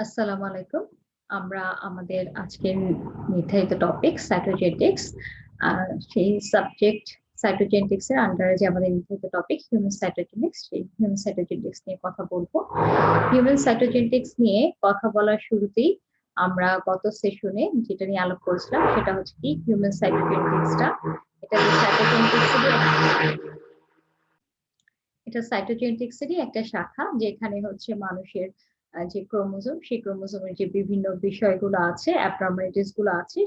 আসসালামু আলাইকুম। আমরা আমাদের আজকের নির্ধারিত টপিক সাইটোজেনেটিক্স। সেই সাবজেক্ট সাইটোজেনেটিক্স এর আন্ডারে যে আমাদের নির্ধারিত টপিক হিউম্যান সাইটোজেনেটিক্স, সেই হিউম্যান সাইটোজেনেটিক্স নিয়ে কথা বলবো। হিউম্যান সাইটোজেনেটিক্স নিয়ে কথা বলার শুরুতেই আমরা গত সেশনে যেটা নিয়ে আলোপ করেছিলাম সেটা হচ্ছে কি হিউম্যান সাইটোজেনেটিক্সটা। এটা যে সাইটোজেনেটিক্সেরই একটা শাখা, যেখানে হচ্ছে মানুষের যে ক্রোমোজোম, সেই ক্রোমোজোমের যে বিভিন্ন বিষয়গুলো আছে, অ্যাবনর্মালিটিস গুলো আছে,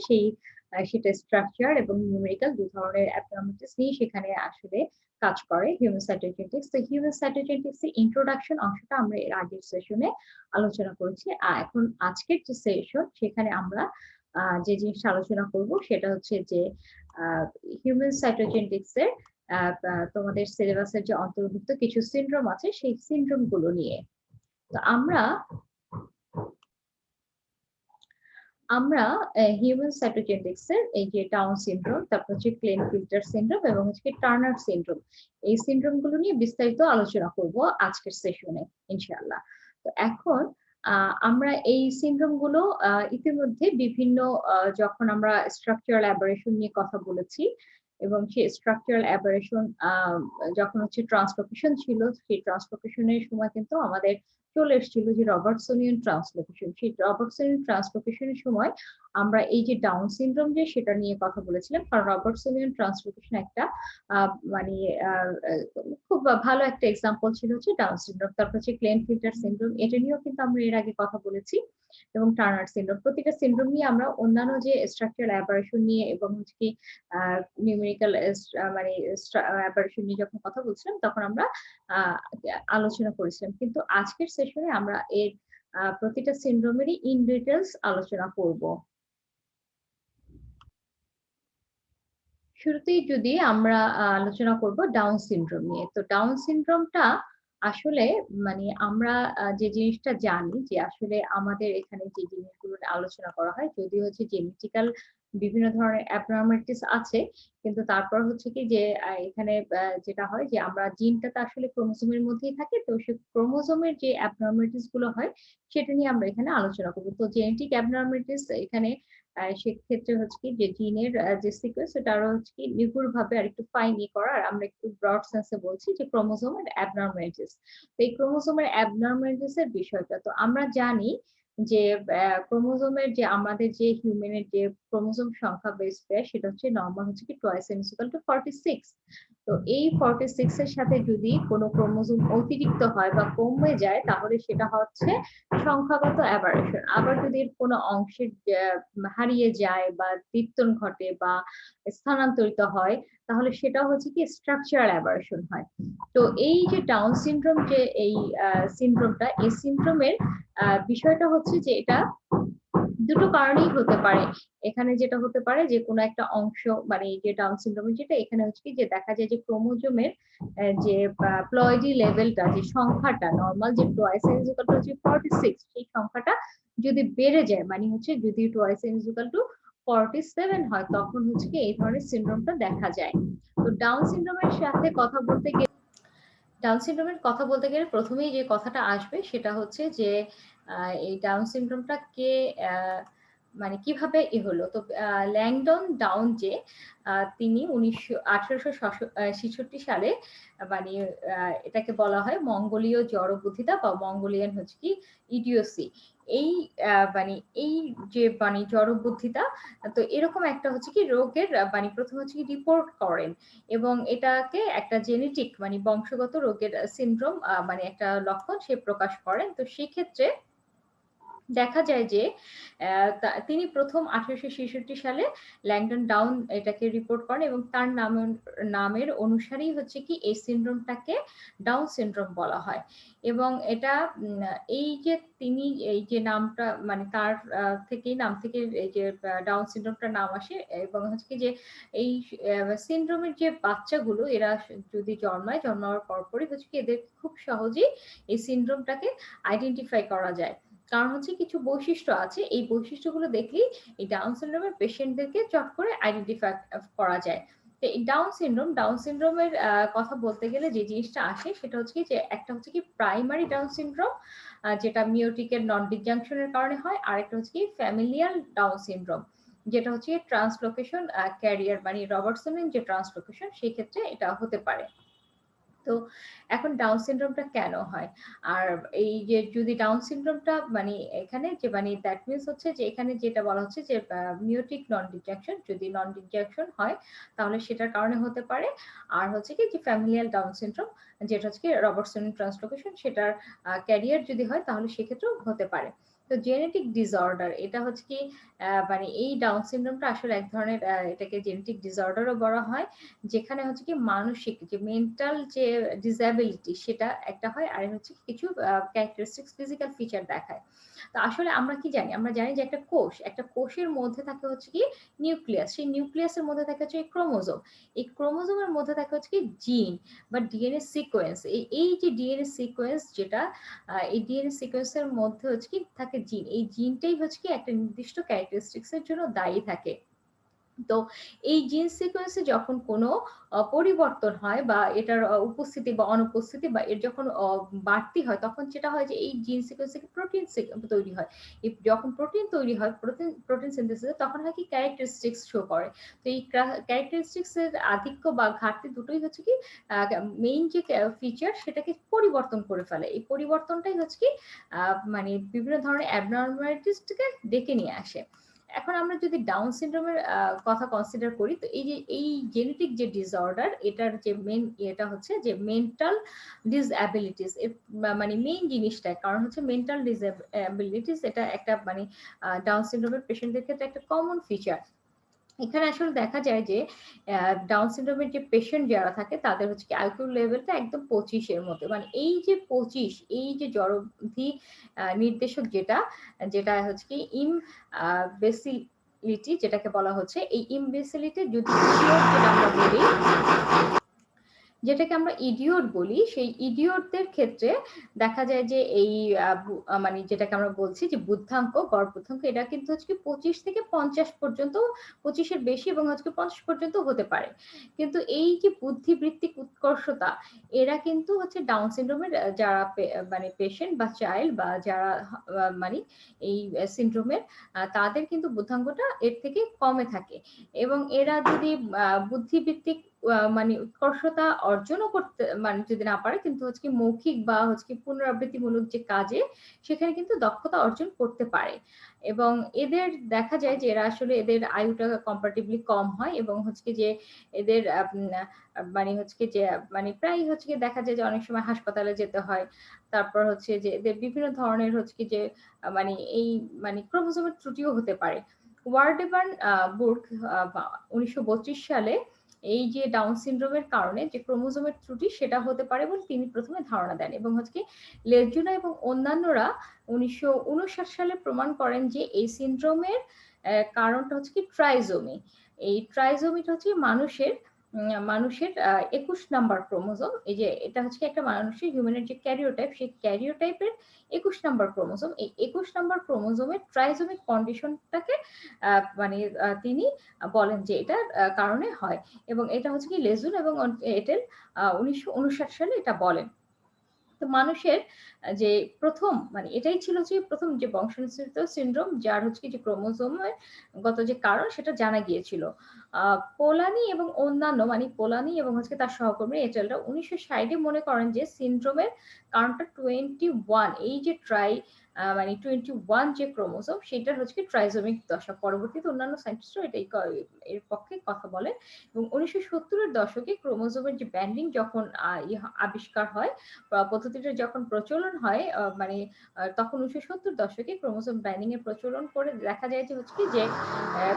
সেটা স্ট্রাকচার এবং নিউমেরিক্যাল দু ধরনের অ্যাবনর্মালিটিস নিয়ে সেখানে আসলে কাজ করে হিউম্যান সাইটোজেনেটিক্স। তো হিউম্যান সাইটোজেনেটিক্স এর ইন্ট্রোডাকশন অংশটা আমরা এর আগের সেশনে আলোচনা করেছি। এখন আজকের যে সেশন, সেখানে আমরা যে জিনিসটা আলোচনা করব সেটা হচ্ছে যে হিউম্যান সাইটোজেনেটিক্স এর তোমাদের সিলেবাসের যে অন্তর্ভুক্ত কিছু সিনড্রোম আছে, সেই সিনড্রোম গুলো নিয়ে। তো আমরা আমরা হিউম্যান সাইটোজেনেটিক্স এর এই যে ডাউন সিনড্রোম, তারপর হচ্ছে ক্লেন-ফিল্টার সিনড্রোম এবং হচ্ছে টার্নার সিনড্রোম, এই সিনড্রোম গুলো নিয়ে বিস্তারিত আলোচনা করব আজকের সেশনে ইনশাআল্লাহ। তো এখন আমরা এই সিনড্রোম গুলো ইতিমধ্যে বিভিন্ন যখন আমরা স্ট্রাকচারাল অ্যাবারেশন নিয়ে কথা বলেছি, এবং সেই স্ট্রাকচারাল অ্যাবারেশন যখন হচ্ছে ট্রান্সলোকেশন ছিল, সেই ট্রান্সলোকেশনের সময় কিন্তু আমাদের চলে এসেছিল যে রবার্টসনিয়ান ট্রান্সলোকেশন। সেই রবার্টসনিয়ান ট্রান্সলোকেশনের সময় আমরা এই যে ডাউন সিনড্রোম যে সেটা নিয়ে কথা বলেছিলাম, কারণ রবার্টসনিয়ান ট্রান্সলোকেশন একটা মানে খুব ভালো একটা এক্সাম্পল ছিল হচ্ছে ডাউন সিনড্রোম। তারপর হচ্ছে ক্লেন-ফিল্টার সিনড্রোম, এটা নিয়েও কিন্তু আমরা এর আগে কথা বলেছি, এবং টার্নার সিনড্রোম। প্রতিটা সিনড্রোম নিয়ে আমরা অন্যান্য যে স্ট্রাকচারাল অ্যাবারেশন নিয়ে এবং হচ্ছে কি নিউমেরিক্যাল মানে অ্যাবারেশন নিয়ে যখন কথা বলছিলাম, তখন আমরা আহ আলোচনা করেছিলাম। কিন্তু আজকের সেশনে আমরা এর প্রতিটা সিনড্রোমেরই ইন ডিটেলস আলোচনা করব। শুরুতেই যদি আমরা আলোচনা করব ডাউন সিনড্রোম নিয়ে। তো ডাউন সিনড্রোমটা আসলে মানে আমরা যে জিনিসটা জানি যে আসলে আমাদের এখানে যে জিনিসগুলো আলোচনা করা হয়, যদিও হচ্ছে জেনেটিক্যাল বিভিন্ন ধরনের অ্যাবনর্মালিটিস আছে, কিন্তু তারপর হচ্ছে কি যে এখানে যেটা হয় যে আমরা জিনটা তো আসলে ক্রোমোজোমের মধ্যেই থাকে, তো সেই ক্রোমোজোমের যে অ্যাবনর্মালিটিস গুলো হয় সেটা নিয়ে আমরা এখানে আলোচনা করবো। তো জেনেটিক অ্যাবনর্মালিটিস এখানে সেক্ষেত্রে হচ্ছে কি যে জিনের যে সিকোয়েন্স, এটা আরো হচ্ছে কি নিগুড় ভাবে আর একটু ফাইন করা, আর আমরা একটু ব্রড সেন্সে বলছি যে ক্রোমোজোমের অ্যাবনর্মালিটিস। তো এই ক্রোমোজোমের অ্যাবনর্মালিটিস এর বিষয়টা তো আমরা জানি যে ক্রোমোজোমের যে আমাদের যে হিউম্যানের যে ক্রোমোজোম সংখ্যা বেস পেয়ার, সেটা হচ্ছে নরমাল হচ্ছে কি টুয়াইস n = 46। তো এই 46 এর সাথে যদি কোনো ক্রোমোজোম অতিরিক্ত হয় বা কমে যায়, তাহলে সেটা হচ্ছে সংখ্যাগত অ্যাবারেশন। আবার যদি এর কোনো অংশের হারিয়ে যায় বা দ্বিত্বন ঘটে বা স্থানান্তরিত হয়, তাহলে সেটা হচ্ছে কি স্ট্রাকচারাল অ্যাবারেশন হয়। তো এই যে ডাউন সিনড্রোম, যে এই সিনড্রোমটা, এই সিনড্রোমের বিষয়টা হচ্ছে যে এটা দুটো কারণেই হতে পারে। এখানে যেটা হতে পারে যে কোনো একটা অংশ, মানে এই যে ডাউন সিনড্রোমের যেটা এখানে হচ্ছে কি যে দেখা যায় যে ক্রোমোজোমের যে প্লয়েডি লেভেলটা, যে সংখ্যাটা নরমাল যে টুয়াইস n = হচ্ছে 46, সেই সংখ্যাটা যদি বেড়ে যায়, মানে হচ্ছে যদি টুয়াইস n = 47 হয়, তখন হচ্ছে কি এই ধরনের সিনড্রোমটা দেখা যায়। তো ডাউন সিনড্রোমের সাথে কথা বলতে গেলে, ডাউন সিনড্রোমের কথা বলতে গেলে প্রথমেই যে কথাটা আসবে সেটা হচ্ছে যে এই ডাউন সিনড্রোমটা কে মানে কিভাবে হলো। তো ল্যাংডন ডাউন যে তিনি 1866 সালে মানে এটাকে বলা হয় মঙ্গোলীয় জড়বুদ্ধিতা বা মঙ্গোলিয়ান হচ্ছে কি ইডিওসি। এই মানে এই যে মানে জড়বুদ্ধিতা, তো এরকম একটা হচ্ছে কি রোগের মানে প্রথম হচ্ছে কি রিপোর্ট করেন, এবং এটাকে একটা জেনেটিক মানে বংশগত রোগের সিনড্রোম মানে একটা লক্ষণ সে প্রকাশ করেন। তো সেক্ষেত্রে দেখা যায় যে তিনি প্রথম 1866 সালে ল্যাংডন ডাউন এটাকে রিপোর্ট করেন, এবং তার নামের অনুসারেই হচ্ছে কি এই সিনড্রোমটাকে ডাউন সিনড্রোম বলা হয়। এবং এটা এই যে তিনি এই যে নামটা মানে তার থেকেই নাম থেকে এই যে ডাউন সিনড্রোমটার নাম আসে, এবং হচ্ছে কি যে এই সিনড্রোমের যে বাচ্চাগুলো এরা যদি জন্মায়, জন্মানোর পরপরই হচ্ছে কি এদের খুব সহজেই এই সিনড্রোমটাকে আইডেন্টিফাই করা যায়। কারণ হচ্ছে কিছু বৈশিষ্ট্য আছে, এই বৈশিষ্ট্যগুলো দেখলেই এই ডাউন সিনড্রোমের পেশেন্টদেরকে চট করে আইডেন্টিফাই করা যায়। তো এই ডাউন সিনড্রোমের কথা বলতে গেলে যে জিনিসটা আসে সেটা হচ্ছে কি যে একটা হচ্ছে কি প্রাইমারি ডাউন সিনড্রোম, যেটা মিওটিকের নন ডিসজাংশনের কারণে হয়, আরেকটা হচ্ছে কি ফ্যামিলিয়াল ডাউন সিনড্রোম, যেটা হচ্ছে ট্রান্সলোকেশন ক্যারিয়ার মানে রবার্টসনের যে ট্রান্সলোকেশন সেই ক্ষেত্রে এটা হতে পারে। তো এখন ডাউন সিনড্রোমটা কেন হয়? আর এই যে যদি ডাউন সিনড্রোমটা মানে এখানে যে মানে দ্যাট মিনস হচ্ছে যে এখানে যেটা বলা হচ্ছে যে মিওটিক নন ডিজেকশন, যদি নন ডিজেকশন হয় তাহলে সেটার কারণে হতে পারে। আর হচ্ছে কি যে ফ্যামিলিয়াল ডাউন সিনড্রোম, যেটা হচ্ছে কি রবার্টসন ট্রান্সলোকেশন, সেটার ক্যারিয়ার যদি হয় তাহলে সেক্ষেত্রেও হতে পারে। তো জেনেটিক ডিসঅর্ডার এটা হচ্ছে কি মানে এই ডাউন সিনড্রোমটা আসলে এক ধরনের এটাকে জেনেটিক ডিসঅর্ডারও বলা হয়, যেখানে হচ্ছে কি মানসিক যে মেন্টাল যে ডিসএবিলিটি সেটা একটা হয়, আর হচ্ছে কিছু ক্যারেক্টারিস্টিক্স ফিজিক্যাল ফিচার দেখায়। তো আসলে আমরা কি জানি? আমরা জানি যে একটা কোষের মধ্যে থাকে হচ্ছে কি নিউক্লিয়াস, সেই নিউক্লিয়াসের মধ্যে থাকে হচ্ছে ক্রোমোজোম, এই ক্রোমোজোমের মধ্যে থাকে হচ্ছে কি জিন বা ডিএনএ সিকোয়েন্স। এই যে ডিএনএ সিকোয়েন্স যেটা এই ডিএনএ সিকোয়েন্সের মধ্যে হচ্ছে কি থাকে জিন, এই জিনটাই হচ্ছে কি একটা নির্দিষ্ট ক্যারেক্টারিস্টিক্স এর জন্য দায়ী থাকে। তো এই জিন সিকোয়েন্সে যখন কোনো পরিবর্তন হয় বা এটার উপস্থিতি বা অনুপস্থিতি বা এর যখন বাড়তি হয়, তখন যেটা হয় যে এই জিন সিকোয়েন্স থেকে প্রোটিন তৈরি হয়। যখন প্রোটিন তৈরি হয়, প্রোটিন সিনথেসিসে তখন হয় কি ক্যারেক্টারিস্টিক্স শো করে। তো এই ক্যারেক্টারিস্টিক্স এর আধিক্য বা ঘাটতি দুটোই হচ্ছে কি মেইন যে ফিচার সেটাকে পরিবর্তন করে ফেলে। এই পরিবর্তনটাই হচ্ছে কি মানে বিভিন্ন ধরনের অ্যাবনরমালিটিসকে ডেকে নিয়ে আসে। এখন আমরা যদি ডাউন সিনড্রোমের কথা কনসিডার করি, তো এই যে এই জেনেটিক যে ডিসঅর্ডার, এটার যে মেন এটা হচ্ছে যে মেন্টাল ডিসএবিলিটিস, মানে মেইন জিনিসটা কারণ হচ্ছে মেন্টাল ডিসএবিলিটিস, এটা একটা মানে ডাউন সিনড্রোমের পেশেন্টদের ক্ষেত্রে একটা কমন ফিচার। এখানে আসলে দেখা যায় যে ডাউন সিনড্রোমের যে পেশেন্ট যারা থাকে তাদের হচ্ছে কি আইকিউ লেভেলটা একদম 25 এর মধ্যে, মানে এই যে 25, এই যে জড়বুদ্ধি নির্দেশক যেটা যেটা হচ্ছে কি ইমবেসিলিটি যেটাকে বলা হচ্ছে, এই ইমবেসিলিটি যদি যেটা আমরা বলি, যেটাকে আমরা ইডিওট বলি, সেই ইডিওটদের ক্ষেত্রে দেখা যায় যে এই মানে যেটাকে আমরা বলছি যে বুদ্ধাঙ্ক, গড় বুদ্ধাঙ্ক, এটা কিন্তু হচ্ছে কি 25 থেকে 50 পর্যন্ত, 25 এর বেশি এবং হচ্ছে 50 পর্যন্ত হতে পারে। কিন্তু এই যে বুদ্ধিবৃত্তিক উৎকর্ষতা, এরা কিন্তু হচ্ছে ডাউন সিনড্রোমের যারা মানে পেশেন্ট বা চাইল্ড বা যারা মানে এই সিনড্রোমের তাদের কিন্তু বুদ্ধাঙ্কটা এর থেকে কমে থাকে। এবং এরা যদি বুদ্ধিবৃত্তিক মানে উৎকর্ষতা অর্জনও করতে মানে যদি না পারে, কিন্তু হচ্ছে কি মৌখিক বা হচ্ছে কি পুনরাবৃত্তিমূলক যে কাজে সেখানে কিন্তু দক্ষতা অর্জন করতে পারে। এবং এদের দেখা যায় যে এরা আসলে এদের আয়ুটা কম্পারেটিভলি কম হয় এবং হচ্ছে কি যে এদের মানে হচ্ছে কি যে মানে প্রায় হচ্ছে কি দেখা যায় যে অনেক সময় হাসপাতালে যেতে হয়। তারপর হচ্ছে যে এদের বিভিন্ন ধরনের হচ্ছে কি যে মানে এই মানে ক্রোমোজোমের ত্রুটিও হতে পারে। ওয়ার্ডেবার্ন বুর্গ 1932 সালে এই যে ডাউন সিনড্রোমের কারণে যে ক্রোমোজোমের ত্রুটি সেটা হতে পারে বলে তিনি প্রথমে ধারণা দেন, এবং হচ্ছে কি লেজুনা এবং অন্যান্যরা 1959 সালে প্রমাণ করেন যে এই সিনড্রোমের কারণটা হচ্ছে কি ট্রাইজোমি। এই ট্রাইজোমিটা হচ্ছে মানুষের 21 নাম্বার ক্রোমোজোম। এই যে এটা হচ্ছে একটা মানুষের হিউম্যানের যে ক্যারিওটাইপ, সেই ক্যারিওটাইপের 21 নাম্বার ক্রোমোজোম, এই 21 নাম্বার ক্রোমোজোমের ট্রাইজোমিক কন্ডিশনটাকে মানে তিনি বলেন যে এটার কারণে হয়। এবং এটা হচ্ছে কি লেজুন এবং এটেল 1959 সালে এটা বলেন। তো মানুষের যে প্রথম মানে এটাই ছিল যে প্রথম যে বংশানুসৃত সিনড্রোম যার হচ্ছে যে ক্রোমোজোমের গত যে কারণ সেটা জানা গিয়েছিল। পোলানি এবং অন্যান্য মানে পোলানি এবং হচ্ছে তার সহকর্মী এটেলরা 1960 মনে করেন যে সিনড্রোমের কারণটা 21, এই যে মানে 21 যে ক্রোমোজোম সেটার হচ্ছে কি ট্রাইজোমিক দশা। পরবর্তীতে অন্যান্য সায়েন্টিস্টরা এটাই এর পক্ষে কথা বলেন। এবং 1970 এর দশকে ক্রোমোজোমের যে ব্যান্ডিং যখন আবিষ্কার হয়, পদ্ধতিটা যখন প্রচলন হয় মানে তখন 1970 দশকে ক্রোমোজোম ব্যান্ডিং এর প্রচলন করে দেখা যায় যে হচ্ছে কি যে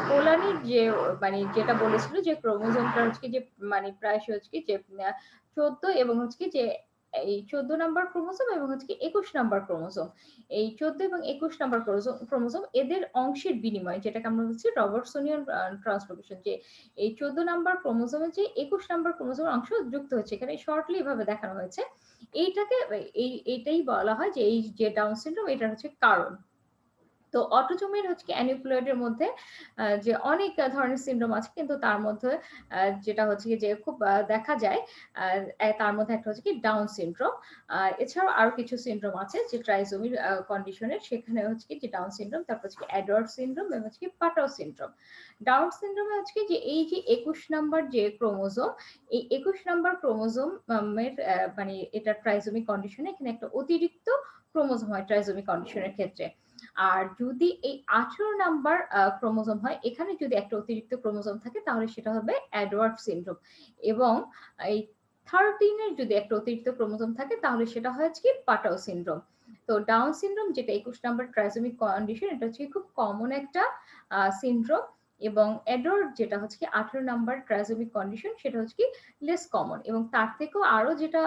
পোলানির যে মানে যেটা বলেছিল যে ক্রোমোজোমটা হচ্ছে কি যে মানে প্রায়শই হচ্ছে কি যে 14 এবং হচ্ছে কি যে এই 14 নাম্বার ক্রোমোজোম এবং হচ্ছে কি 21 নাম্বার ক্রোমোজোম, এই 14 এবং 21 নাম্বার ক্রোমোজোম এদের অংশের বিনিময় যেটাকে আমরা বলছি রবার্টসনিয়ান ট্রান্সলোকেশন, যে এই 14 নাম্বার ক্রোমোজোমে যে 21 নাম্বার ক্রোমোজোমের অংশ যুক্ত হচ্ছে, এখানে শর্টলি এভাবে দেখানো হয়েছে। এইটাকে এইটাই বলা হয় যে এই যে ডাউন সিনড্রোম এটার হচ্ছে কারণ। তো অটোজোমের হচ্ছে কি অ্যানিকুলয়েডের মধ্যে যে অনেক ধরনের সিনড্রোম আছে, কিন্তু তার মধ্যে যেটা হচ্ছে কি যে খুব দেখা যায়, তার মধ্যে একটা হচ্ছে কি ডাউন সিনড্রোম। এছাড়াও আরো কিছু সিনড্রোম আছে যে ট্রাইজোমির কন্ডিশনের, সেখানে হচ্ছে কি যে ডাউন সিনড্রোম, তারপর হচ্ছে কি এডওয়ার্ড সিনড্রোম এবং হচ্ছে কি পাটাও সিনড্রোম। ডাউন সিনড্রোমে হচ্ছে কি যে এই যে ২১ নাম্বার যে ক্রোমোজোম, এই ২১ নাম্বার ক্রোমোজোম এর মানে এটা ট্রাইজোমিক কন্ডিশনে এখানে একটা অতিরিক্ত ক্রোমোজোম হয় ট্রাইজোমিক কন্ডিশনের ক্ষেত্রে। আর যদি এই 18 নাম্বার ক্রোমোজোম হয়, এখানে যদি একটা অতিরিক্ত ক্রোমোজোম থাকে তাহলে সেটা হবে এডওয়ার্ড সিনড্রোম। এবং এই 13 এর যদি একটা অতিরিক্ত ক্রোমোজোম থাকে তাহলে সেটা হয় কি পাটাও সিনড্রোম। তো ডাউন সিনড্রোম যেটা 21 নাম্বার ট্রাইসোমিক কন্ডিশন, এটা হচ্ছে খুব কমন একটা সিনড্রোম। এবং এডওয়ার্ড যেটা হচ্ছে কি 18 নাম্বার ট্রাইসোমিক কন্ডিশন, সেটা হচ্ছে কি লেস কমন। এবং তার থেকেও আরো যেটা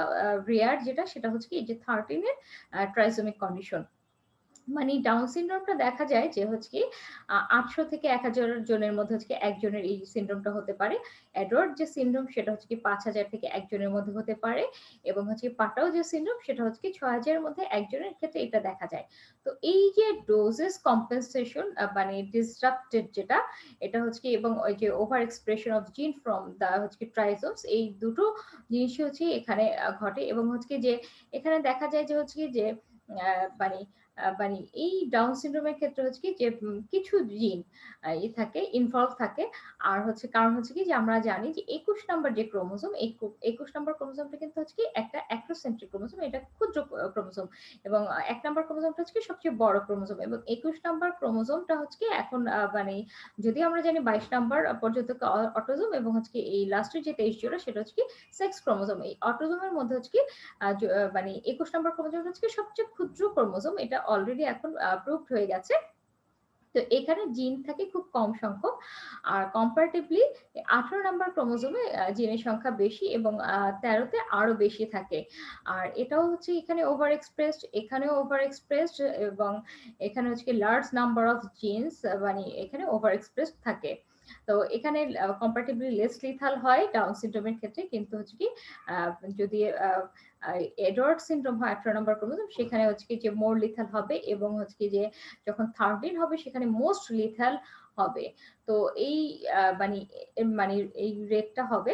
রেয়ার, যেটা সেটা হচ্ছে কি এই যে 13 এর ট্রাইসোমিক কন্ডিশন। মানে ডাউন সিনড্রোমটা দেখা যায় যে হচ্ছে কি ৮০০ থেকে ১,০০০ জনের মধ্যে হচ্ছে কি একজনের এই সিনড্রোমটা হতে পারে। এডওয়ার্ড যে সিনড্রোম সেটা হচ্ছে কি ৫,০০০ থেকে একজনের মধ্যে হতে পারে। এবং হচ্ছে পাটাও যে সিনড্রোম সেটা হচ্ছে কি ৬,০০০ এর মধ্যে একজনের ক্ষেত্রে এটা দেখা যায়। তো এই যে ডোজেস কম্পেনসেশন মানে ডিসরাপ্টেড যেটা, এটা হচ্ছে কি এবং ওই যে ওভার এক্সপ্রেশন অফ জিন ফ্রম দা হচ্ছে কি ট্রাইজোমস, এই দুটো জিনিসই হচ্ছে এখানে ঘটে। এবং হচ্ছে কি যে এখানে দেখা যায় যে হচ্ছে কি যে মানে মানে এই ডাউন সিনড্রোমের ক্ষেত্রে হচ্ছে কি যে কিছু জিন থাকে, ইনভলভ থাকে। আর হচ্ছে কারণ হচ্ছে কি যে আমরা জানি যে ২১ নাম্বার যে ক্রোমোজোম, এই ২১ নাম্বার ক্রোমোজোমটা কিন্তু হচ্ছে কি একটা অ্যাক্রোসেন্ট্রিক ক্রোমোজোম, এটা ক্ষুদ্র ক্রোমোজোম। এবং ১ নাম্বার ক্রোমোজোমটা হচ্ছে কি সবচেয়ে বড় ক্রোমোজোম। এবং ২১ নাম্বার ক্রোমোজোমটা হচ্ছে কি এখন মানে যদি আমরা জানি ২২ নাম্বার পর্যন্ত অটোজোম, এবং হচ্ছে কি এই লাস্টের যে ২৩ জোড়া সেটা হচ্ছে কি সেক্স ক্রোমোজোম। এই অটোজোমের মধ্যে হচ্ছে কি মানে ২১ নম্বর ক্রোমোজোম হচ্ছে কি সবচেয়ে ক্ষুদ্র ক্রোমোজোম। এটা অলরেডি এখন প্রুভড হয়ে গেছে। তো এখানে জিন থাকে খুব কম সংখ্যক। আর কম্পারেটিভলি 18 নাম্বার ক্রোমোজোমে জিনের সংখ্যা বেশি, এবং 13 তে আরো বেশি থাকে। আর এটাও হচ্ছে এখানে ওভার এক্সপ্রেসড, এখানেও ওভার এক্সপ্রেসড। এবং এখানে হচ্ছে কি লার্জ নাম্বার অফ জিনস মানে এখানে ওভার এক্সপ্রেসড থাকে। তো এখানে কম্পারেটিভলি লেস লিথাল হয় ডাউন সিনড্রোমের ক্ষেত্রে, কিন্তু হচ্ছে কি যদি এডওয়ার্ড সিনড্রোম হয় 18 নম্বর ক্রোমোজোম, সেখানে হচ্ছে কি যে মোর লিথাল হবে। এবং হচ্ছে কি যে যখন 13 হবে সেখানে মোস্ট লিথাল হবে। তো এই মানে মানে এই রেটটা হবে।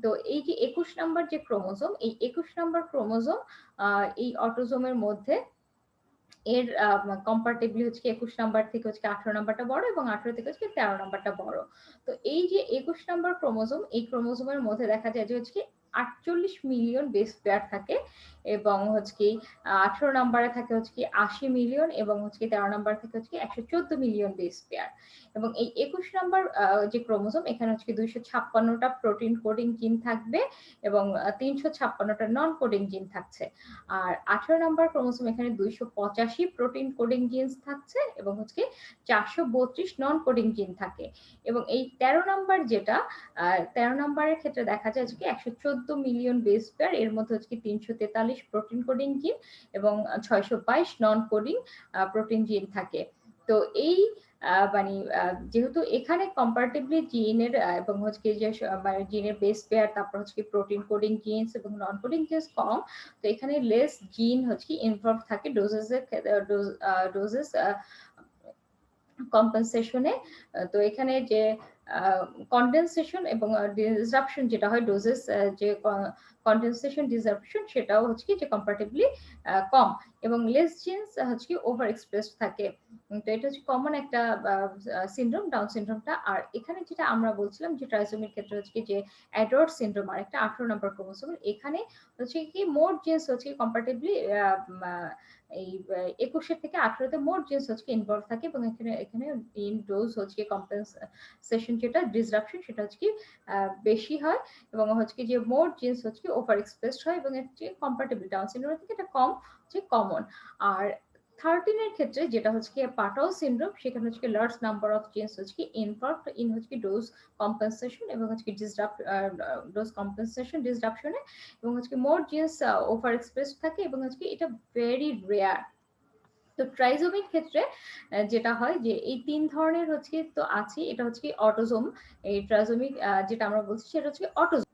তো এই যে 21 নাম্বার যে ক্রোমোজোম, এই 21 নাম্বার ক্রোমোজোম এই অটোজোমের মধ্যে এর কম্পারেটিভলি হচ্ছে 21 নাম্বার থেকে হচ্ছে 18 নাম্বারটা বড়, এবং 18 থেকে হচ্ছে 13 নাম্বারটা বড়। তো এই যে 21 নাম্বার ক্রোমোজোম, এই ক্রোমোজোমের মধ্যে দেখা যায় যে হচ্ছে 48 মিলিয়ন বেস পেয়ার থাকে। এবং হচ্ছে কি 18 নাম্বারে থাকে হচ্ছে কি 80 মিলিয়ন, এবং হচ্ছে কি 13 নাম্বার থেকে হচ্ছে কি 114 মিলিয়ন বেস পেয়ার। এবং এই 21 নাম্বার যে ক্রোমোজোম, এখানে হচ্ছে কি 256টা প্রোটিন কোডিং জিন থাকবে, এবং 356টা নন কোডিং জিন থাকছে। আর 18 নাম্বার ক্রোমোসোম এখানে 285 প্রোটিন কোডিং জিনস থাকছে, এবং হচ্ছে 432 নন কোডিং জিন থাকে। এবং এই 13 নাম্বার যেটা 13 নাম্বারের ক্ষেত্রে দেখা যায় যে 114 মিলিয়ন বেস পেয়ার, এর মধ্যে হচ্ছে 343 প্রোটিন কোডিং জিন এবং 622 নন কোডিং প্রোটিন জিন থাকে। তো এই মানে যেহেতু এখানে কম্পারেটিভলি জিনের এবং হচ্ছে যে মানে জিনের বেস পেয়ার, তারপর হচ্ছে প্রোটিন কোডিং জিনস এবং নন কোডিং জিনস কম, তো এখানে লেস জিন হচ্ছে ইনভলভ থাকে ডোজেস কম্পেনসেশনে। তো এখানে যে কনডেনসেশন এবং ডিসরাপশন যেটা হয় ডোজেস, যে কনডেনসেশন ডিসরাপশন সেটাও হচ্ছে কি যে কম্পারেটিভলি কম। এবং লেস জিনস হচ্ছে কি ওভার এক্সপ্রেসড থাকে। তো এটা হচ্ছে কমন একটা সিনড্রোম, ডাউন সিনড্রোমটা। আর এখানে যেটা আমরা বলছিলাম যে ট্রাইসোমির ক্ষেত্রে হচ্ছে কি যে এডওয়ার্ড সিনড্রোম আর একটা 18 নম্বর ক্রোমোসোম, এখানে হচ্ছে কি মোট জিনস হচ্ছে কম্পারেটিভলি এই 21 থেকে 18 তে মোট জিনস হচ্ছে ইনভলভ থাকে। এবং এখানে এখানে ইন ডোজ হচ্ছে কম্পেনসেশন যেটা ডিসরাপশন সেটা হচ্ছে কি বেশি হয়। এবং হচ্ছে কি যে মোট জিনস হচ্ছে ওভার এক্সপ্রেসড হয়, এবং এর যে কম্পারেটিভলি ডাউন সিনড্রোম থেকে এটা কম যে কমন। আর 13 এর ক্ষেত্রে যেটা হচ্ছে কি পাটাও সিনড্রোম, সেখানে হচ্ছে লার্জ নাম্বার অফ জিনস হচ্ছে কি ইনভলভড ইন হচ্ছে কি ডোজ কম্পেনসেশন এবং হচ্ছে কি ডোজ কম্পেনসেশন ডিসরাপশনে। এবং হচ্ছে মোর জিনস ওভার এক্সপ্রেসড থাকে, এবং হচ্ছে এটা ভেরি রেয়ার। তো ট্রাইজোমিক ক্ষেত্রে যেটা হয় যে এই ৩ ধরনের হচ্ছে তো আছে। এটা হচ্ছে অটোজোম, এই ট্রাইজোমিক যেটা আমরা বলছি সেটা হচ্ছে অটোজোম।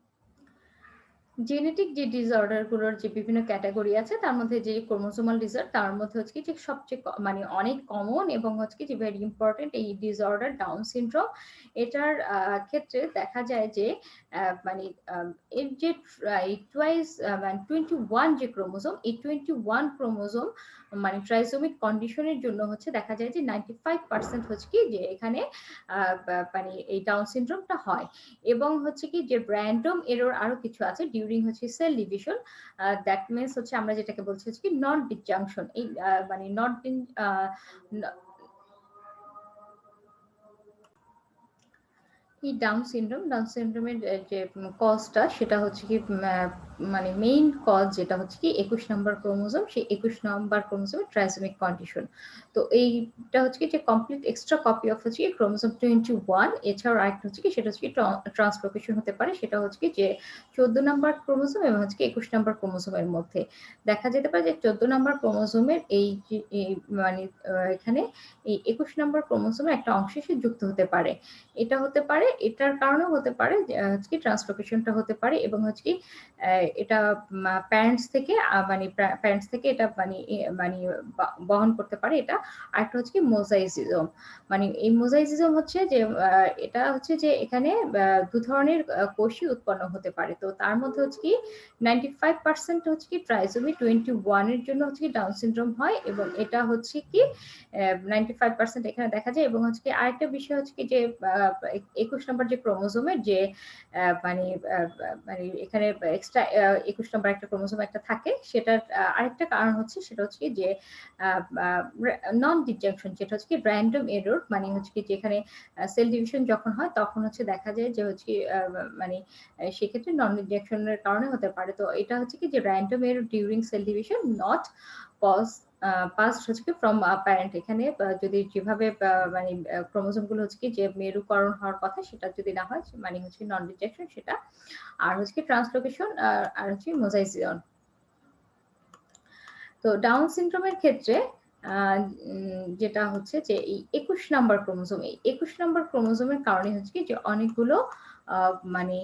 জেনেটিক যে ডিসঅর্ডার গুলোর যে বিভিন্ন ক্যাটেগরি আছে তার মধ্যে যে ক্রোমোসোমাল ডিসঅর্ডার তার মধ্যে হচ্ছে কি যে সবচেয়ে মানে অনেক কমন এবং হচ্ছে কি যে ভেরি ইম্পর্টেন্ট এই ডিসঅর্ডার ডাউন সিনড্রোম। এটার ক্ষেত্রে দেখা যায় যে মানে এর যে টুয়াইস মানে 21 যে ক্রোমোসোম, এই 21 ক্রোমোসোম মানে ট্রাইসোমিক কন্ডিশনের জন্য হচ্ছে দেখা যায় যে 95% হচ্ছে কি যে এখানে মানে এই ডাউন সিনড্রোমটা হয়। এবং হচ্ছে কি যে র্যান্ডম এরর আরো কিছু আছে ডিউরিং হচ্ছে সেল ডিভিশন। দ্যাট মিনস হচ্ছে আমরা যেটাকে বলছি হচ্ছে কি নন ডিসজাংশন। এই মানে নট এই ডাউন সিনড্রোমের যে কজটা সেটা হচ্ছে কি মানে মেইন কজ যেটা হচ্ছে কি 21 নম্বর ক্রোমোসোম, সেই 21 নম্বর ক্রোমোসোমের ট্রাইসোমিক কন্ডিশন। তো এইটা হচ্ছে কি যে কমপ্লিট এক্সট্রা কপি অফ হচ্ছে কি ক্রোমোসোম 21। এছাড়াও আরেকটা হচ্ছে কি সেটা হচ্ছে কি ট্রান্সলোকেশন হতে পারে, সেটা হচ্ছে কি যে 14 নম্বর ক্রোমোসোম এবং হচ্ছে কি 21 নম্বর ক্রোমোসোমের মধ্যে দেখা যেতে পারে যে 14 নম্বর ক্রোমোসোমের এই মানে এখানে এই 21 নম্বর ক্রোমোসোমের একটা অংশ সে যুক্ত হতে পারে। এটা হতে পারে, এটার কারণেও হতে পারে হচ্ছে কি ট্রান্সলোকেশনটা হতে পারে এবং হচ্ছে কি এটা প্যারেন্টস থেকে মানে প্যারেন্টস থেকে এটা মানে মানে বহন করতে পারে এটা। আরেকটা হচ্ছে কি মোজাইসিজম। মানে এই মোজাইসিজম হচ্ছে যে এটা হচ্ছে যে এখানে দু ধরনের কোষই উৎপন্ন হতে পারে। তো তার মধ্যে হচ্ছে কি 95% হচ্ছে কি ট্রাইসোমি 21 এর জন্য হচ্ছে কি ডাউন সিনড্রোম হয় এবং এটা হচ্ছে কি 95% এখানে দেখা যায়। এবং হচ্ছে কি আরেকটা বিষয় হচ্ছে কি যে 21 নম্বর যে ক্রোমোসোমের যে মানে মানে এখানে এক্সট্রা 21 নম্বর একটা ক্রোমোসোম একটা থাকে, সেটার আরেকটা কারণ হচ্ছে সেটা হচ্ছে কি যে নন ডিসজাংশন, যেটা হচ্ছে কি র্যান্ডম এরর। মানে হচ্ছে কি যেখানে সেল ডিভিশন যখন হয় তখন হচ্ছে দেখা যায় যে হচ্ছে মানে সেক্ষেত্রে নন ডিসজাংশনের কারণে হতে পারে। তো এটা হচ্ছে কি যে random error during cell division not cause past হচ্ছে কি ফ্রম প্যারেন্ট। এখানে যদি যেভাবে মানে ক্রোমোসোম গুলো হচ্ছে কি যে মেরুকরণ হওয়ার কথা সেটা যদি না হয় মানে হচ্ছে নন ডিসজেকশন সেটা। আর হচ্ছে কি ট্রান্সলোকেশন আর হচ্ছে মোজাইসিয়ন। তো ডাউন সিনড্রোমের ক্ষেত্রে যেটা হচ্ছে যে এই 21 নাম্বার ক্রোমোসোম, এই 21 নাম্বার ক্রোমোসোমের কারণে হচ্ছে কি যে অনেকগুলো মানে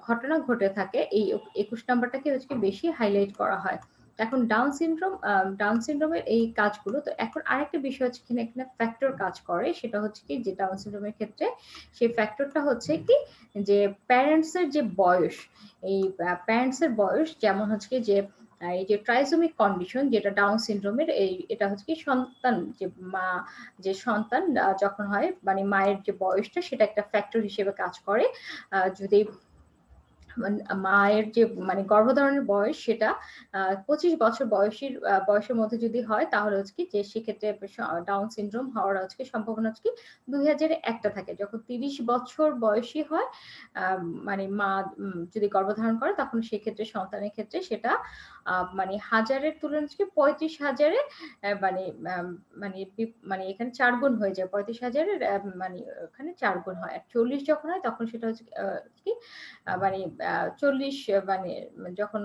ঘটনা ঘটে থাকে। এই 21 নাম্বারটাকে হচ্ছে কি বেশি হাইলাইট করা হয়। এখন ডাউন সিনড্রোমের এই কাজগুলো। তো এখন আরেকটা বিষয় হচ্ছে এখানে একটা ফ্যাক্টর কাজ করে, সেটা হচ্ছে কি যে ডাউন সিনড্রোমের ক্ষেত্রে সেই ফ্যাক্টরটা হচ্ছে কি যে প্যারেন্টস এর যে বয়স, এই প্যারেন্টস এর বয়স যেমন হচ্ছে কি যে এই যে ট্রাইসোমিক কন্ডিশন যেটা ডাউন সিনড্রোমের, এই এটা হচ্ছে কি সন্তান যে মা যে সন্তান যখন হয় মানে মায়ের যে বয়সটা সেটা একটা ফ্যাক্টর হিসেবে কাজ করে। যদি মায়ের যে মানে গর্ভধারণের বয়স সেটা 25 বছর বয়সের মধ্যে যদি হয় তাহলে হচ্ছে কি যে সেক্ষেত্রে ডাউন সিনড্রোম হওয়ার হচ্ছে কি সম্ভাবনা হচ্ছে কি 2001টা থাকে। যখন 30 বছর বয়সী হয় মানে মা যদি গর্ভধারণ করে তখন সেক্ষেত্রে সন্তানের ক্ষেত্রে সেটা মানে হাজারের তুলনায় হচ্ছে কি 35,000-এ মানে মানে মানে এখানে 4 গুণ হয়ে যায়। 35,000-এর মানে ওখানে 4 গুণ হয়। আর 40 যখন হয় তখন সেটা হচ্ছে কি মানে 40 মানে যখন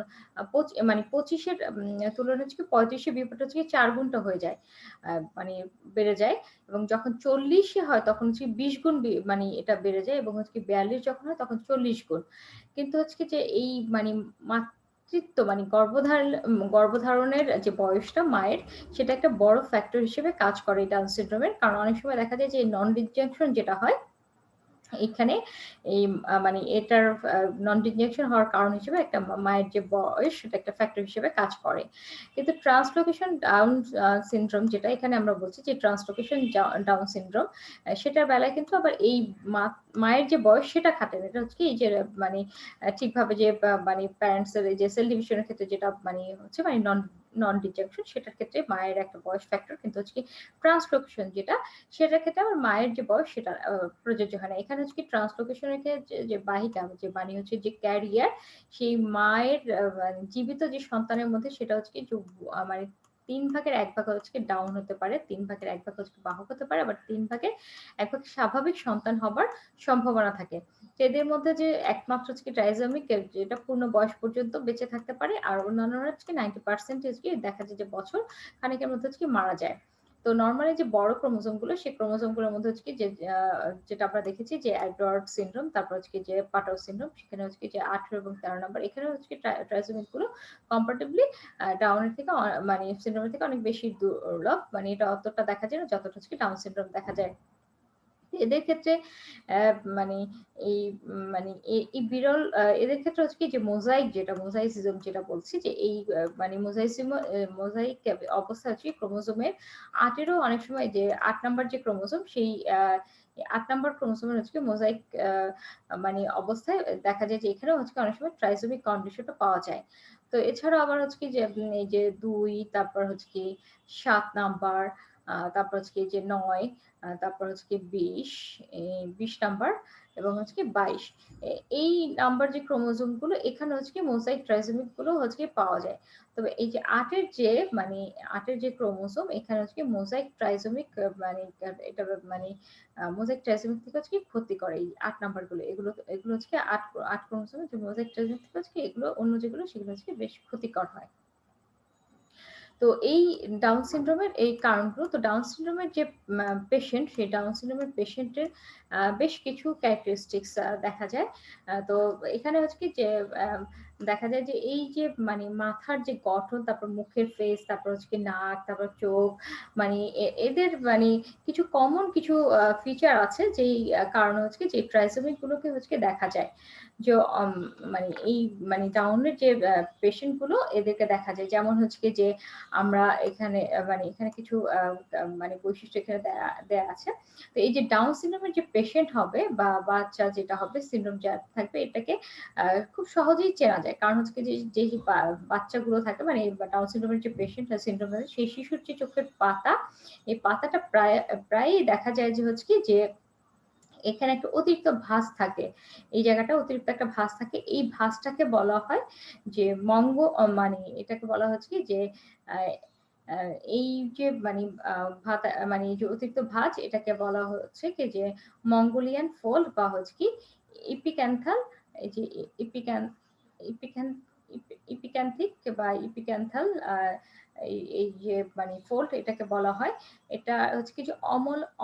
মানে 25 এর তুলনায় হচ্ছে কি 35 এর বিপরীতে হচ্ছে কি 4 গুণটা হয়ে যায়। মানে বেড়ে যায়। এবং যখন 40 এ হয় তখন হচ্ছে 20 গুণ মানে এটা বেড়ে যায় এবং হচ্ছে কি 42 যখন হয় তখন 40 গুণ। কিন্তু হচ্ছে কি যে এই মানে মাতৃত্ব মানে গর্ভধারণের যে বয়সটা মায়ের সেটা একটা বড় ফ্যাক্টর হিসেবে কাজ করে ডাউন সিনড্রোমের। কারণ অনেক সময় দেখা যায় যে নন ডিসজাংশন যেটা হয় এখানে এই মানে এটার নন ডিজেকশন হওয়ার কারণ হিসেবে একটা মায়ের যে বয়স সেটা একটা ফ্যাক্টর হিসেবে কাজ করে। কিন্তু ট্রান্সলোকেশন ডাউন সিনড্রোম যেটা এখানে আমরা বলছি যে ট্রান্সলোকেশন ডাউন সিনড্রোম, সেটার বেলায় কিন্তু আবার এই মায়ের যে বয়স সেটা খাটে না। এটা হচ্ছে কি যে মানে ঠিকভাবে যে মানে প্যারেন্টস এর যে সেল ডিভিশনের ক্ষেত্রে যেটা মানে হচ্ছে মানে নন ডিজেকশন সেটার ক্ষেত্রে মায়ের একটা বয়স ফ্যাক্টর, কিন্তু হচ্ছে কি ট্রান্সলোকেশন যেটা সেটার ক্ষেত্রে আমার মায়ের যে বয়স সেটা প্রযোজ্য হয় না। এখানে হচ্ছে কি ট্রান্সলোকেশনের ক্ষেত্রে যে বাহিকা যে মানে হচ্ছে যে ক্যারিয়ার, সেই মায়ের মানে জীবিত যে সন্তানের মধ্যে সেটা হচ্ছে কি মানে 3 ভাগের 1 ভাগ হচ্ছে কি ডাউন হতে পারে, 3 ভাগের 1 ভাগ হচ্ছে বাহক হতে পারে, আবার 3 ভাগের 1 ভাগ স্বাভাবিক সন্তান হবার সম্ভাবনা থাকে। এদের মধ্যে যে একমাত্র হচ্ছে কি ট্রাইজোমিক যেটা পূর্ণ বয়স পর্যন্ত বেঁচে থাকতে পারে, আর অন্যান্যরা হচ্ছে কি 90% কি দেখা যায় যে বছর খানেকের মধ্যে হচ্ছে কি মারা যায়। তো তো নরমালি যে বড় ক্রোমোজোম গুলো সেই ক্রোমোজোম গুলোর মধ্যে হচ্ছে কি যে যেটা আমরা দেখেছি যে এডওয়ার্ড সিনড্রোম, তারপর হচ্ছে কি যে পাটাউ সিনড্রোম, সেখানে হচ্ছে কি যে 18 এবং 13 নাম্বার, এখানে হচ্ছে কি ট্রাইসোমিক গুলো কম্পারেটিভলি ডাউনের থেকে মানে সিনড্রোমের থেকে অনেক বেশি দুর্লভ, মানে এটা অতটা দেখা যায় না যতটা হচ্ছে কি ডাউন সিনড্রোম দেখা যায়। এদের ক্ষেত্রে মানে এই মানে এই বিরল এদের ক্ষেত্রে হচ্ছে কি যে মোজাইক যেটা মোজাইসিজম যেটা বলছি যে এই মানে মোজাইক অবস্থা হচ্ছে ক্রোমোজোমের ৮ এরও অনেক সময় যে ৮ নাম্বার যে ক্রোমোজোম সেই ৮ নাম্বার ক্রোমোজোমের হচ্ছে কি মোজাইক মানে অবস্থায় দেখা যায় যে এখানেও হচ্ছে অনেক সময় ট্রাইসোমিক কন্ডিশনটা পাওয়া যায়। তো এছাড়াও আবার হচ্ছে কি যে এই যে ২ তারপর হচ্ছে কি ৭ নাম্বার, তারপর হচ্ছে কি যে ৯, তারপর হচ্ছে কি ২০ নাম্বার এবং হচ্ছে কি ২২। এই নাম্বার যে ক্রোমোজোম গুলো এখানে হচ্ছে কি মোজাইক ট্রাইসোমিক গুলো হচ্ছে কি পাওয়া যায়। তবে এই যে ৮ এর যে মানে ৮ এর যে ক্রোমোজোম এখানে হচ্ছে কি মোজাইক ট্রাইসোমিক মানে এটা মানে মোজাইক ট্রাইসোমিক থেকে হচ্ছে কি ক্ষতি করে এই ৮ নাম্বার গুলো। এগুলো হচ্ছে কি ৮ ক্রোমোজোম যে মোজাইক ট্রাইসোমিক থেকে হচ্ছে কি এগুলো অন্য যেগুলো সেগুলো হচ্ছে কি বেশ ক্ষতিকর হয়। তো এই ডাউন সিনড্রোমের এই কারণগুলো, তো ডাউন সিনড্রোমের যে পেশেন্ট, সেই ডাউন সিনড্রোমের পেশেন্টের বেশ কিছু ক্যারেক্টারিস্টিক্স দেখা যায়। তো এখানে হচ্ছে কি যে দেখা যায় যে এই যে মানে মাথার যে গঠন, তারপর মুখের ফেস, তারপর হচ্ছে কি নাক, তারপর চোখ, মানে এদের মানে কিছু কমন কিছু ফিচার আছে যেই কারণে হচ্ছে কি যে ট্রাইসোমিক গুলোকে হচ্ছে কি দেখা যায়। যে মানে এই মানে ডাউনের যে পেশেন্ট গুলো এদেরকে দেখা যায়। যেমন হচ্ছে কি যে আমরা এখানে মানে এখানে কিছু মানে বৈশিষ্ট্য এখানে দেয়া আছে। তো এই যে ডাউন সিনড্রোমের যে পেশেন্ট হবে বা বাচ্চা যেটা হবে সিনড্রোম যার থাকবে এটাকে খুব সহজেই চেনা যায়। কারণ হচ্ছে কি যে বাচ্চাগুলো থাকে মানে ডাউন সিনড্রোমের যে পেশেন্ট সিনড্রোমের সেই শিশুর যে চোখের পাতা, এই পাতাটা প্রায়ই দেখা যায় যে হচ্ছে কি যে এখানে একটা অতিরিক্ত ভাঁজ থাকে। এই জায়গাটা অতিরিক্ত একটা ভাঁজ থাকে। এই ভাঁজটাকে বলা হয় যে মানে এটাকে বলা হচ্ছে কি যে আ আ এই যে মানে মানে এই যে অতিরিক্ত ভাঁজ এটাকে বলা হচ্ছে কি যে মঙ্গোলিয়ান ফোল্ড বা হচ্ছে কি এপিক্যান্থাল, এই যে এপিক্যান এপিক্যান এপিক্যান্থিক বা এপিক্যান্থাল এই যে মানে ফোল্ড এটাকে বলা হয়। এটা হচ্ছে কি যে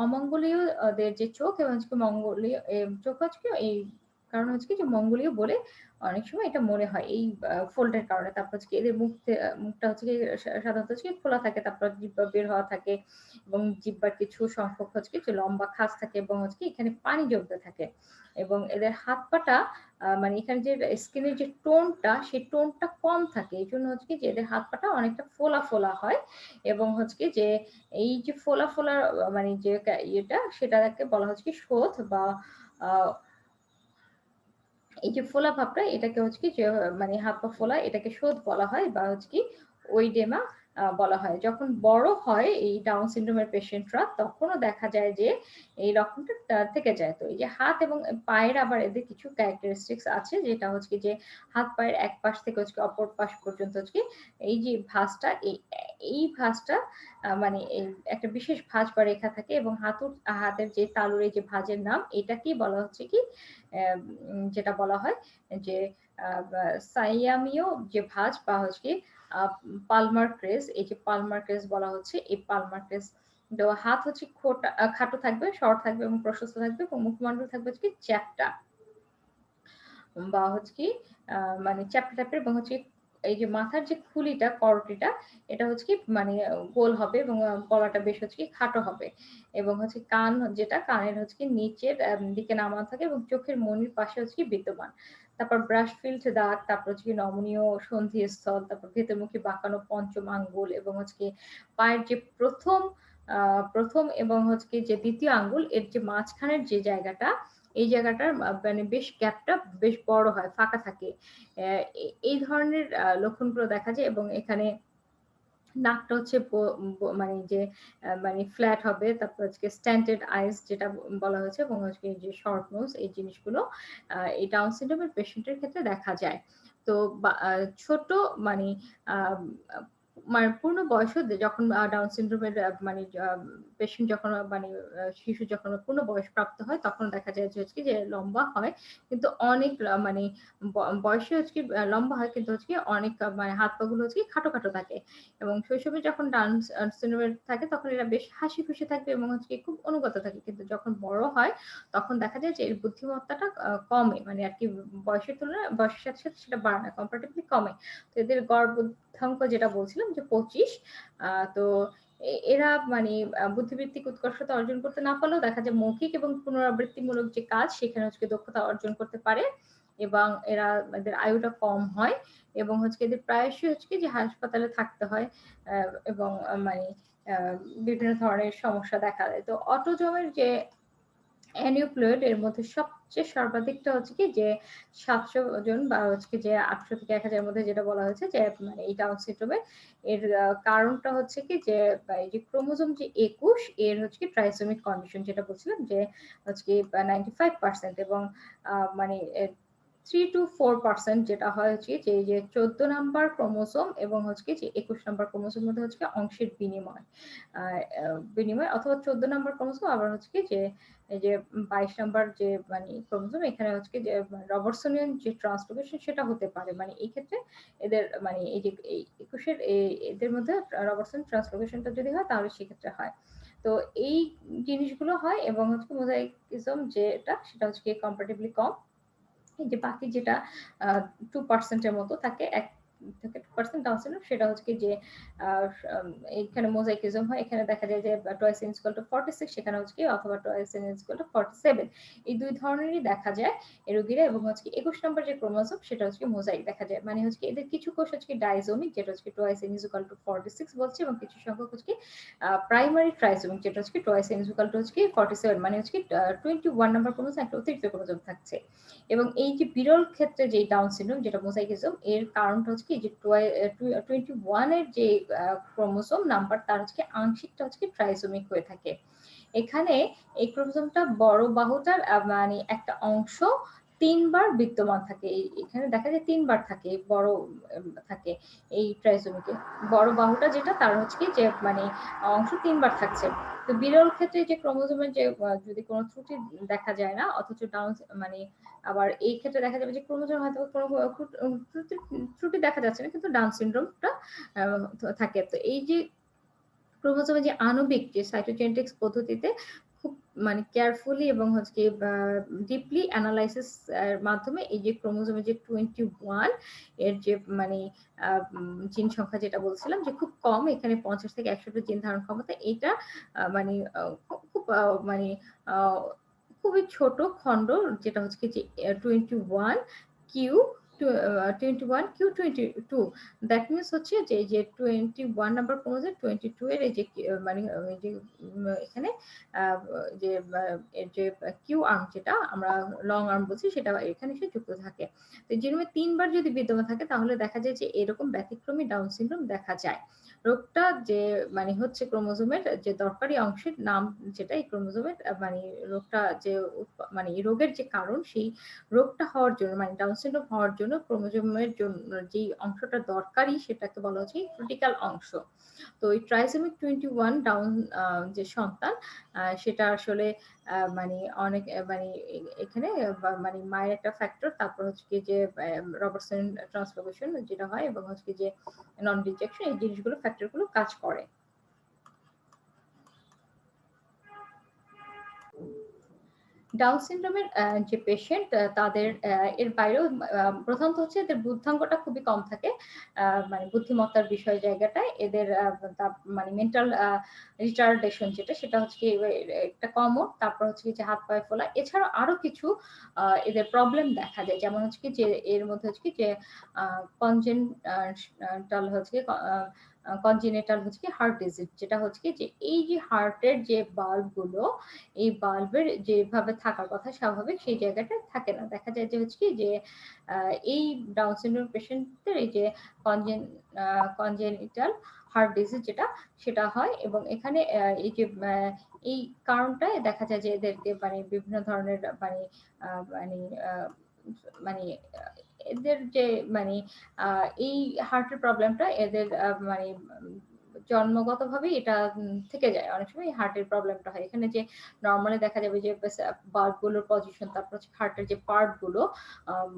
অমঙ্গলীয় দের যে চোখ এবং হচ্ছে কি মঙ্গলীয় চোখ হচ্ছে কি এই কারণ হচ্ছে কি যে মঙ্গলীয় বলে অনেক সময় এটা মনে হয় এই ফোল্ড এর কারণে। তারপর হচ্ছে কি এদের মুখটা হচ্ছে কি সাধারণত হচ্ছে কি খোলা থাকে, তারপর জিহ্বা বের হওয়া থাকে এবং জিহ্বার কিছু সংখ্যক হচ্ছে কি যে লম্বা খাঁজ থাকে এবং হচ্ছে কি এখানে পানি জমতে থাকে। এবং এদের হাত পাটা মানে এখানে যে স্কিনের যে টোনটা সেই টোনটা কম থাকে। এইজন্য হচ্ছে কি যে এদের হাত পাটা অনেকটা ফোলা, ফোলা হয় এবং হচ্ছে কি যে এই যে ফোলা, ফোলা মানে যে ইয়েটা সেটাকে বলা হচ্ছে কি শোথ বা আ এই যে ফোলা ভাবটা এটাকে হচ্ছে কি যে মানে হাত পা ফোলা এটাকে শোথ বলা হয় বা হচ্ছে কি ওইডেমা বলা হয়। যখন বড় হয় এই ডাউন সিনড্রোমের পেশেন্টরা তখনও দেখা যায় যে এই লক্ষণটা থেকে যায়। তো এই যে হাত এবং পায়ের আবার এদের কিছু ক্যারেক্টারিস্টিক্স আছে যেটা হচ্ছে কি যে হাত পায়ের এক পাশ থেকে হচ্ছে অপর পাশ পর্যন্ত হচ্ছে কি এই যে ভাঁজটা এই ভাঁজটা মানে এই একটা বিশেষ ভাঁজ বা রেখা থাকে এবং হাতের যে তালুর এই যে ভাঁজের নাম এটাকেই বলা হচ্ছে কি যেটা বলা হয় যে সাইয়ামীয় যে ভাঁজ বা হচ্ছে কি পালমার ক্রেস, এই যে পালমার ক্রেস বলা হচ্ছে এই পালমার ক্রেস। তো হাত হচ্ছে খাটো থাকবে, শর্ট থাকবে এবং প্রশস্ত থাকবে এবং মুখমণ্ডল থাকবে হচ্ছে কি চ্যাপ্টা বা হচ্ছে কি মানে চ্যাপ্টা টাইপের এবং হচ্ছে এই যে মাথার যে খুলিটা করোটিটা এটা হচ্ছে কি মানে গোল হবে এবং গলাটা বেশ হচ্ছে কি খাটো হবে এবং হচ্ছে কান যেটা কানের হচ্ছে কি নিচের দিকে নামানো থাকে এবং চোখের মনির পাশে হচ্ছে কি বিদ্যমান। তারপর ব্রাশ ফিল্ড দাঁত, তারপর হচ্ছে কি নমনীয় সন্ধিস্থল, তারপর ভেতরমুখী বাঁকানো পঞ্চম আঙ্গুল এবং হচ্ছে কি পায়ের যে প্রথম এবং হচ্ছে কি যে দ্বিতীয় আঙ্গুল এর যে মাঝখানের যে জায়গাটা এই জায়গাটার মানে বেশ গ্যাপটা বেশ বড় হয়, ফাঁকা থাকে। এই ধরনের লক্ষণগুলো দেখা যায় এবং এখানে নাকটা হচ্ছে মানে যে মানে ফ্ল্যাট হবে। তারপর হচ্ছে স্ট্যান্টার্ড আইস যেটা বলা হয়েছে এবং হচ্ছে যে শর্ট নোজ এই জিনিসগুলো এই ডাউন সিনড্রোমের পেশেন্টের ক্ষেত্রে দেখা যায়। তো ছোট মানে আ মানে পূর্ণ বয়সও যখন ডাউন সিনড্রোমের মানে পেশেন্ট যখন মানে শিশু যখন পূর্ণ বয়স প্রাপ্ত হয় তখন দেখা যায় যে হচ্ছে কি যে লম্বা হয়। কিন্তু অনেক মানে ব বয়সে হচ্ছে কি লম্বা হয় কিন্তু হচ্ছে কি অনেক মানে হাত পা গুলো হচ্ছে কি খাটো, খাটো থাকে। এবং শৈশবে যখন ডাউন সিনড্রোমের থাকে তখন এরা বেশ হাসি-খুশি থাকবে এবং হচ্ছে কি খুব অনুগত থাকে। কিন্তু যখন বড় হয় তখন দেখা যায় যে এর বুদ্ধিমত্তাটা কমে। মানে আরকি বয়সের তুলনায় বয়সের সাথে, সাথে সেটা বাড়ে না, কম্পারেটিভলি কমে। তো এদের গড় বুদ্ধাঙ্ক যেটা বলছিলাম যে ২৫ তো এরা মানে বুদ্ধিবৃত্তিক উৎকর্ষতা অর্জন করতে না পারলেও দেখা যায় মৌখিক এবং পুনরাবৃত্তিমূলক যে কাজ সেখানে হচ্ছে দক্ষতা অর্জন করতে পারে এবং এদের আয়ুটা কম হয় এবং হচ্ছে এদের প্রায়শই হচ্ছে কি যে হাসপাতালে থাকতে হয় এবং মানে আ বিভিন্ন ধরনের সমস্যা দেখা দেয়। তো অটোজমের যে অ্যানিউক্লিয়েট এর মধ্যে সবচেয়ে সর্বাধিকটা হচ্ছে কি যে ৭০০ জন বা হচ্ছে কি যে ৮০০ থেকে ১০০০ এর মধ্যে যেটা বলা হয়েছে যে মানে এই ডাউন সিনড্রোমের এর কারণটা হচ্ছে কি যে এই যে ক্রোমোজোম যে ২১ এর হচ্ছে কি ট্রাইসোমিক কন্ডিশন যেটা বলছিলাম যে হচ্ছে কি 95% এবং মানে 3 to 4% যেটা হয় হচ্ছে যে এই যে ১৪ নাম্বার ক্রোমোসোম এবং হচ্ছে কি যে ২১ নাম্বার ক্রোমোসোমের মধ্যে হচ্ছে কি অংশের বিনিময়। আ আ বিনিময় অথবা ১৪ নাম্বার ক্রোমোসোম আবার হচ্ছে কি যে এই যে ২২ নাম্বার যে মানে ক্রোমোসোম এখানে হচ্ছে কি যে রবার্টসনিয়ান যে ট্রান্সলোকেশন সেটা হতে পারে। মানে এই ক্ষেত্রে এদের মানে এই যে এই ২১ এর এদের মধ্যে রবার্টসন ট্রান্সলোকেশনটা যদি হয় তাহলে সেক্ষেত্রে হয়। তো এই জিনিসগুলো হয় এবং হচ্ছে মোজাইকিজম যেটা সেটা হচ্ছে গিয়ে কম্পারেটিভলি কম। এই যে বাকি যেটা আ 2% এর মতো থাকে ১ থেকে 2% ডাউন সিনড্রোম সেটা হচ্ছে কি যে আ এখানে মোজাইকিজম হয়। এখানে দেখা যায় যে টয়েস n = 46 সেখানে হচ্ছে কি অথবা টয়েস n = 47 এই ২ ধরনেরই দেখা যায় এই রোগীরা এবং হচ্ছে কি ২১ নম্বর যে ক্রোমোসোম সেটা হচ্ছে কি মোজাইক দেখা যায়। মানে হচ্ছে কি এদের কিছু কোষ হচ্ছে কি ডাইজোমিক যেটা হচ্ছে কি টয়েস n = 46 বলছে এবং কিছু সংখ্যক হচ্ছে কি প্রাইমারি ট্রাইসোমিক যেটা হচ্ছে কি টয়েস n = হচ্ছে কি 47 মানে হচ্ছে কি 21 নাম্বার ক্রোমোসোম একটা অতিরিক্ত ক্রোমোসোম থাকছে। এবং এই যে বিরল ক্ষেত্রে যে ডাউন সিনড্রোম যেটা মোজাইকিজম এর কারণটা হচ্ছে কি যে 21 এর যে ক্রোমোসোম নাম্বার তার হচ্ছে কি আংশিকটা হচ্ছে কি ট্রাইসোমিক হয়ে থাকে। এখানে এই ক্রোমোসোমটা বড় বাহুটার মানে একটা অংশ ৩ বার বিদ্যমান থাকে। এখানে দেখা যায় ৩ বার থাকে বড় থাকে এই ট্রাইসোমিকে। বড় বাহুটা যেটা তার হচ্ছে কি যে মানে অংশ ৩ বার থাকছে। তো বিরল ক্ষেত্রে যে ক্রোমোসোমের যে যদি কোন ত্রুটি দেখা যায় না অথচ ডাউন মানে আবার এই ক্ষেত্রে দেখা যাবে যে ক্রোমোজোম হয়তো কোনো ত্রুটি ত্রুটি দেখা যাচ্ছে না কিন্তু ডাউন সিনড্রোমটা আ থাকে। তো এই যে ক্রোমোজোমের যে আণবিক যে সাইটোজেনেটিক্স পদ্ধতিতে খুব মানে কেয়ারফুলি এবং হচ্ছে গিয়ে ডিপলি এনালাইসিস এর মাধ্যমে এই যে ক্রোমোজোমের যে 21 এর যে মানে জিন সংখ্যা যেটা বলছিলাম যে খুব কম এখানে ৫০ থেকে ১০০ টা জিন ধারণ ক্ষমতা এটা মানে খুব মানে আ খুবই ছোট খণ্ড যেটা হচ্ছে কি যে 21 Q to 21 Q 22 that means হচ্ছে যে এই যে 21 নাম্বার ক্রোমোজোম 22 এর এই যে মানে এই যে এখানে আ যে এর যে কিউ আর্ম যেটা আমরা লং আর্ম বলছি সেটা এখানে এসে যুক্ত থাকে। তো জিনোমে ৩ বার যদি বিদ্যমান থাকে তাহলে দেখা যায় যে এরকম ব্যতিক্রমী ডাউন সিনড্রোম দেখা যায়। রোগটা যে মানে হচ্ছে ক্রোমোজোমের যে দরকারি অংশের নাম যেটা এই ক্রোমোজোমের মানে রোগটা যে মানে এই রোগের যে কারণ সেই রোগটা হওয়ার জন্য মানে ডাউন সিনড্রোম হওয়ার জন্য ক্রোমোজোমের জন্য যেই অংশটা দরকারি সেটাকে বলা হচ্ছে ক্রিটিক্যাল অংশ। তো এই ট্রাইসোমিক 21 ডাউন যে সন্তান সেটা আসলে মানে অনেক মানে এখানে মানে মায়ের একটা ফ্যাক্টর তারপর হচ্ছে কি যে রবার্টসন ট্রান্সলোকেশন যেটা হয় এবং হচ্ছে কি যে নন রিজেকশন এই জিনিসগুলো ফ্যাক্টর গুলো কাজ করে। ডাউন সিনড্রোমের যে পেশেন্ট তাদের এর বাইরেও প্রধানত হচ্ছে এদের বুদ্ধাঙ্কটা খুবই কম থাকে। আ মানে বুদ্ধিমত্তার বিষয় জায়গাটায় এদের মানে মেন্টাল রিটার্ডেশন যেটা সেটা হচ্ছে কি একটা কমন। তারপর হচ্ছে কি যে হাত পায়ে ফোলা। এছাড়াও আরো কিছু এদের প্রবলেম দেখা যায়। যেমন হচ্ছে কি যে এর মধ্যে হচ্ছে কি যে আ কনজেন আ টাল হচ্ছে কি কনজেনিটাল হচ্ছে কি হার্ট ডিজিজ যেটা হচ্ছে কি যে এই যে হার্টের যে বাল্ব গুলো এই বাল্বের যেভাবে থাকার কথা স্বাভাবিক সেই জায়গাটা থাকে না। দেখা যায় যে হচ্ছে কি যে আ এই ডাউন সিনড্রোম পেশেন্টদের এই যে কনজেন আ কনজেনিটাল হার্ট ডিজিজ যেটা সেটা হয় এবং এখানে এই যে এই কারণটায় দেখা যায় যে এদেরকে মানে বিভিন্ন ধরনের মানে আ মানে আ মানে এদের যে মানে এই হার্টের প্রবলেমটা এদের মানে জন্মগতভাবে এটা থেকে যায়। অনেক সময় হার্টের প্রবলেমটা হয়। এখানে যে নরমালি দেখা যাবে যে বাল্ব গুলোর পজিশন, তারপর হচ্ছে হার্টের যে পার্ট গুলো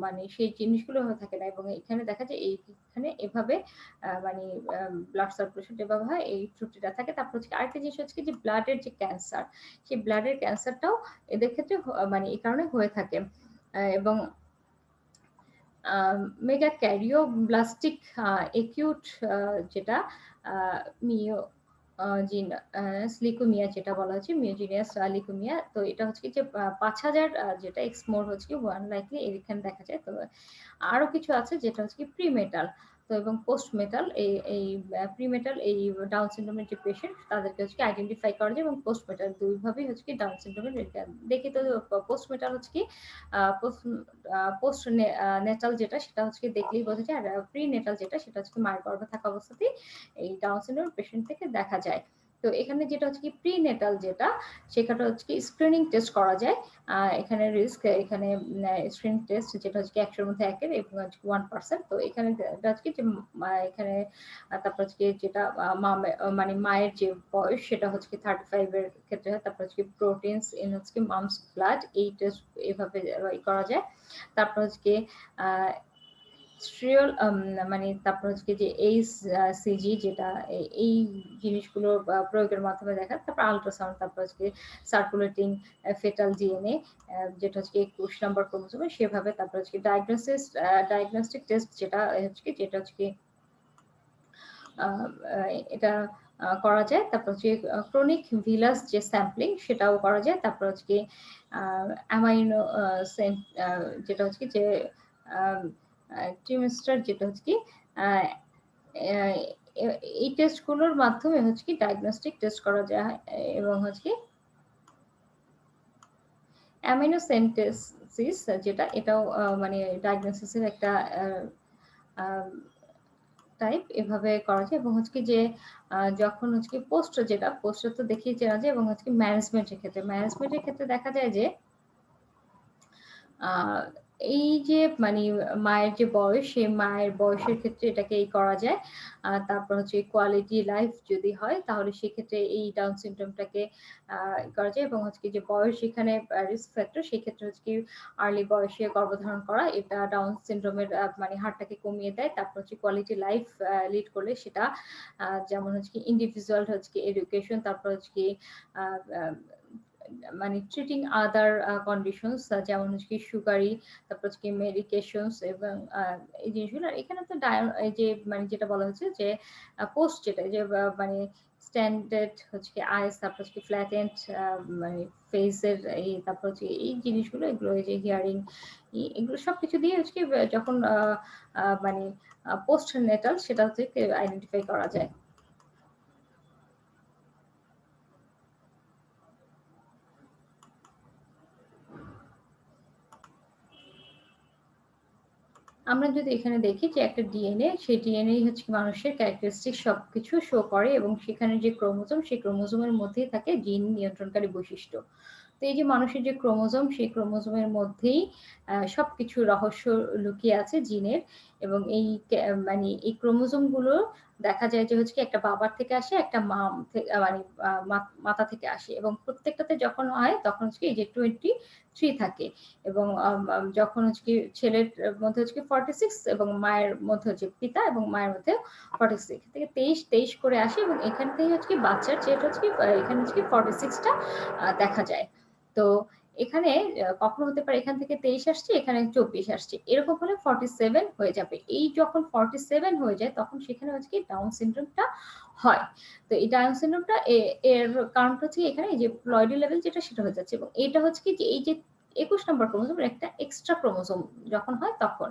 মানে সেই জিনিসগুলো থাকে না, এবং এখানে দেখা যায় এইখানে এভাবে মানে ব্লাড সার্কুলেশন এভাবে হয়, এই ত্রুটিটা থাকে। তারপর হচ্ছে আরেকটা জিনিস হচ্ছে যে ব্লাডের যে ক্যান্সার, সেই ব্লাডের ক্যান্সারটাও এদের ক্ষেত্রে মানে এই কারণে হয়ে থাকে। এবং মেগা ক্যারিওব্লাস্টিক একিউট যেটা মিও জিন লিকুমিয়া যেটা বলা হচ্ছে মিওজিনিয়াস লিকুমিয়া। তো এটা হচ্ছে কি যে ৫,০০০ যেটা এক্সমোর হচ্ছে কি ওয়ান লাইকলি এখানে দেখা যায়। তো আরো কিছু আছে যেটা হচ্ছে কি প্রিমেটাল, তো এবং পোস্ট মেটাল। এই প্রিমেটাল এই ডাউন সিনড্রোমের যে পেশেন্ট তাদেরকে হচ্ছে আইডেন্টিফাই করা যায়, এবং পোস্ট মেটাল দুই ভাবেই হচ্ছে কি ডাউন সিনড্রোমের দেখি। তো পোস্ট মেটাল হচ্ছে কি পোস্ট নেটাল যেটা সেটা হচ্ছে কি দেখলেই বোঝা যায়, আর প্রি নেটাল যেটা সেটা হচ্ছে মায়ের গর্ভে থাকা অবস্থাতেই এই ডাউন সিনড্রোম পেশেন্ট থেকে দেখা যায়। তো এখানে যেটা হচ্ছে কি প্রি নেটাল যেটা, সেখানে হচ্ছে কি স্ক্রিনিং টেস্ট করা যায়। এখানে রিস্ক, এখানে স্ক্রিনিং টেস্ট যেটা হচ্ছে ১০০ মধ্যে ১ এবং 1%। তো এখানে হচ্ছে কি যে এখানে তারপর হচ্ছে যেটা মানে মায়ের যে বয়স সেটা হচ্ছে কি 35 এর ক্ষেত্রে হয়। তারপর হচ্ছে প্রোটিনস ইন হচ্ছে কি মামস ব্লাড, এই টেস্ট এভাবে করা যায়। তারপর হচ্ছে স্ট্রিওল মানে তারপর হচ্ছে যে সিজি যেটা এই জিনিসগুলো প্রয়োগের মাধ্যমে দেখা। তারপর আল্ট্রাসাউন্ড, তারপর হচ্ছে সার্কুলেটিং ফেটাল ডিএনএ যেটা হচ্ছে ২১ নম্বর ক্রোমোসোমে সেভাবে। তারপর হচ্ছে ডায়াগনস্টিক টেস্ট যেটা হচ্ছে কি এটা করা যায়। তারপর হচ্ছে ক্রনিক ভিলাস যে স্যাম্পলিং সেটাও করা যায়। তারপর হচ্ছে অ্যামাইনো যেটা হচ্ছে যে ট্রিমেস্টার যেটা হচ্ছে কি এই টেস্টগুলোর মাধ্যমে হচ্ছে কি ডায়াগনস্টিক টেস্ট করা যায়। এবং হচ্ছে কি অ্যামিনো সেন্টেসিস যেটা এটাও মানে ডায়াগনোসিসের একটা টাইপ এভাবে করা যায়। এবং হচ্ছে কি যে যখন হচ্ছে কি পোস্টার তো দেখেই চেনা যায়। এবং হচ্ছে কি ম্যানেজমেন্টের ক্ষেত্রে দেখা যায় যে আহ এই যে মানে মায়ের যে বয়স, সেই মায়ের বয়সের ক্ষেত্রে এটাকে করা যায়। তারপর হচ্ছে কোয়ালিটি লাইফ যদি হয় তাহলে সেক্ষেত্রে এই ডাউন সিনড্রোমটাকে করা যায়। এবং হচ্ছে কি যে বয়স যেখানে রিস্ক ফ্যাক্টর, সেক্ষেত্রে হচ্ছে কি আর্লি বয়সে গর্ভধারণ করা এটা ডাউন সিনড্রোমের মানে হারটাকে কমিয়ে দেয়। তারপর হচ্ছে কোয়ালিটি লাইফ লিড করলে সেটা যেমন হচ্ছে কি ইন্ডিভিজুয়াল হচ্ছে কি এডুকেশন, তারপর হচ্ছে কি আহ মানে ট্রিটিং আদার কন্ডিশনস যেমন হচ্ছে কি সুগারি, তারপর হচ্ছে কি মেডিকেশনস এবং এই জিনিসগুলো। এখানে তো এই যে মানে যেটা বলা হচ্ছে যে পোস্ট যেটা যে মানে স্ট্যান্ডার্ড হচ্ছে কি আইস, তারপর হচ্ছে কি ফ্ল্যাটেন্ড মানে ফেসের এই, তারপর হচ্ছে এই জিনিসগুলো, এগুলো এই যে হিয়ারিং, এগুলো সবকিছু দিয়ে হচ্ছে কি যখন মানে পোস্ট নেটাল সেটা হচ্ছে আইডেন্টিফাই করা যায়। আমরা যদি এখানে দেখি যে একটা ডিএনএ, সেই ডিএনএ হচ্ছে মানুষের ক্যারেক্টারিস্টিক সবকিছু শো করে, এবং সেখানে যে ক্রোমোজোম, সেই ক্রোমোজোমের মধ্যেই থাকে জিন নিয়ন্ত্রণকারী বৈশিষ্ট্য। তো এই যে মানুষের যে ক্রোমোজোম, সেই ক্রোমোজোমের মধ্যেই সবকিছু রহস্য লুকিয়ে আছে জিনের। এবং এই মানে এই ক্রোমোজোম গুলো দেখা যায় যে হচ্ছে কি একটা বাবার থেকে আসে, একটা মা মানে মাতা থেকে আসে, এবং প্রত্যেকটাতে যখন হয় তখন হচ্ছে কি এই যে 23 থাকে। এবং যখন হচ্ছে কি ছেলের মধ্যে হচ্ছে কি 46, এবং মায়ের মধ্যে হচ্ছে পিতা এবং মায়ের মধ্যে 46 থেকে 23 করে আসে। এবং এখান থেকে হচ্ছে কি বাচ্চার যেটা হচ্ছে কি এখানে হচ্ছে কি 46টা দেখা যায়। তো এখানে কখনো হতে পারে এখান থেকে 23 আসছে, এখানে 24 আসছে, এরকম হলে 47 হয়ে যাবে। এই যখন 47 হয়ে যায় তখন সেখানে হচ্ছে কি ডাউন সিনড্রোমটা হয়। তো এই ডাউন সিনড্রোমটা এর কারণটা হচ্ছে এখানে এই যে প্লয়েডি লেভেল যেটা সেটা হয়ে যাচ্ছে। এবং এটা হচ্ছে কি যে এই যে 21 নম্বর ক্রোমোজোম একটা এক্সট্রা ক্রোমোজোম যখন হয় তখন।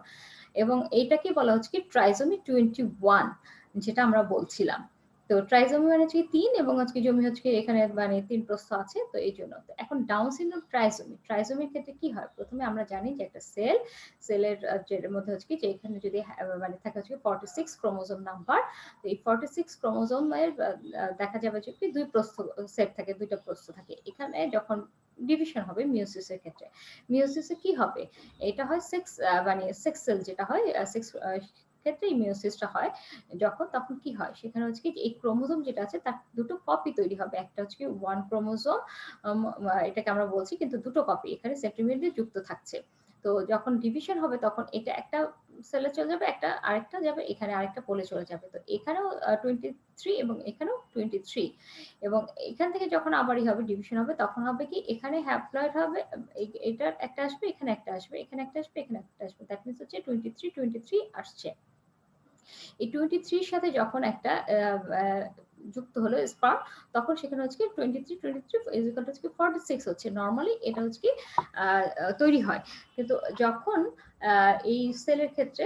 এবং এইটাকে বলা হচ্ছে কি ট্রাইজোমি 21 যেটা আমরা বলছিলাম। তো ট্রাইজোমি মানে হচ্ছে ৩, এবং হচ্ছে জমি হচ্ছে এখানে মানে ৩ প্রস্থ আছে, তো এই জন্য। তো এখন ডাউন সিনড্রোম ট্রাইজোমির ক্ষেত্রে কি হয়, প্রথমে আমরা জানি যে একটা সেলের যেটার মধ্যে হচ্ছে কি যে এখানে যদি মানে থাকে হচ্ছে 46 ক্রোমোজোম নাম্বার। তো এই 46 ক্রোমোজোমের দেখা যাবে যে কি দুই প্রস্থ সেট থাকে, দুইটা প্রস্থ থাকে। এখানে যখন ডিভিশন হবে মিওসিসের ক্ষেত্রে। মিওসিসে কি হবে? এটা হয় সেক্স মানে সেক্স সেল যেটা হয় সেক্স ক্ষেত্রে মিওসিসটা হয় যখন তখন কি হয়? সেখানে হচ্ছে কি এই ক্রোমোজোম যেটা আছে তার ২ টো কপি তৈরি হবে। একটা হচ্ছে কি 1 ক্রোমোজোম আম এটাকে আমরা বলছি কিন্তু ২ টো কপি এখানে সেন্টিমিটার দিয়ে যুক্ত থাকছে। তো যখন ডিভিশন হবে তখন এটা একটা সেলে চলে যাবে, একটা আরেকটা যাবে, এখানে আরেকটা পোলে চলে যাবে। তো এখানেও 23 এবং এখানেও 23 এবং এখান থেকে যখন আবার হবে ডিভিশন হবে তখন হবে কি এখানে হ্যাপ্লয়েড হবে এটার একটা আসবে, এখানে একটা আসবে, এখানে একটা আসবে, এখানে একটা আসবে। দ্যাট মিনস হচ্ছে 23, 23 আসছে। এই 23 এর সাথে যখন একটা যুক্ত হলো স্পার্ম তখন সেখানে হচ্ছে কি 23 23 ইজ ইকুয়াল টু হচ্ছে 46 হচ্ছে। নরমালি এটা হচ্ছে কি তৈরি হয়। কিন্তু যখন এই সেলের ক্ষেত্রে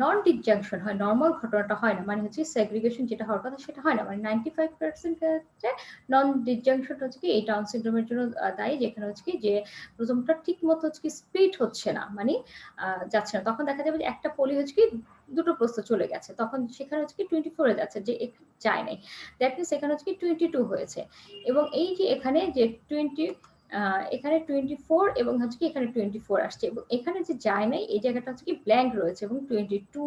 নন ডিসজাংশন হয়, নরমাল ঘটনাটা হয় না। মানে হচ্ছে সেগ্রিগেশন যেটা হওয়ার কথা সেটা হয় না। মানে 95% ক্ষেত্রে নন ডিসজাংশন হচ্ছে কি এই ডাউন সিনড্রোমের জন্য দায়ী যেখানে হচ্ছে কি যে প্রথমটা ঠিক মতো হচ্ছে কি স্প্লিট হচ্ছে না। মানে যাচ্ছে না। তখন দেখা যাবে যে একটা পলি হচ্ছে কি ২ টো প্রস্থ চলে গেছে। তখন সেখানে হচ্ছে কি 24 এ যাচ্ছে যে যায় নাই। দ্যাট মিনস এখানে হচ্ছে কি 22 হয়েছে। এবং এই যে এখানে যে 20 এখানে 24 এবং হচ্ছে কি এখানে 24 আসছে এবং এখানে যে যায় নাই এই জায়গাটা হচ্ছে কি ব্ল্যাঙ্ক রয়েছে এবং 22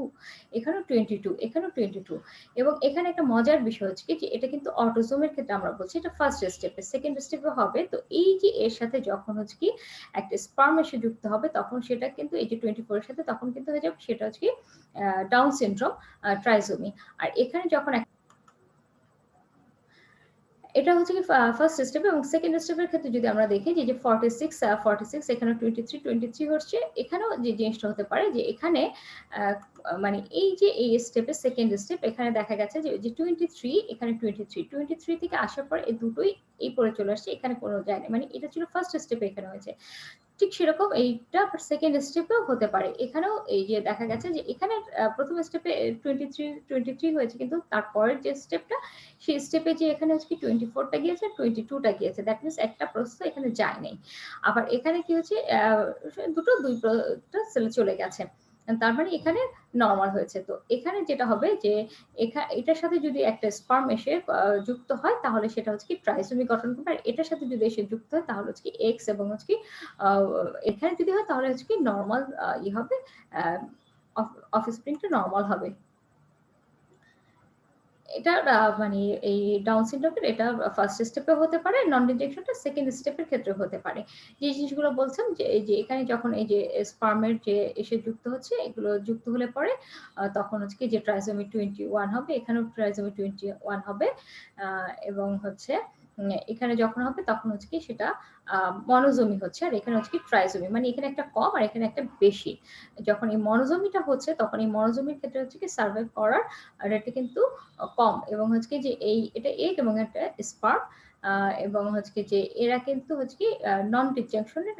এখানেও 22 এখানেও 22 এবং এখানে একটা মজার বিষয় হচ্ছে কি যে এটা কিন্তু অটোজোমের ক্ষেত্রে আমরা বলছি এটা ফার্স্ট স্টেপে, সেকেন্ড স্টেপে হবে। তো এই যে এর সাথে যখন হচ্ছে কি একটা স্পার্ম এসে যুক্ত হবে তখন সেটা কিন্তু এই যে 24 এর সাথে তখন কিন্তু হয়ে যাবে সেটা হচ্ছে কি ডাউন সিনড্রোম ট্রাইজোমি। আর এখানে যখন এটা হচ্ছে কি ফার্স্ট স্টেপ এবং সেকেন্ড স্টেপের ক্ষেত্রে যদি আমরা দেখি যে 46 এখানে 23 হচ্ছে। এখানেও যে জিনিসটা হতে পারে যে এখানে মানে এই যে এই স্টেপের সেকেন্ড স্টেপ এখানে দেখা গেছে যে 23 এখানে 23 থেকে আসার পর এই দুটোই এই পরে চলে আসছে। এখানে কোনো যায় না। মানে এটা ছিল ফার্স্ট স্টেপে এখানে হয়েছে। ঠিক সেরকম এইটা সেকেন্ড স্টেপেও হতে পারে। এখানেও এই যে দেখা গেছে যে এখানে প্রথম স্টেপে 23 হয়েছে কিন্তু তারপরের যে স্টেপটা সেই স্টেপে যে এখানে হচ্ছে কি 24 টা গিয়েছে, 22 টা গিয়েছে। দ্যাট মিনস একটা প্রসেস এখানে যায় নাই। আবার এখানে কি হচ্ছে দুই টা সেলে চলে গেছে। তার মানে এখানে নরমাল হয়েছে। তো এখানে যেটা হবে যে এটার সাথে যদি একটা স্পার্ম এসে যুক্ত হয় তাহলে সেটা হচ্ছে কি ট্রাইসোমি গঠন করবে। আর এটার সাথে যদি এসে যুক্ত হয় তাহলে হচ্ছে কি এক্স এবং হচ্ছে কি আ এখানে যদি হয় তাহলে হচ্ছে কি নরমাল হবে আ অফ অফস্প্রিংটা নরমাল হবে। এটা মানে এই ডাউন সিনড্রোমের এটা ফার্স্ট স্টেপে হতে পারে, নন ডিটেকশনটা সেকেন্ড স্টেপের ক্ষেত্রে হতে পারে। যে জিনিসগুলো বলছিলাম যে এই যে এখানে যখন এই যে স্পার্মের যে এসে যুক্ত হচ্ছে এগুলো যুক্ত হলে পরে তখন হচ্ছে কি যে ট্রাইসোমি 21 হবে, এখানেও ট্রাইসোমি 21 হবে। এবং হচ্ছে এখানে যখন হবে তখন হচ্ছে কি সেটা মনোজোমি হচ্ছে আর এখানে হচ্ছে কি ট্রাইসোমি। মানে এখানে একটা কম আর এখানে একটা বেশি। যখন এই মনোজোমিটা হচ্ছে তখন এই মনোজোমির ক্ষেত্রে হচ্ছে কি সার্ভাইভ করার রেটটা কিন্তু কম এবং হচ্ছে কি যে এটা এগ এবং একটা স্পার্ম এবং হচ্ছে কি যে এরা কিন্তু হচ্ছে কি নন ডিসজাংশনের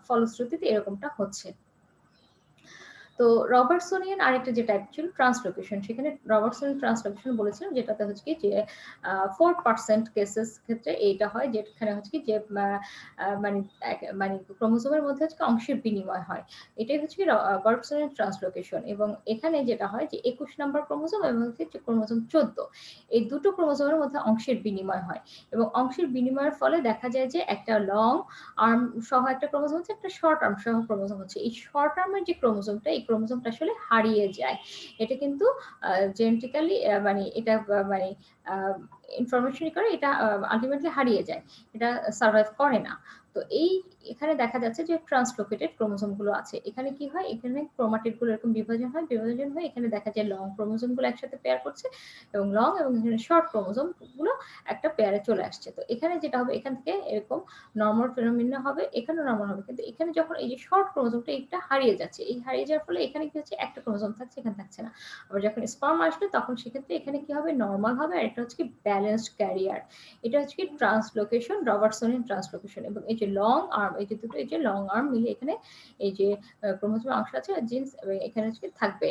ফলশ্রুতিতে এরকমটা হচ্ছে। তো রবার্টসনিয়ান আরেকটা যে টাইপ ছিল ট্রান্সলোকেশন। সেখানে রবার্টসনিয়ান ট্রান্সলোকেশন বলেছিলাম যেটাতে হচ্ছে কি যে 4% কেসেস ক্ষেত্রে এইটা হয় যেখানে হচ্ছে কি যে মানে মানে ক্রোমোসোমের মধ্যে হচ্ছে অংশের বিনিময় হয়। এটাই হচ্ছে কি রবার্টসনিয়ান ট্রান্সলোকেশন এবং এখানে যেটা হয় যে 21 নাম্বার ক্রোমোসোম এবং হচ্ছে ক্রোমোসোম 14 এই দুটো ক্রোমোসোমের মধ্যে অংশের বিনিময় হয় এবং অংশের বিনিময়ের ফলে দেখা যায় যে একটা লং আর্ম সহ একটা ক্রোমোসোম হচ্ছে, একটা শর্ট আর্ম সহ ক্রোমোসোম হচ্ছে। এই শর্ট আর্মের যে ক্রোমোসোমটা, এই ক্রোমোসোমটা আসলে হারিয়ে যায়। এটা কিন্তু জেনেটিক্যালি মানে এটা মানে আ ইনফরমেশনই করে এটা আল্টিমেটলি হারিয়ে যায়। এটা সারভাইভ করে না। তো এখানে দেখা যাচ্ছে যে ট্রান্সলোকেটেড ক্রোমোসোম গুলো আছে। এখানে কি হয়? এখানে ক্রোমাটিড গুলো এরকম বিভাজন হয়। বিভাজন হয়ে এখানে দেখা যায় লং ক্রোমোসোম গুলো একসাথে পেয়ার করছে এবং লং এবং এখানে শর্ট ক্রোমোসোম গুলো একটা পেয়ারে চলে আসছে। তো এখানে যেটা হবে এখান থেকে এরকম নরমাল ফেনোমেনন হবে, এখানেও নরমাল হবে। কিন্তু এখানে যখন এই যে শর্ট ক্রোমোসোমটা এটা হারিয়ে যাচ্ছে। এই হারিয়ে যাওয়ার ফলে এখানে কি হচ্ছে একটা ক্রোমোসোম থাকছে, এখানে থাকছে না। আবার যখন স্পার্ম আসবে তখন সেক্ষেত্রে এখানে কি হবে নরমাল হবে আর এটা হচ্ছে কি ব্যালেন্সড ক্যারিয়ার। এটা হচ্ছে কি ট্রান্সলোকেশন, রবার্টসনিয়ান ট্রান্সলোকেশন এবং এই যে লং আর্ম এই যে দুটো এই যে লং আর্ম মিলে এখানে এই যে ক্রোমোসোমের অংশ আছে জিনস এখানে হচ্ছে থাকবে।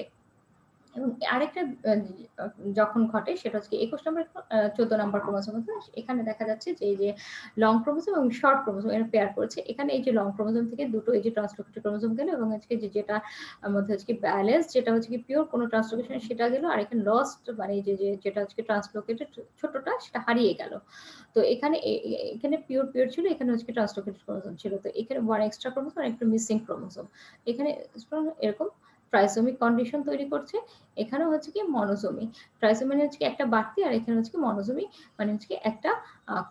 এবং আরেকটা যখন ঘটে সেটা হচ্ছে ২১ নম্বর ১৪ নম্বর ক্রোমোসোম আছে। এখানে দেখা যাচ্ছে যে এই যে লং ক্রোমোসোম এবং শর্ট ক্রোমোসোম এরা পেয়ার করেছে। এখানে এই যে লং ক্রোমোসোম থেকে দুটো এই যে ট্রান্সলোকেটেড ক্রোমোসোম গেল এবং হচ্ছে যে যেটা মধ্যে হচ্ছে ব্যালেন্স যেটা হচ্ছে পিওর কোনো ট্রান্সলোকেশন সেটা গেল। আর এখানে লস্ট মানে এই যে যেটা হচ্ছে ট্রান্সলোকেটেড ছোটটা সেটা হারিয়ে গেল। তো এখানে এখানে পিওর ছিল, এখানে হচ্ছে ট্রান্সলোকেটেড ক্রোমোসোম ছিল। তো এখানে 1 এক্সট্রা ক্রোমোসোম আর একটা মিসিং ক্রোমোসোম। এখানে এরকম ট্রাইসোমিক কন্ডিশন তৈরি করছে। এখানেও হচ্ছে কি মনোজোমি। ট্রাইসোমি মানে হচ্ছে একটা বাড়তি আর এখানে হচ্ছে মনোজোমি মানে হচ্ছে একটা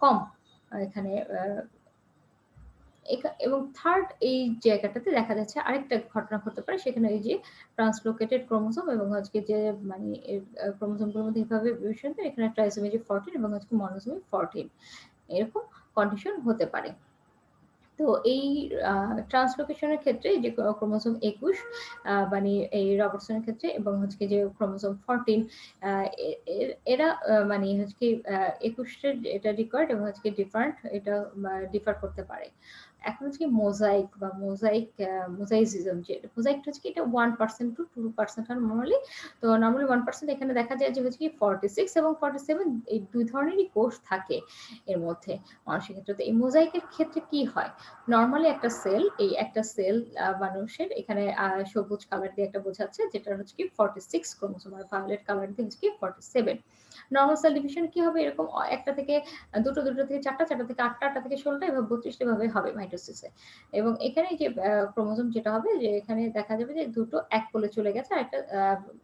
কম। এখানে এবং থার্ড এই জায়গাটাতে দেখা যাচ্ছে আরেকটা ঘটনা ঘটতে পারে। সেখানে এই যে ট্রান্সলোকেটেড ক্রোমোসোম এবং হচ্ছে যে মানে ক্রোমোসোমগুলোর মধ্যে এভাবে ডিভিশন এখানে ট্রাইসোমি যে 14 এবং হচ্ছে মনোজোমি 14 এরকম কন্ডিশন হতে পারে। তো এই ট্রান্সলোকেশন এর ক্ষেত্রে যে ক্রোমোসোম 21 মানে এই রবার্টসনের ক্ষেত্রে এবং হচ্ছে যে ক্রোমোসোম 14 এরা মানে হচ্ছে কি 21 এর এটা রিকয়েড এবং হচ্ছে ডিফারেন্ট এটা ডিফার করতে পারে। এখন হচ্ছে মোজাইক বা মোজাইসিজম যে মোজাইকটা হচ্ছে এটা 1% টু 2% আর নরমালি। তো নরমালি 1% এখানে দেখা যায় যে হচ্ছে কি 46 এবং 47 এই দুই ধরনেরই কোষ থাকে এর মধ্যে মানুষের ক্ষেত্রে। তো এই মোজাইকের ক্ষেত্রে কি হয়? নরমালি একটা সেল, এই একটা সেল মানুষের এখানে সবুজ কালার দিয়ে একটা বোঝাচ্ছে যেটা হচ্ছে কি 46 ক্রোমোসোম আর ভায়োলেট কালার দিয়ে হচ্ছে কি 47। নরমাল সেল ডিভিশন কি হবে? এরকম একটা থেকে দুটো থেকে চারটা, চারটা থেকে আটটা, আটটা থেকে 16টা এভাবে 32টা ভাবে হবে মাইটোসিসে। এবং এখানে যে ক্রোমোসোম যেটা হবে যে এখানে দেখা যাবে যে দুটো এক কোলে চলে গেছে আর একটা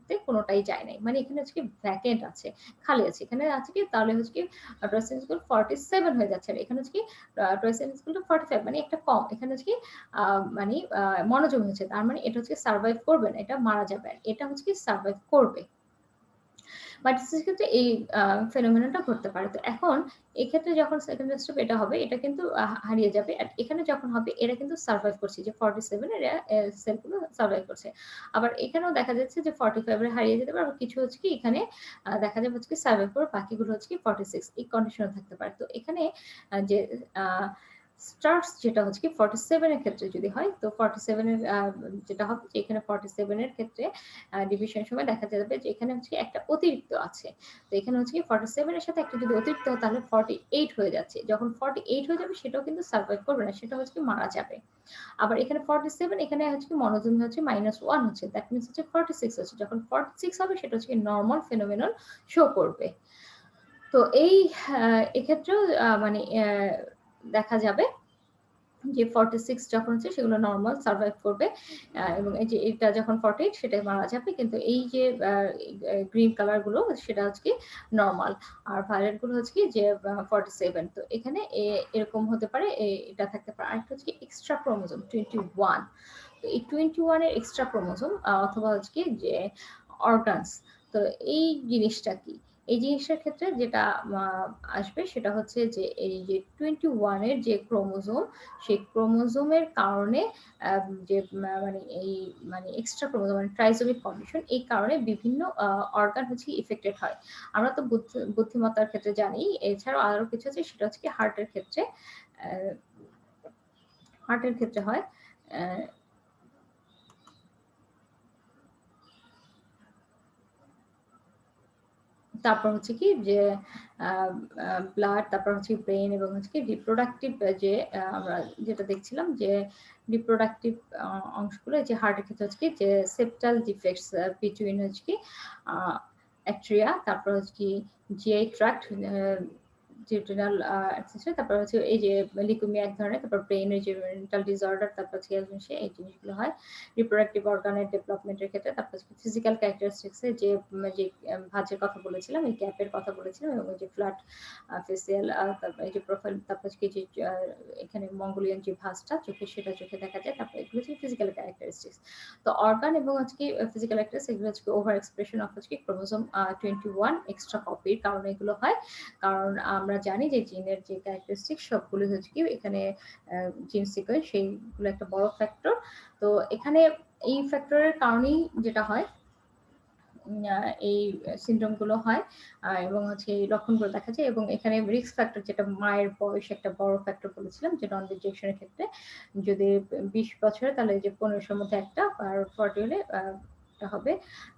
তে কোনটাই যায় নাই। মানে এখানে হচ্ছে কি ভ্যাকেন্ট আছে, খালি আছে। এখানে আছে কি তাহলে হচ্ছে কি ড্রেসিং স্কুল 47 হয়ে যাচ্ছে। আর এখানে হচ্ছে কি ড্রেসিং স্কুলটা 45 মানে একটা কম। এখানে হচ্ছে কি মানে মনোযোগ হচ্ছে। তার মানে এটা হচ্ছে সারভাইভ করবে না। এটা মারা যাবে। আর এটা হচ্ছে কি সারভাইভ করবে। মাইটোসিসের ক্ষেত্রে এই ফেনোমেননটা ঘটতে পারে। তো এখন এক্ষেত্রে যখন সেকেন্ড স্টেপ এটা হবে, এটা কিন্তু হারিয়ে যাবে। আর এখানে যখন হবে এরা কিন্তু সারভাইভ করছে যে 47 এর সেলগুলো সারভাইভ করছে। আবার এখানেও দেখা যাচ্ছে যে 45 এর হারিয়ে যেতে পারে। আবার কিছু হচ্ছে কি এখানে দেখা যাবে হচ্ছে কি সারভাইভ করে বাকিগুলো হচ্ছে কি 46 এই কন্ডিশনে থাকতে পারে। তো এখানে যে আ স্টার্স যেটা হচ্ছে কি 47 এর ক্ষেত্রে যদি হয় তো 47 এর যেটা হবে যে এখানে 47 এর ক্ষেত্রে ডিভিশনের সময় দেখা যাবে যে এখানে হচ্ছে একটা অতিরিক্ত আছে। তো এখানে হচ্ছে কি 47 এর সাথে একটা যদি অতিরিক্ত হয় তাহলে 48 হয়ে যাচ্ছে। যখন 48 হয়ে যাবে সেটাও কিন্তু সারভাইভ করবে না। সেটা হচ্ছে কি মারা যাবে। আবার এখানে 47 এখানে হচ্ছে কি মনোজোমি হচ্ছে -1 হচ্ছে। দ্যাট মিনস হচ্ছে 46 হচ্ছে। যখন 46 হবে সেটা হচ্ছে কি নরমাল ফেনোমেনন শো করবে। তো এই এক্ষেত্রেও মানে দেখা যাবে যে 46 যখন হচ্ছে সেগুলো নরমাল সারভাইভ করবে। এবং এই যে এটা যখন 48 সেটাই মারা যাবে। কিন্তু এই যে গ্রিন কালার গুলো সেটা হচ্ছে কি নরমাল। আর ভায়োলেট গুলো হচ্ছে কি যে 47। তো এখানে এরকম হতে পারে এটা থাকতে পারে। আরেকটা হচ্ছে কি এক্সট্রা ক্রোমোসোম 21। তো এই 21 এর এক্সট্রা ক্রোমোসোম অথবা হচ্ছে কি যে অর্গানস। তো এই জিনিসটা কি? এই জিনিসটার ক্ষেত্রে যেটা আ আসবে সেটা হচ্ছে যে এই যে 21 এর যে ক্রোমোসোম সেই ক্রোমোসোমের কারণে যে মানে এই মানে এক্সট্রা ক্রোমোসোম মানে ট্রাইসোমিক কন্ডিশন এই কারণে বিভিন্ন অর্গান হচ্ছে ইফেক্টেড হয়। আমরা তো বুদ্ধিমত্তার ক্ষেত্রে জানি। এছাড়াও আরো কিছু আছে সেটা হচ্ছে কি হার্টের ক্ষেত্রে অ্যা হার্টের ক্ষেত্রে হয়। অ্যা তারপর হচ্ছে কি যে আ আ ব্লাড, তারপর হচ্ছে ব্রেইন এবং হচ্ছে কি রিপ্রোডাক্টিভ যে আমরা যেটা দেখছিলাম যে রিপ্রোডাক্টিভ অংশগুলো যে হার্টের ক্ষেত্রে হচ্ছে কি যে সেপ্টাল ডিফেক্টস বিটুইন হচ্ছে কি আ অ্যাট্রিয়া, তারপর হচ্ছে কি জিআই ট্রাক্ট ডিউটেনাল অ্যাক্সেস তারপর হচ্ছে এই যে লিউকেমিয়া এক ধরনের, তারপর ব্রেইনের যে মেন্টাল ডিসঅর্ডার, তারপর হচ্ছে এই জিনিসগুলো হয়। রিপ্রোডাক্টিভ অর্গানের ডেভেলপমেন্টের ক্ষেত্রে, তারপর হচ্ছে ফিজিক্যাল ক্যারেক্টারিস্টিক্স এর যে যে ভাঁজের কথা বলেছিলাম, এই গ্যাপের কথা বলেছিলাম এবং ওই যে ফ্ল্যাট ফেসিয়াল তারপর এই যে প্রোফাইল, তারপর হচ্ছে যে এখানে মঙ্গোলিয়ান যে ভাঁজটা চোখে সেটা চোখে দেখা যায়। তারপর এগুলো হচ্ছে ফিজিক্যাল ক্যারেক্টারিস্টিক্স। তো অর্গান এবং হচ্ছে কি ফিজিক্যাল ক্যারেক্টারিস্টিক্স এগুলো হচ্ছে ওভার এক্সপ্রেশন অফ হচ্ছে ক্রোমোসোম 21 এক্সট্রা কপির কারণে এগুলো হয়। কারণ আমরা জানি যে জিনের যে ক্যারেক্টারিস্টিক সবগুলো হচ্ছে কি এখানে জিন সিকোয়েন্স সেইগুলো একটা বড় ফ্যাক্টর। তো এখানে এই ফ্যাক্টরের কারণেই যেটা হয় এই সিনড্রোম গুলো হয় এবং হচ্ছে এই লক্ষণগুলো দেখা যায় এবং এখানে রিস্ক ফ্যাক্টর যেটা মায়ের বয়স একটা বড় ফ্যাক্টর বলেছিলাম যে নন রিজেকশন এর ক্ষেত্রে যদি 20 বছরে তাহলে যে 15 এর মধ্যে একটা আর 40 হলে এটা হবে।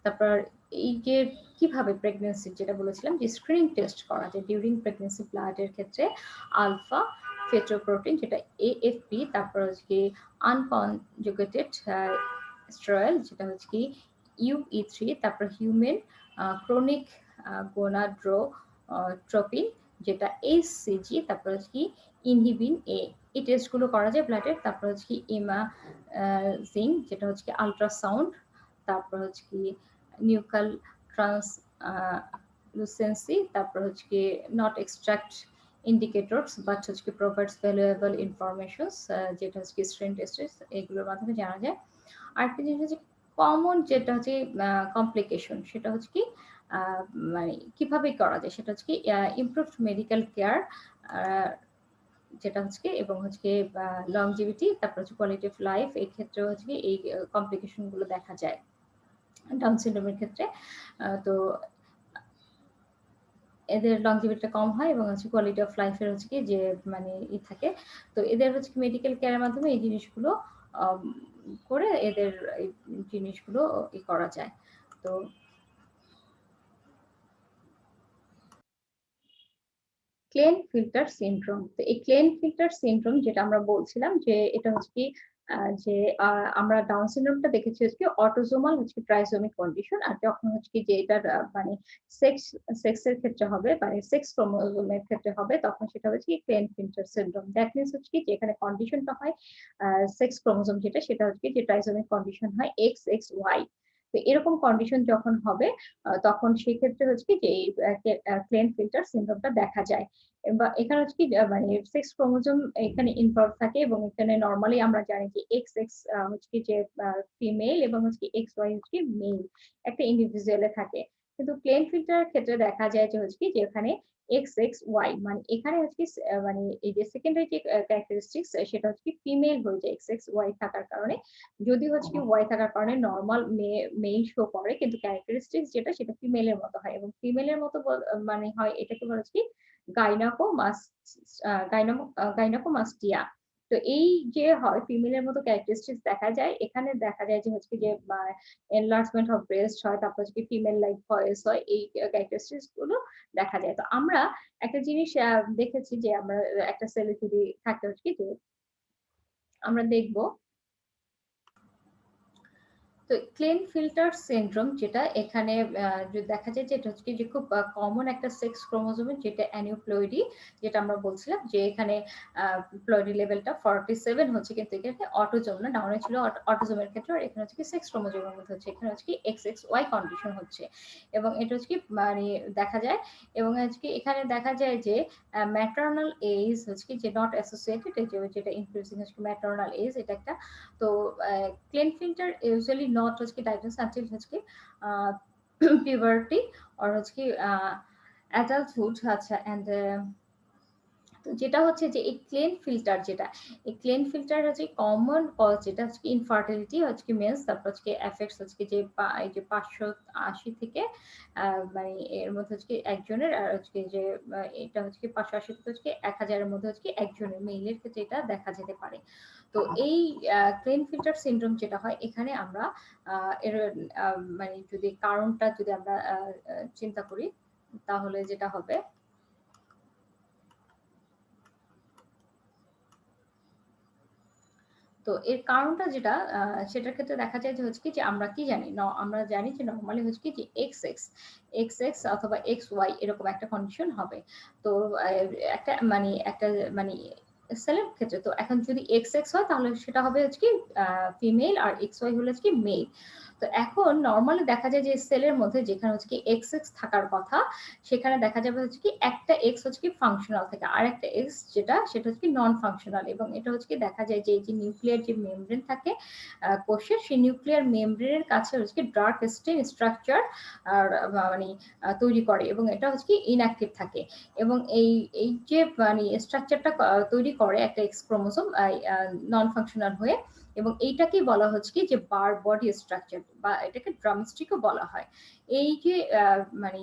তারপর এই যে কিভাবে প্রেগন্যান্সি যেটা বলেছিলাম যে স্ক্রিনিং টেস্ট করা যায় ডিউরিং প্রেগন্যান্সি ব্লাডের ক্ষেত্রে আলফা ফেটোপ্রোটিন যেটা এএফপি, তারপর হচ্ছে কি আনকনজুগেটেড স্টেরয়েল যেটা হচ্ছে কি ইউই3, তারপর হিউম্যান ক্রনিক গোনাড্রোট্রপিন যেটা এইচসিজি, তারপর হচ্ছে কি ইনহিবিন এ। এই টেস্টগুলো করা যায় ব্লাডের। তারপর হচ্ছে কি ইমাজিং যেটা হচ্ছে কি আল্ট্রাসাউন্ড, তারপর হচ্ছে কি নিউকাল ট্রান্সলুসেন্সি, তারপর হচ্ছে কি নট এক্সট্রাক্ট ইন্ডিকেটরস বাট হচ্ছে কি প্রোভাইডস ভ্যালুয়েবল ইনফরমেশনস যেটা হচ্ছে কি স্ক্রিন টেস্টেস, এগুলোর মাধ্যমে জানা যায়। আরেকটা জিনিস হচ্ছে কমন যেটা হচ্ছে কমপ্লিকেশন, সেটা হচ্ছে কি মানে কিভাবে করা যায় সেটা হচ্ছে কি ইমপ্রুভড মেডিকেল কেয়ার যেটা হচ্ছে কি, এবং হচ্ছে কি লংজিভিটি, তারপর হচ্ছে কোয়ালিটি অফ লাইফ, এই ক্ষেত্রে হচ্ছে কি এই কমপ্লিকেশন গুলো দেখা যায় ডাউন সিনড্রোমের ক্ষেত্রে। তো এদের লংজিভিটিটা কম হয় এবং হচ্ছে কোয়ালিটি অফ লাইফের হচ্ছে কি যে মানে থাকে। তো এদের হচ্ছে কি মেডিকেল কেয়ারের মাধ্যমে এই জিনিসগুলো করে এদের এই জিনিসগুলো করা যায়। তো ক্লেনফিল্টার সিনড্রোম, তো এই ক্লেনফিল্টার সিনড্রোম যেটা আমরা বলছিলাম যে এটা হচ্ছে কি যে আমরা ডাউন সিনড্রোমটা দেখেছি হচ্ছে কি অটোজোমাল হচ্ছে কি ট্রাইসোমিক কন্ডিশন, আর যখন হচ্ছে কি যে এটার মানে সেক্সের ক্ষেত্রে হবে মানে সেক্স ক্রোমোজোমের ক্ষেত্রে হবে তখন সেটা হচ্ছে কি ক্লেনফিল্টার সিনড্রোম। দ্যাট মিন্স হচ্ছে কি যে এখানে কন্ডিশনটা হয় সেক্স ক্রোমোজোম যেটা সেটা হচ্ছে কি যে ট্রাইসোমিক কন্ডিশন হয় এক্স এক্স ওয়াই। তো এরকম কন্ডিশন যখন হবে তখন সেক্ষেত্রে হচ্ছে কি যে এই ক্লেনফিল্টার সিনড্রোমটা দেখা যায়। বা এখানে হচ্ছে কি মানে সেক্স ক্রোমোজোম এখানে ইনভলভ থাকে, এবং এখানে নরমালি আমরা জানি যে এক্স এক্স হচ্ছে কি যে ফিমেল এবং হচ্ছে কি এক্স ওয়াই হচ্ছে কি মেল একটা ইন্ডিভিজুয়ালে থাকে। কিন্তু প্লেন ফিল্টারের ক্ষেত্রে দেখা যায় যে হচ্ছে কি যে এখানে এক্স এক্স ওয়াই মানে এখানে হচ্ছে কি মানে এই যে সেকেন্ডারি যে ক্যারেক্টারিস্টিক্স সেটা হচ্ছে কি ফিমেল হয়ে যায় এক্স এক্স ওয়াই থাকার কারণে। যদি হচ্ছে কি ওয়াই থাকার কারণে নর্মাল মেল শো করে, কিন্তু ক্যারেক্টারিস্টিক্স যেটা সেটা ফিমেলের মতো হয়, এবং ফিমেলের মতো মানে হয় এটাকে বলা হচ্ছে কি গাইনাকোমাস্টিয়া। তো এই যে হয় ফিমেলের মতো ক্যারেক্টারিস্টিক্স দেখা যায়, এখানে দেখা যায় যে হচ্ছে যে এনলার্জমেন্ট অফ ব্রেস্ট হয়, তারপর হচ্ছে ফিমেল লাইক ভয়েস হয়, এই ক্যারেক্টারিস্টিক্স গুলো দেখা যায়। তো আমরা একটা জিনিস দেখেছি যে আমরা একটা সেলে যদি থাকে হচ্ছে কি যে আমরা দেখবো তো ক্লেনফিল্টার সিনড্রোম যেটা এখানে দেখা যায় যে এটা হচ্ছে কি যে খুব কমন একটা সেক্স ক্রোমোজোমের যেটা অ্যানিউপ্লয়েডি, যেটা আমরা বলছিলাম যে এখানে প্লয়েডি লেভেলটা 47 হচ্ছে, কিন্তু এখানে অটোজোম না, ডাউনে ছিল অটোজোমের ক্ষেত্রে, আর এখানে হচ্ছে কি সেক্স ক্রোমোজোমের মধ্যে হচ্ছে, এখানে হচ্ছে কি এক্স এক্স ওয়াই কন্ডিশন হচ্ছে। এবং এটা হচ্ছে কি মানে দেখা যায়, এবং হচ্ছে কি এখানে দেখা যায় যে ম্যাটারনাল এজ হচ্ছে কি যে নট অ্যাসোসিয়েটেড, যেটা ইনক্লুসিং হচ্ছে ম্যাটারনাল এজ, এটা একটা। তো ক্লেনফিল্টার ইউজুয়ালি নট হচ্ছে কি ডায়াগনোস আনটিল হচ্ছে কি puberty or হচ্ছে কি adulthood। আচ্ছা, এন্ড তো যেটা হচ্ছে যে এই ক্লেন ফিল্টার যেটা, এই ক্লেন ফিল্টার হচ্ছে কমন কজ যেটা হচ্ছে কি ইনফার্টিলিটি হচ্ছে কি মেন্স, তারপর হচ্ছে কি এফেক্টস হচ্ছে কি যে এই যে 580 থেকে মানে এর মধ্যে হচ্ছে কি একজনের, আর হচ্ছে কি যে এটা হচ্ছে কি 580 থেকে হচ্ছে কি 1000 এর মধ্যে হচ্ছে কি একজনের মেইলের ক্ষেত্রে এটা দেখা যেতে পারে। তো এই ক্লেন ফিল্টার সিনড্রোম যেটা হয় এখানে আমরা এর মানে যদি কারণটা যদি আমরা চিন্তা করি তাহলে যেটা হবে, তো এর কারণটা যেটা সেটার ক্ষেত্রে দেখা যায় যে হচ্ছে কি যে আমরা কি জানি আমরা জানি যে নরমালি হচ্ছে কি যে এক্স এক্স এক্স এক্স অথবা এক্স ওয়াই এরকম একটা কন্ডিশন হবে। তো একটা মানে সেলের ক্ষেত্রে তো এখন যদি এক্স এক্স হয় তাহলে সেটা হবে হচ্ছে কি ফিমেল, আর এক্স ওয়াই হলে হচ্ছে কি মেল। তো এখন নরমালি দেখা যায় যে সেলের মধ্যে যেখানে হচ্ছে কি এক্স এক্স থাকার কথা সেখানে দেখা যাবে হচ্ছে কি একটা এক্স হচ্ছে কি ফাংশনাল থাকে, আর একটা এক্স যেটা সেটা হচ্ছে কি নন ফাংশনাল, এবং এটা হচ্ছে কি দেখা যায় যে এই যে নিউক্লিয়ার যে মেমব্রেন থাকে কোষের, সেই নিউক্লিয়ার মেমব্রেনের কাছে হচ্ছে কি ডার্ক স্টেন স্ট্রাকচার আর মানে তৈরি করে, এবং এটা হচ্ছে কি ইনঅ্যাক্টিভ থাকে। এবং এই যে মানে স্ট্রাকচারটা তৈরি করে একটা এক্স ক্রোমোসোম নন ফাংশনাল হয়ে, এবং এইটাকেই বলা হচ্ছে কি যে বার বডি স্ট্রাকচার, বা এটাকে ড্রামস্টিকও বলা হয়। এই যে মানে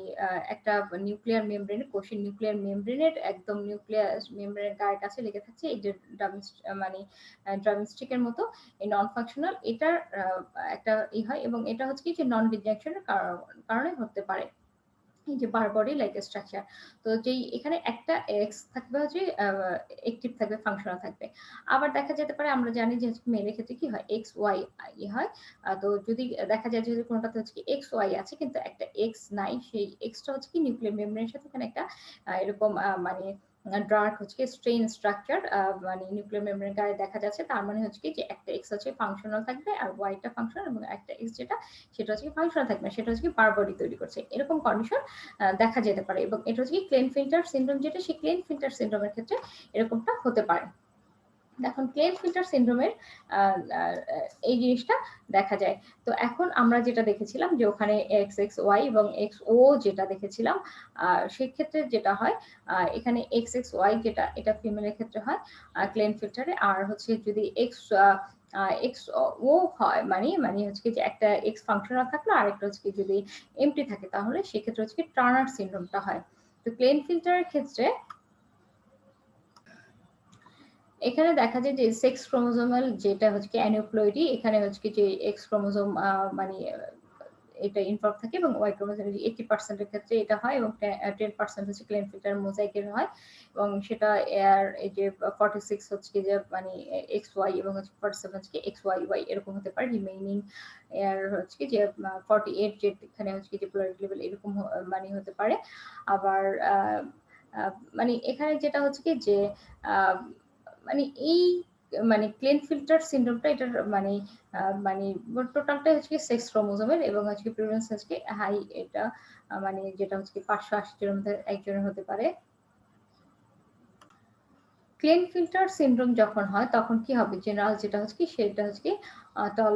একটা নিউক্লিয়ার মেমব্রেন, কোষের নিউক্লিয়ার মেমব্রেনের একদম নিউক্লিয়ার মেমব্রেনের গায়ের কাছে লেগে থাকছে এই যে মানে ড্রামস্টিকের মতো এই নন ফাংশনাল, এটার একটা হয়, এবং এটা হচ্ছে কি যে নন রিজেকশনের কারণে হতে পারে এই যে বার বডি লাইক স্ট্রাকচার। তো যেই এখানে একটা এক্স থাকবে হচ্ছে অ্যাক্টিভ থাকবে, ফাংশনাল থাকবে। আবার দেখা যেতে পারে, আমরা জানি যে মেয়ের ক্ষেত্রে কি হয়, এক্স ওয়াই হয়। তো যদি দেখা যায় যে কোনটাতে হচ্ছে কি এক্স ওয়াই আছে কিন্তু একটা এক্স নাই, সেই এক্সটা হচ্ছে কি নিউক্লিয়ার মেমব্রেনের সাথে এখানে একটা এরকম মানে ডার্ক হচ্ছে স্ট্রেন স্ট্রাকচার মানে নিউক্লিয়ার মেমব্রেনের গায়ে দেখা যাচ্ছে। তার মানে হচ্ছে কি যে একটা এক্স হচ্ছে ফাংশনাল থাকবে আর ওয়াইটা ফাংশনাল, এবং একটা এক্স যেটা সেটা হচ্ছে ফাংশনাল থাকবে না, সেটা হচ্ছে বার বডি তৈরি করছে, এরকম কন্ডিশন দেখা যেতে পারে। এবং এটা হচ্ছে কি ক্লেনফিল্টার সিনড্রোম, যেটা সেই ক্লেনফিল্টার সিনড্রোমের ক্ষেত্রে এরকমটা হতে পারে। এখন ক্লেনফিল্টার সিনড্রোমের এই জিনিসটা দেখা যায়। তো এখন আমরা যেটা দেখেছিলাম যে ওখানে এক্স এক্স ওয়াই এবং এক্স ও যেটা দেখেছিলাম, সেক্ষেত্রে যেটা হয় এখানে এক্স এক্স ওয়াই যেটা, এটা ফিমেলের ক্ষেত্রে হয় ক্লেনফিল্টারে। আর হচ্ছে যদি এক্স এক্স ও হয়, মানে মানে হচ্ছে কি যে একটা এক্স ফাংশনাল থাকলো আর একটা হচ্ছে কি যদি এমটি থাকে, তাহলে সেক্ষেত্রে হচ্ছে কি টার্নার সিনড্রোমটা হয়। তো ক্লেনফিল্টারের ক্ষেত্রে এখানে দেখা যায় যে সেক্স ক্রোমোজোমাল যেটা হচ্ছে কি অ্যানিউপ্লয়েডি, এখানে হচ্ছে কি যে এক্স ক্রোমোজোম মানে এটা ইনভলভ থাকে, এবং ওয়াই ক্রোমোজোমের 80% এর ক্ষেত্রে এটা হয়, এবং 10% হচ্ছে ক্লেনফিল্টার মোজাইকের হয়। এবং সেটা এর এই যে 46 হচ্ছে কি যে মানে এক্স ওয়াই, এবং হচ্ছে 47 হচ্ছে কি এক্স ওয়াই ওয়াই এরকম হতে পারে। রিমেইনিং এর হচ্ছে কি যে 48 যেখানে হচ্ছে কি যে পোলারিটি লেভেল এরকম মানে হতে পারে। আবার মানে এখানে যেটা হচ্ছে কি যে আহ, মানে এই মানে ক্লেনফিল্টার সিনড্রোমটা, এটার মানে মানে টোটালটা হচ্ছে সেক্স ক্রোমোজোমের, এবং হচ্ছে প্রিভেলেন্স হচ্ছে হাই, এটা মানে যেটা হচ্ছে 580 জনের মধ্যে একজনের হতে পারে। ক্লেনফিল্টার সিনড্রোম যখন হয় তখন কি হবে, জেনারেল যেটা হচ্ছে কি সেটা হচ্ছে কি টল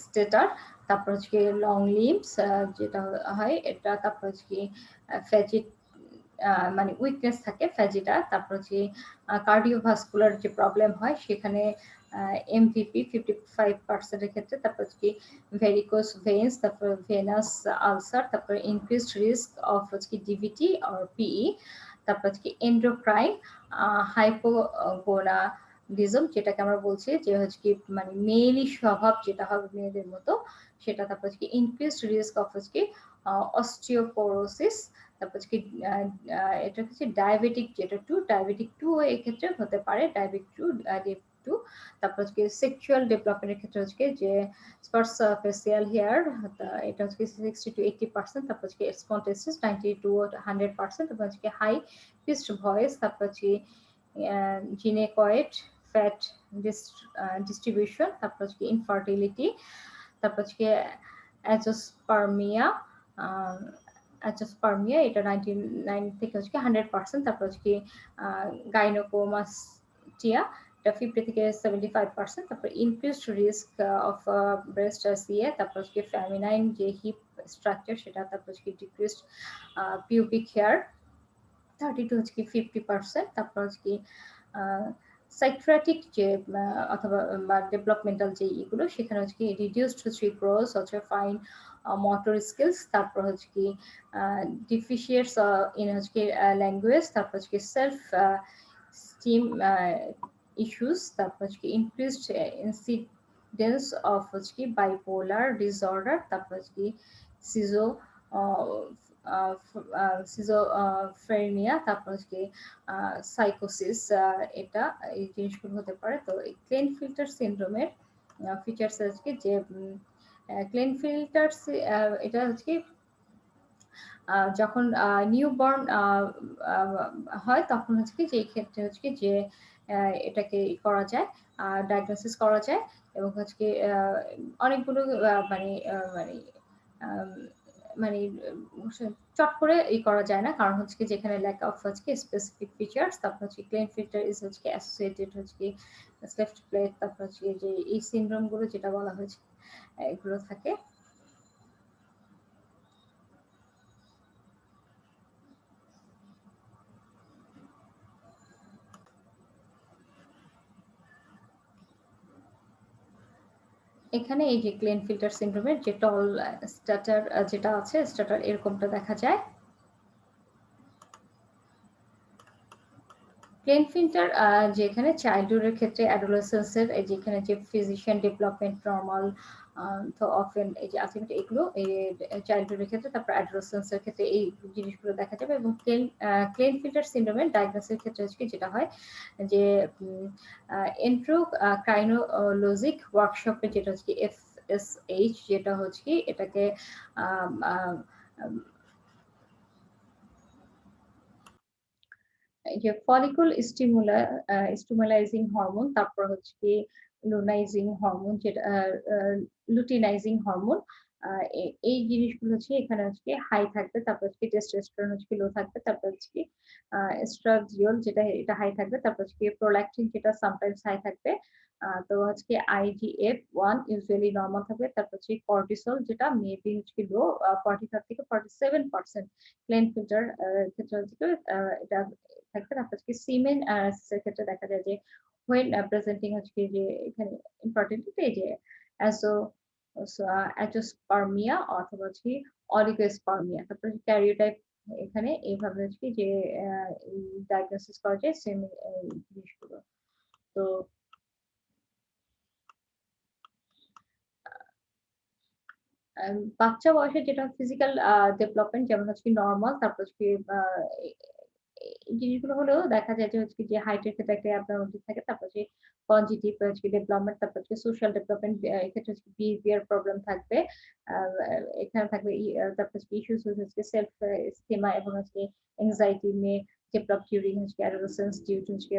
স্টেটার, তারপর হচ্ছে কি লং লিম্বস যেটা হয় এটা, তারপর হচ্ছে কি ফ্যাজিট মানে উইকনেস থাকে ফ্যাজিটা, তারপর হচ্ছে কার্ডিওভাস্কুলার যে প্রবলেম হয় সেখানে এমভিপি 55% এর ক্ষেত্রে, তারপর হচ্ছে কি ভেরিকোস ভেইনস, তারপর ভেনাস আলসার, তারপর ইনক্রিজড রিস্ক অফ হচ্ছে কি ডিভিটি অর পিই, তারপর হচ্ছে কি এন্ডোক্রাইন হাইপোগোনাডিজম, যেটাকে আমরা বলছি যে হচ্ছে কি মানে মেয়েলি স্বভাব যেটা হবে মেয়েদের মতো সেটা, তারপর হচ্ছে কি ইনক্রিজড রিস্ক অফ হচ্ছে কি অস্টিওপোরোসিস, তারপর হচ্ছে কি এটা হচ্ছে ডায়াবেটিক, যেটা ডায়াবেটিক 2 এই ক্ষেত্রে হতে পারে, ডায়াবেটিক 2। তারপর হচ্ছে সেক্সুয়াল ডেভেলপমেন্টের ক্ষেত্রে হচ্ছে যে স্পার্স ফেসিয়াল হেয়ার, এটা হচ্ছে 60 to 80%, তারপর হচ্ছে স্পন্টেসিস 90 to 100%, তারপর হচ্ছে হাই পিচড ভয়েস, তারপর হচ্ছে জিনেকয়েড ফ্যাট ডিস্ট্রিবিউশন, তারপর হচ্ছে ইনফার্টিলিটি, তারপর হচ্ছে অ্যাজোস্পার্মিয়া, অ্যাজোস্পার্মিয়া এটা 99 থেকে হচ্ছে 100%, তারপর হচ্ছে গাইনোকোমাস্টিয়া এটা 50 থেকে 75%, তারপর increased risk of breast CA, তারপর হচ্ছে ফেমিনাইন যে হিপ স্ট্রাকচার সেটা, তারপর হচ্ছে ডিক্রিজড পিউবিক হেয়ার 30 to হচ্ছে 50%, তারপর হচ্ছে সাইক্রাটিক যে অথবা বা ডেভেলপমেন্টাল যে এগুলো, সেখানে হচ্ছে রিডিউসড হচ্ছে গ্রোথ হচ্ছে ফাইন মোটর স্কিলস, তারপর হচ্ছে কি ডিফিশিয়েটস ইন হচ্ছে ল্যাঙ্গুয়েজ, তারপর হচ্ছে সেলফ স্টিম ইস্যুস, তারপর হচ্ছে ইনক্রিজড ইনসিডেন্স অফ হচ্ছে বাইপোলার ডিসঅর্ডার, তারপর হচ্ছে সিজো সিজোফ্রেনিয়া, তারপর হচ্ছে সাইকোসিস, এটা এই জিনিসগুলো হতে পারে। তো এই ক্লেনফিল্টার সিনড্রোমের ফিচার্স হচ্ছে যে ক্লেনফিল্টার এটা হচ্ছে যখন নিউবর্ন হয় তখন হচ্ছে কি যে এই ক্ষেত্রে হচ্ছে কি যে এটাকে করা যায়, ডায়াগনোসিস করা যায়, এবং হচ্ছে কি অনেকগুলো মানে মানে আম, মানে চট করে করা যায় না, কারণ হচ্ছে কি যেখানে ল্যাক অফ হচ্ছে কি স্পেসিফিক ফিচার্স, তারপর হচ্ছে ক্লেন ফিল্টার ইজ হচ্ছে কি অ্যাসোসিয়েটেড হচ্ছে কি স্লেফট প্লেট, তারপর হচ্ছে যে এই সিনড্রোম গুলো যেটা বলা হয়েছে এগুলো থাকে। এখানে এই যে ক্লেনফিল্টার সিনড্রোমের যে টল স্ট্যাটার যেটা আছে স্ট্যাটার এরকমটা দেখা যায়। ক্লেনফিল্টার যেখানে চাইল্ডহুড এর ক্ষেত্রে অ্যাডোলেসেন্স এর এই যেখানে যে ফিজিশিয়ান ডেভেলপমেন্ট নরমাল তো অফেন এই যে আলটিমেট এগুলো এই চাইল্ডহুড এর ক্ষেত্রে তারপর অ্যাডোলেসেন্স এর ক্ষেত্রে এই জিনিসগুলো দেখা যাবে এবং ক্লেনফিল্টার সিনড্রোমের ডায়াগনোসিস ক্ষেত্রে হচ্ছে যেটা হয় যে এন্ড্রোক্রাইনোলজিক ওয়ার্কশপে যেটা হচ্ছে এফএসএইচ যেটা হচ্ছে এটাকে আম, আম, আম, এই যে ফলিকুল স্টিমুলাইজিং হরমোন, তারপর হচ্ছে কি লুনাইজিং হরমোন যেটা লুটিনাইজিং হরমোন, এই জিনিসগুলো হচ্ছে এখানে হচ্ছে হাই থাকবে, তারপর হচ্ছে টেস্টোস্টেরন হচ্ছে লো থাকবে, তারপর হচ্ছে এস্ট্রাডিওল যেটা এটা হাই থাকবে, তারপর হচ্ছে প্রোল্যাকটিন যেটা সামটাইমস হাই থাকবে। তো হচ্ছে IGF-1 ইউজুয়ালি নরমাল থাকবে, তারপর হচ্ছে কর্টিসল যেটা মেবি হচ্ছে লো 45 থেকে 47% প্লেন ফিল্টার ক্ষেত্রে হচ্ছে এটা থাকবে। তারপর হচ্ছে সিমেন এর ক্ষেত্রে দেখা যায় যে when presenting হচ্ছে যে এখানে ইম্পর্টেন্ট এই যে অ্যাজো অ্যাজোস্পার্মিয়া অথবা হচ্ছে অলিগোস্পার্মিয়া, তারপর ক্যারিওটাইপ এখানে এইভাবে হচ্ছে যে ডায়াগনোসিস করা যায় সেম জিনিসগুলো। তো বাচ্চা বয়সে যেটা ফিজিক্যাল ডেভেলপমেন্ট যেমন হচ্ছে নরমাল, তারপর হচ্ছে এই জিনিসগুলো হলেও দেখা যায় যে হচ্ছে যে হাইটের ক্ষেত্রে একটা অ্যাবনর্মালিটি থাকে, তারপর হচ্ছে কনজিটিভ হচ্ছে ডেভেলপমেন্ট, তারপর হচ্ছে সোশ্যাল ডেভেলপমেন্ট এক্ষেত্রে হচ্ছে বিহেভিয়ার প্রবলেম থাকবে। আহ, এখানে থাকবে তারপর হচ্ছে ইস্যুস হচ্ছে সেলফ স্টিমা এবং হচ্ছে এংজাইটি মে ডেভেলপ ডিউরিং হচ্ছে অ্যাডোলেসেন্স ডিউ টু হচ্ছে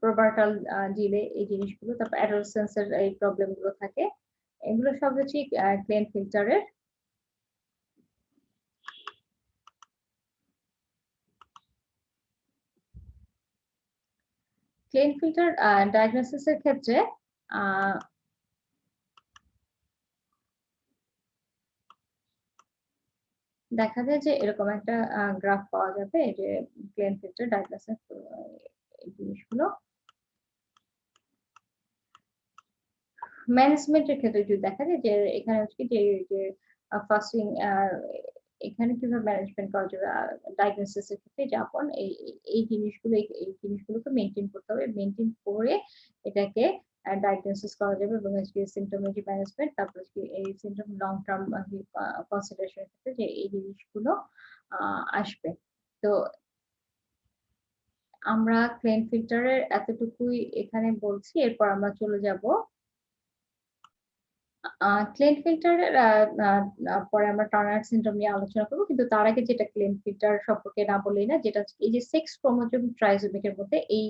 প্রোবার্টাল ডিলে এই জিনিসগুলো, তারপর অ্যাডোলেসেন্স এর এই প্রবলেম গুলো থাকে। এগুলো সব হচ্ছে ক্লেন ফিল্টারের। ক্লেন ফিল্টার ডায়াগনোসিস এর ক্ষেত্রে আহ, দেখা যায় যে এরকম একটা গ্রাফ পাওয়া যাবে, এই যে ক্লেন ফিল্টার ডায়াগনোসিস এই জিনিসগুলো ম্যানেজমেন্টের ক্ষেত্রে যদি দেখা যায় যে এখানে হচ্ছে যে যে ফাস্টিং এখানে কিভাবে ম্যানেজমেন্ট করা যাবে ডায়াগনোসিস এর ক্ষেত্রে যেমন এই জিনিসগুলো এই জিনিসগুলোকে মেনটেন করতে হবে, মেনটেন করে এটাকে ডায়াগনোসিস করা যাবে এবং হচ্ছে সিমটোলজি ম্যানেজমেন্ট, তারপর হচ্ছে এই সিমটম লং টার্ম কনসিডারেশন ক্ষেত্রে যে এই জিনিসগুলো আসবে। তো আমরা ক্লেন ফিল্টারের এতটুকুই এখানে বলছি, এরপর আমরা চলে যাব ক্লেন ফিল্টারের পরে আমরা টার্নার সিনড্রোম নিয়ে আলোচনা করবো, কিন্তু তার আগে যেটা ক্লেন ফিল্টার সম্পর্কে না বললেই না, যেটা হচ্ছে এই যে সেক্স ক্রোমোজোম ট্রাইজোমিকের মধ্যে এই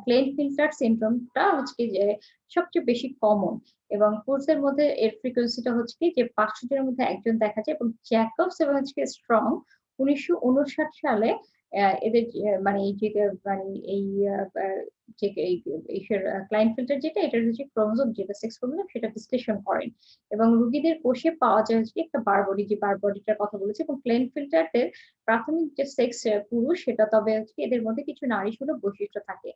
ক্লেন ফিল্টার সিনড্রোমটা হচ্ছে কি যে সবচেয়ে বেশি কমন, এবং পুরুষদের মধ্যে এর ফ্রিকোয়েন্সিটা হচ্ছে কি যে 500 জনের মধ্যে একজন দেখা যায়, এবং জ্যাকবস এবং হচ্ছে স্ট্রং 1959 সালে এদের মানে এই যে মানে এই যে এই ক্লাইন ফিল্টার যেটা এটা হচ্ছে ক্রোমোজোম যেটা সেক্স ক্রোমোজোম সেটা বিশ্লেষণ করেন, এবং রোগীদের কোষে পাওয়া যায় হচ্ছে একটা বারবডি, যে বারবডিটার কথা বলেছে, এবং ক্লেন ফিল্টারদের প্রাথমিক যে সেক্স পুরুষ সেটা, তবে হচ্ছে এদের মধ্যে কিছু নারীসুলভ বৈশিষ্ট্য থাকে,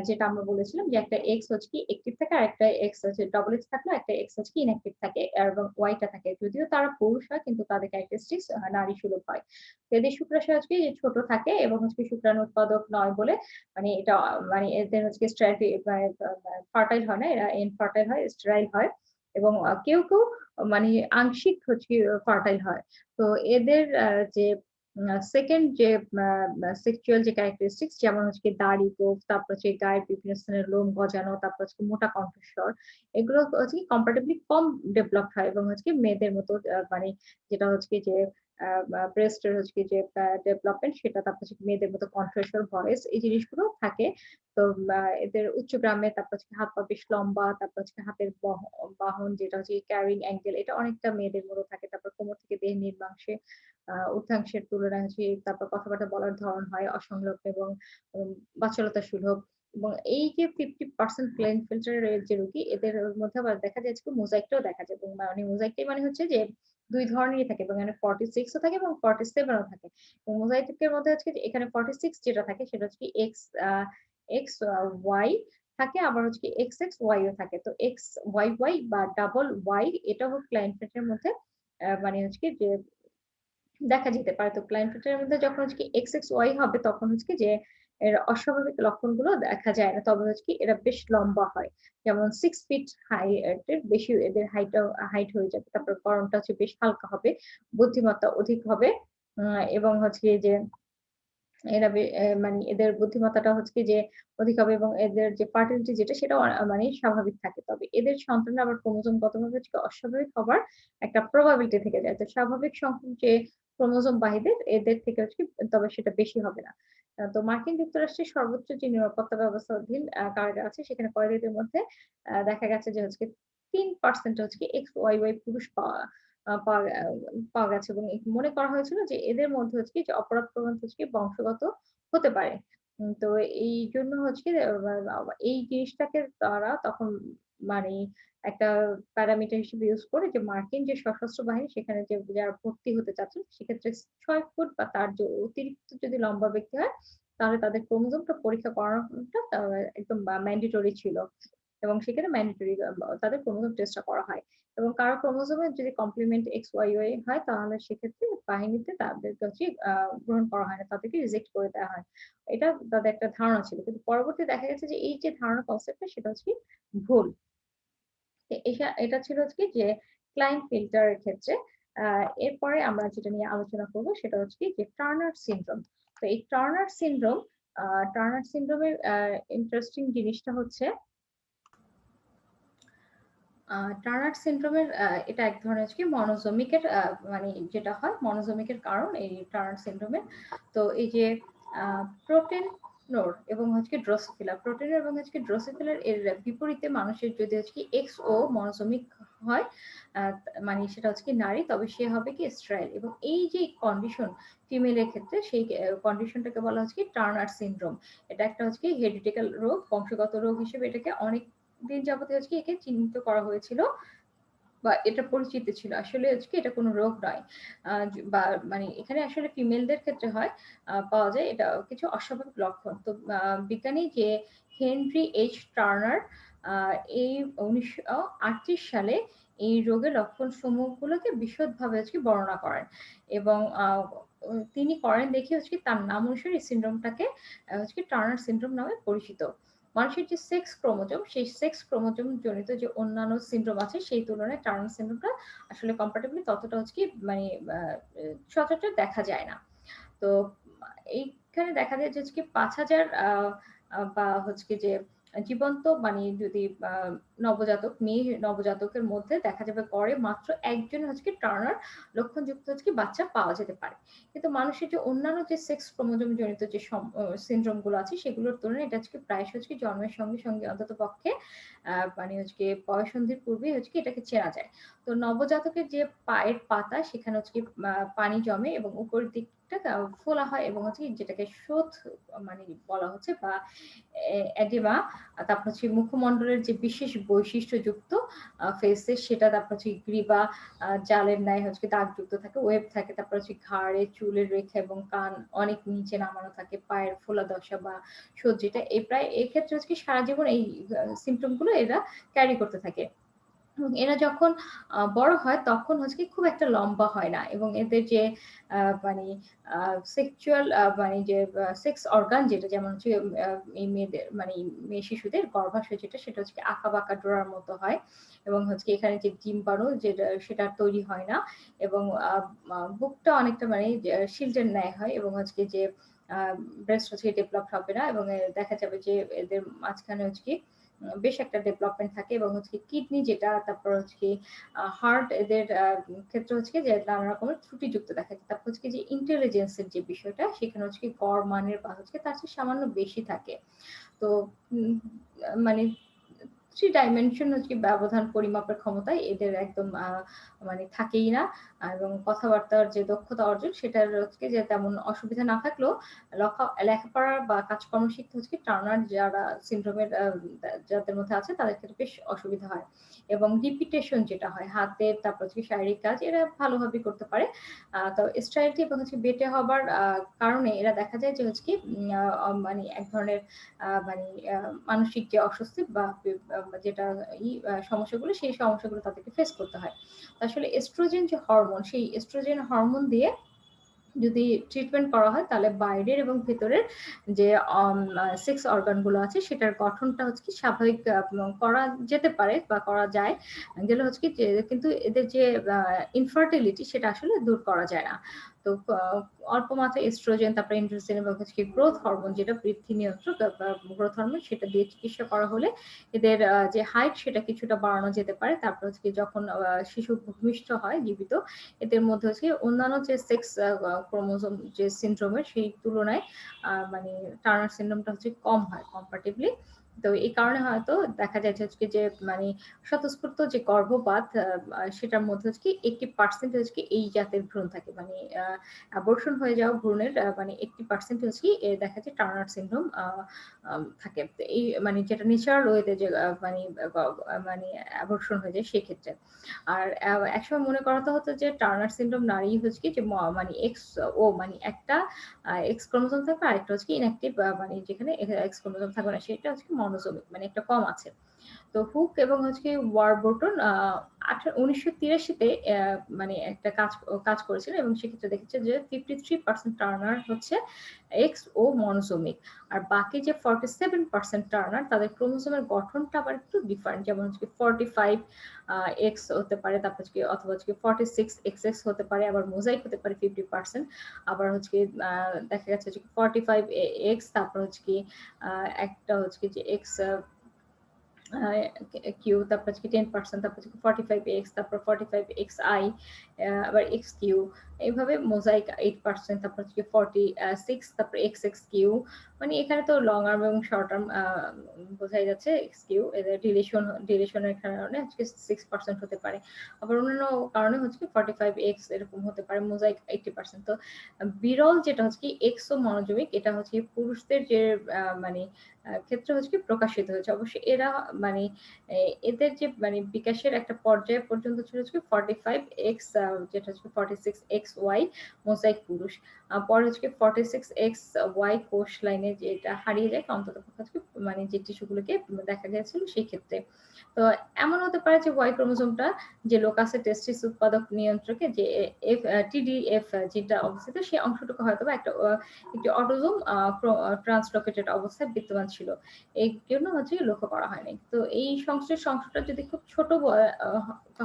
যেটা আমরা বলেছিলাম যে একটা এক্স হচ্ছে কি অ্যাক্টিভ থাকে আর একটা এক্স হচ্ছে ডবল এক্স থাকলে একটা এক্স হচ্ছে কি ইনঅ্যাক্টিভ থাকে, এবং ওয়াইটা থাকে, যদিও তারা পুরুষ হয় কিন্তু তাদের ক্যারেক্টারিস্টিক্স নারীসুলভ হয়। তো এদের শুক্রাশয় হচ্ছে কি ছোট থাকে এবং হচ্ছে শুক্রাণু উৎপাদক নয় বলে মানে এটা মানে এদের হচ্ছে স্ট্রাইটি ফার্টাইল হয় না, এরা ইনফার্টাইল হয়, স্টেরাইল হয়, এবং কেউ কেউ মানে আংশিক হচ্ছে ফার্টাইল হয়। তো এদের যে সেকেন্ড যে সেক্সুয়াল যে ক্যারেক্টারিস্টিক্স যেমন হচ্ছে দাড়ি গোঁফ, তারপর হচ্ছে গায়ের বিভিন্ন স্থানের লোম গজানো, তারপর হচ্ছে মোটা কণ্ঠস্বর, এগুলো হচ্ছে কম্পারেটিভলি কম ডেভেলপ হয়, এবং হচ্ছে মেয়েদের মতো মানে যেটা হচ্ছে যে ব্রেস্টের হচ্ছে যে ডেভেলপমেন্ট সেটা, তারপর হচ্ছে মেয়েদের মতো কণ্ঠস্বর ভয়েস এই জিনিসগুলো থাকে। তো এদের উচ্চগ্রামে, তারপর হচ্ছে হাত পা বেশ লম্বা, তারপর হচ্ছে হাতের বাহন যেটা হচ্ছে ক্যারিং অ্যাঙ্গেল এটা অনেকটা মেয়েদের মতো থাকে, তারপর কোমর থেকে দেহের নিম্নাংশে উর্ধ্বাংশের তুলনায় হচ্ছে তারপর কথাবার্তা বলার ধরন হয় অসংলগ্ন এবং বাচ্চালতা সুলভ। এবং এই যে 50% প্লেন ফিল্টারের যে রোগী এদের মধ্যে আবার দেখা যায় মোজাইকটাও দেখা যায়, এবং মানে মোজাইকটাই মানে হচ্ছে যে দুই ধরনেরই থাকে, এবং এখানে 46 ও থাকে এবং 47 ও থাকে। এবং মোজাইকের মধ্যে হচ্ছে যে এখানে 46 যেটা থাকে সেটা হচ্ছে এক্স এক্স ওয়াই থাকে, আবার হচ্ছে কি XXY ও থাকে। তো XYY বা ডাবল ওয়াই এটাও ক্লায়েন্ট এর মধ্যে মানে হচ্ছে কি যে দেখা যেতে পারে। তো ক্লায়েন্ট এর মধ্যে যখন হচ্ছে কি XXY হবে তখন হচ্ছে কি যে এর অস্বাভাবিক লক্ষণগুলো দেখা যায় না। তবে হচ্ছে কি এরা বেশ লম্বা হয়। যেমন 6 ফিট এর বেশি এদের হাইট হয়ে যাবে। তারপর গড়নটা হচ্ছে বেশ হালকা হবে, বুদ্ধিমত্তা অধিক হবে। এবং হচ্ছে গিয়ে যে এরা মানে এদের বুদ্ধিমত্তাটা হচ্ছে কি যে অধিক হবে এবং এদের যে ফার্টিলিটি যেটা সেটাও মানে স্বাভাবিক থাকে। তবে এদের সন্তানরা আবার ক্রোমোজোমগতভাবে হচ্ছে অস্বাভাবিক হবার একটা প্রবাবিলিটি থেকে যায়। তো স্বাভাবিক সংখ্যক যে ক্রোমোজোম বাহীদের এদের থেকে হচ্ছে কি তবে সেটা বেশি হবে না। তো মার্কিন যুক্তরাষ্ট্রের সর্বোচ্চ যে নিরাপত্তা ব্যবস্থার অধীন কারাগার আছে সেখানে কয়েদিদের মধ্যে দেখা গেছে যে হচ্ছে 3% হচ্ছে কি XYY পুরুষ পাওয়া গেছে এবং মনে করা হয়েছিল যে এদের মধ্যে হচ্ছে কি যে অপরাধ প্রবণ হচ্ছে কি বংশগত হতে পারে। তো এইজন্য হচ্ছে কি এই জিনিসটাকে তারা তখন মানে একটা প্যারামিটার হিসেবে ইউজ করে যে মার্কিন যে সশস্ত্র বাহিনী সেখানে যে যারা ভর্তি হতে চাচ্ছেন সেক্ষেত্রে ৬ ফুট বা তার যে অতিরিক্ত যদি লম্বা ব্যক্তি হয় তাহলে তাদের ক্রোমোজোমটা পরীক্ষা করানোটা একদম ম্যান্ডেটরি ছিল। এবং সেখানে ম্যান্ডেটরি তাদের ক্রোমোজোম টেস্টটা করা হয়। এবং কারো ক্রোমোজোমের যদি কমপ্লিমেন্ট XYY হয় তাহলে সেক্ষেত্রে বাহিনীতে তাদেরকে হচ্ছে গ্রহণ করা হয় না। তাদেরকে রিজেক্ট করে দেওয়া হয়। এটা তাদের একটা ধারণা ছিল। কিন্তু পরবর্তীতে দেখা গেছে যে এই যে ধারণা কনসেপ্টটা সেটা হচ্ছে কি ভুল। এটা ছিল হচ্ছে কি যে ক্লায়েন্ট ফিল্টার এর ক্ষেত্রে। আ এরপরে আমরা যেটা নিয়ে আলোচনা করব সেটা হচ্ছে কি যে টার্নার সিনড্রোম। তো এই আ টার্নার সিনড্রোমের ইন্টারেস্টিং জিনিসটা হচ্ছে আ টার্নার সিনড্রোমের এটা এক ধরনের হচ্ছে কি মনোজোমিক এর মানে যেটা হয় মনোজোমিক এর কারণ এই টার্নার সিনড্রোমের। তো এই যে আ প্রোটিনোর এবং হচ্ছে কি ড্রোসোফিলা, প্রোটিনোর এবং হচ্ছে কি ড্রোসোফিলার এর বিপরীতে মানুষের যদি হচ্ছে কি XO মনোজোমিক হয়, আ মানে সেটা হচ্ছে কি নারী, তবে সে হবে কি স্টেরাইল এবং এই যে কন্ডিশন ফিমেল এর ক্ষেত্রে সেই কন্ডিশনটাকে বলা হচ্ছে কি টার্নার সিনড্রোম। এটা একটা হচ্ছে কি হেরিডিটাল রোগ, বংশগত রোগ হিসেবে এটাকে অনেক দিন যাবত হচ্ছে কি একে চিহ্নিত করা হয়েছিল বা এটা পরিচিত ছিল। আসলে হচ্ছে কি এটা কোন রোগ নয়। বা মানে এখানে আসলে ফিমেলদের ক্ষেত্রে হয়, পাওয়া যায় এটা কিছু অস্বাভাবিক লক্ষণ। তো আ বিজ্ঞানী যে হেনরি এইচ টার্নার আ এই ১৯৩৮ সালে এই রোগের লক্ষণ সমূহগুলোকে বিশদভাবে হচ্ছে কি বর্ণনা করেন এবং তিনি করেন দেখে হচ্ছে কি তার নাম অনুসারে এই সিনড্রোমটাকে হচ্ছে কি টার্নার সিনড্রোম নামে পরিচিত। মানুষের যে সেক্স ক্রোমোজোম, সেই সেক্স ক্রোমোজোম জনিত যে অন্যান্য সিনড্রোম আছে, সেই তুলনায় টার্নার সিনড্রোমটা আসলে কম্পারেটিভলি ততটা হচ্ছে কি মানে আ সচরাচর দেখা যায় না। তো এইখানে দেখা যায় যে হচ্ছে কি ৫,০০০ আ আ বা হচ্ছে কি যে জীবন্ত মানে যদি মেয়ে নবজাতকের মধ্যে দেখা যাবে গড়ে মাত্র একজন হচ্ছে কি টার্নার লক্ষণযুক্ত হচ্ছে কি বাচ্চা পাওয়া যেতে পারে। কিন্তু মানুষের যে অন্যান্য যে সেক্স ক্রোমোজোম জনিত যে সিনড্রোম গুলো আছে সেগুলোর তুলনায় এটা হচ্ছে কি প্রায়শই হচ্ছে কি জন্মের সঙ্গে অন্ততপক্ষে মানে হচ্ছে গিয়ে বয়ঃসন্ধির পূর্বেই হচ্ছে কি এটাকে চেনা যায়। তো নবজাতকের যে পায়ের পাতা সেখানে হচ্ছে কি পানি জমে এবং উপরের দিকটা ফোলা হয় এবং হচ্ছে কি যেটাকে শোথ মানে বলা হচ্ছে বা এডিমা, তারপর হচ্ছে মুখমন্ডলের যে বিশেষ বৈশিষ্ট্যযুক্ত ফেসে সেটা, তারপর হচ্ছে গ্রীবা জালের ন্যায় হচ্ছে দাগযুক্ত থাকে, ওয়েব থাকে। তারপর হচ্ছে ঘাড়ে চুলের রেখা এবং কান অনেক নিচে নামানো থাকে। পায়ের ফোলা দশা বা সজ্জিটা প্রায় এক্ষেত্রে হচ্ছে কি সারা জীবন এই সিম্পটম গুলো এরা ক্যারি করতে থাকে। এবং এরা যখন বড় হয় তখন হচ্ছে কি খুব একটা লম্বা হয় না এবং এদের যে আ মানে আ সেক্সুয়াল মানে যে সেক্স অর্গান যেটা যেমন হচ্ছে আ এই মেয়েদের মানে মেয়ে শিশুদের গর্ভাশয় যেটা সেটা হচ্ছে কি আঁকা-বাঁকা ডোরার মতো হয় এবং হচ্ছে কি এখানে যে ডিম্বাণু যেটা সেটা আর তৈরি হয় না এবং আ আ বুকটা অনেকটা মানে শিল্টের ন্যায় হয় এবং হচ্ছে কি যে আ ব্রেস্ট হচ্ছে ডেভেলপড হবে না এবং দেখা যাবে যে এদের মাঝখানে হচ্ছে কি বেশ একটা ডেভেলপমেন্ট থাকে এবং হচ্ছে কিডনি যেটা, তারপর হচ্ছে কি হার্ট এদের ক্ষেত্রে হচ্ছে কি যে নানা রকমের ত্রুটিযুক্ত দেখা যায়। তারপর হচ্ছে কি যে ইন্টেলিজেন্স এর যে বিষয়টা সেখানে হচ্ছে কি গড় মানের বা হচ্ছে তার চেয়ে সামান্য বেশি থাকে। তো উম মানে 3 ডাইমেনশন হচ্ছে ব্যবধান পরিমাপের ক্ষমতায় এদের একদম মানে থাকেই না, এবং কথাবার্তার যে দক্ষতা অর্জন সেটার হচ্ছে যে তেমন অসুবিধা না থাকলেও লেখাপড়া বা কাজকর্ম শিখতে হচ্ছে টার্নার যারা সিনড্রোমের যাদের মধ্যে আছে তাদের ক্ষেত্রে বেশ অসুবিধা হয়। এবং রিপিটেশন যেটা হয় হাতের, তারপর হচ্ছে শারীরিক কাজ এরা ভালোভাবে করতে পারে। তো স্ট্রাইলটি এবং হচ্ছে বেটে হবার কারণে এরা দেখা যায় যে হচ্ছে কি মানে এক ধরনের মানে মানসিক যে অস্বস্তি বা যেটা সমস্যাগুলো, সেই সমস্যাগুলো তাদেরকে ফেস করতে হয়। আসলে এস্ট্রোজেন যে হরমোন, সেই এস্ট্রোজেন হরমোন দিয়ে যদি ট্রিটমেন্ট করা হয় তাহলে বাইরের এবং ভেতরের যে সেক্স অর্গান গুলো আছে সেটার গঠনটা হচ্ছে কি স্বাভাবিক করা যেতে পারে বা করা যায় গেলে হচ্ছে কি, কিন্তু এদের যে ইনফার্টিলিটি সেটা আসলে দূর করা যায় না। তো অল্প মাত্রায় এস্ট্রোজেন, তারপরে ইন্ড্রোজেন এবং হচ্ছে কি গ্রোথ হরমোন যেটা বৃদ্ধি নিয়ন্ত্রক গ্রোথ হরমোন, সেটা দিয়ে চিকিৎসা করা হলে এদের যে হাইট সেটা কিছুটা বাড়ানো যেতে পারে। তারপর হচ্ছে কি যখন শিশু ভূমিষ্ঠ হয় জীবিত, এদের মধ্যে হচ্ছে অন্যান্য যে সেক্স ক্রোমোজোম যে সিনড্রোমের সেই তুলনায় মানে টার্নার সিনড্রোমটা হচ্ছে কম হয় কম্পারেটিভলি। তো এই কারণে হয়তো দেখা যাচ্ছে হচ্ছে যে মানে স্বতঃস্ফূর্ত যে গর্ভপাত সেটার মধ্যে হচ্ছে 80% হচ্ছে এই জাতের ভ্রূণ থাকে, মানে অ্যাবর্শন হয়ে যাওয়া ভ্রূণের মানে 80% হচ্ছে দেখা যায় টার্নার সিনড্রোম থাকে। এই মানে যেটা ন্যাচারাল ওয়েতে যে মানে অ্যাবর্শন হয়ে যায় সেক্ষেত্রে। আর একসময় মনে করা হতো যে টার্নার সিনড্রোম নারী হচ্ছে কি যে মানে এক্স ও মানে একটা এক্স ক্রোমোজোম থাকবে, আরেকটা হচ্ছে ইনঅ্যাক্টিভ মানে যেখানে এক্স ক্রোমোজোম থাকবে না, সেটা হচ্ছে মনোজোমিক, মানে একটা কম আছে। তো হুক এবং হচ্ছে ওয়ারবর্টন 1983-তে মানে একটা কাজ করেছিলেন এবং সেক্ষেত্রে দেখেছে যে 53% টার্নার হচ্ছে এক্স ও মনোজোমিক, আর বাকি যে 47% টার্নার তাদের ক্রোমোজোমের গঠনটা আবার একটু ডিফারেন্ট, যেমন হচ্ছে 45 এক্স হতে পারে, তারপর হচ্ছে অথবা হচ্ছে 46 এক্স এক্স হতে পারে, আবার মোজাইক হতে পারে 50%, আবার হচ্ছে দেখা গেছে যে 45 এক্স, তারপর হচ্ছে কি একটা হচ্ছে কি যে এক্স কিউ, তারপর হচ্ছে 10%, তারপর হচ্ছে 45x, তারপর 45xi, আবার xq, এইভাবে মোজাইক 8%, তারপর হচ্ছে 46, তারপর xxq। মানে এখানে তো লং আর্ম এবং শর্ট আর্ম বোঝাই যাচ্ছে। xq এদের ডিলেশনের কারণে আজকে 6% হতে পারে, আবার অন্যান্য কারণে হচ্ছে 45x এরকম হতে পারে, মোজাইক 80%। তো বিরল যেটা হচ্ছে কি এক্সো মনোজমিক, এটা হচ্ছে পুরুষদের যে মানে ক্ষেত্রে হচ্ছে কি প্রকাশিত হয়েছে। অবশ্যই এরা মানে এদের যে মানে বিকাশের একটা পর্যায় পর্যন্ত ছিল হচ্ছে 45x, যেটা হচ্ছে 46xy মোজাইক পুরুষ, পরে হচ্ছে 46xy কোষ লাইনে যেটা হারিয়ে যায় অন্তত হচ্ছে মানে যে টিস্যুগুলোকে দেখা গেছিল সেই ক্ষেত্রে। তো এমন হতে পারে যে ওয়াই ক্রোমোজোমটা যে লোকাসে টেস্টিস উৎপাদক নিয়ন্ত্রকে যে টিডিএফ যেটা অবস্থিত, সেই অংশটুকু হয়তো বা একটি অটোজোম ট্রান্সলোকেটেড অবস্থায় বিদ্যমান ছিল, এই জন্য হচ্ছে লক্ষ্য করা হয়নি। তো এই সংশ্লিষ্ট অংশটা যদি খুব ছোট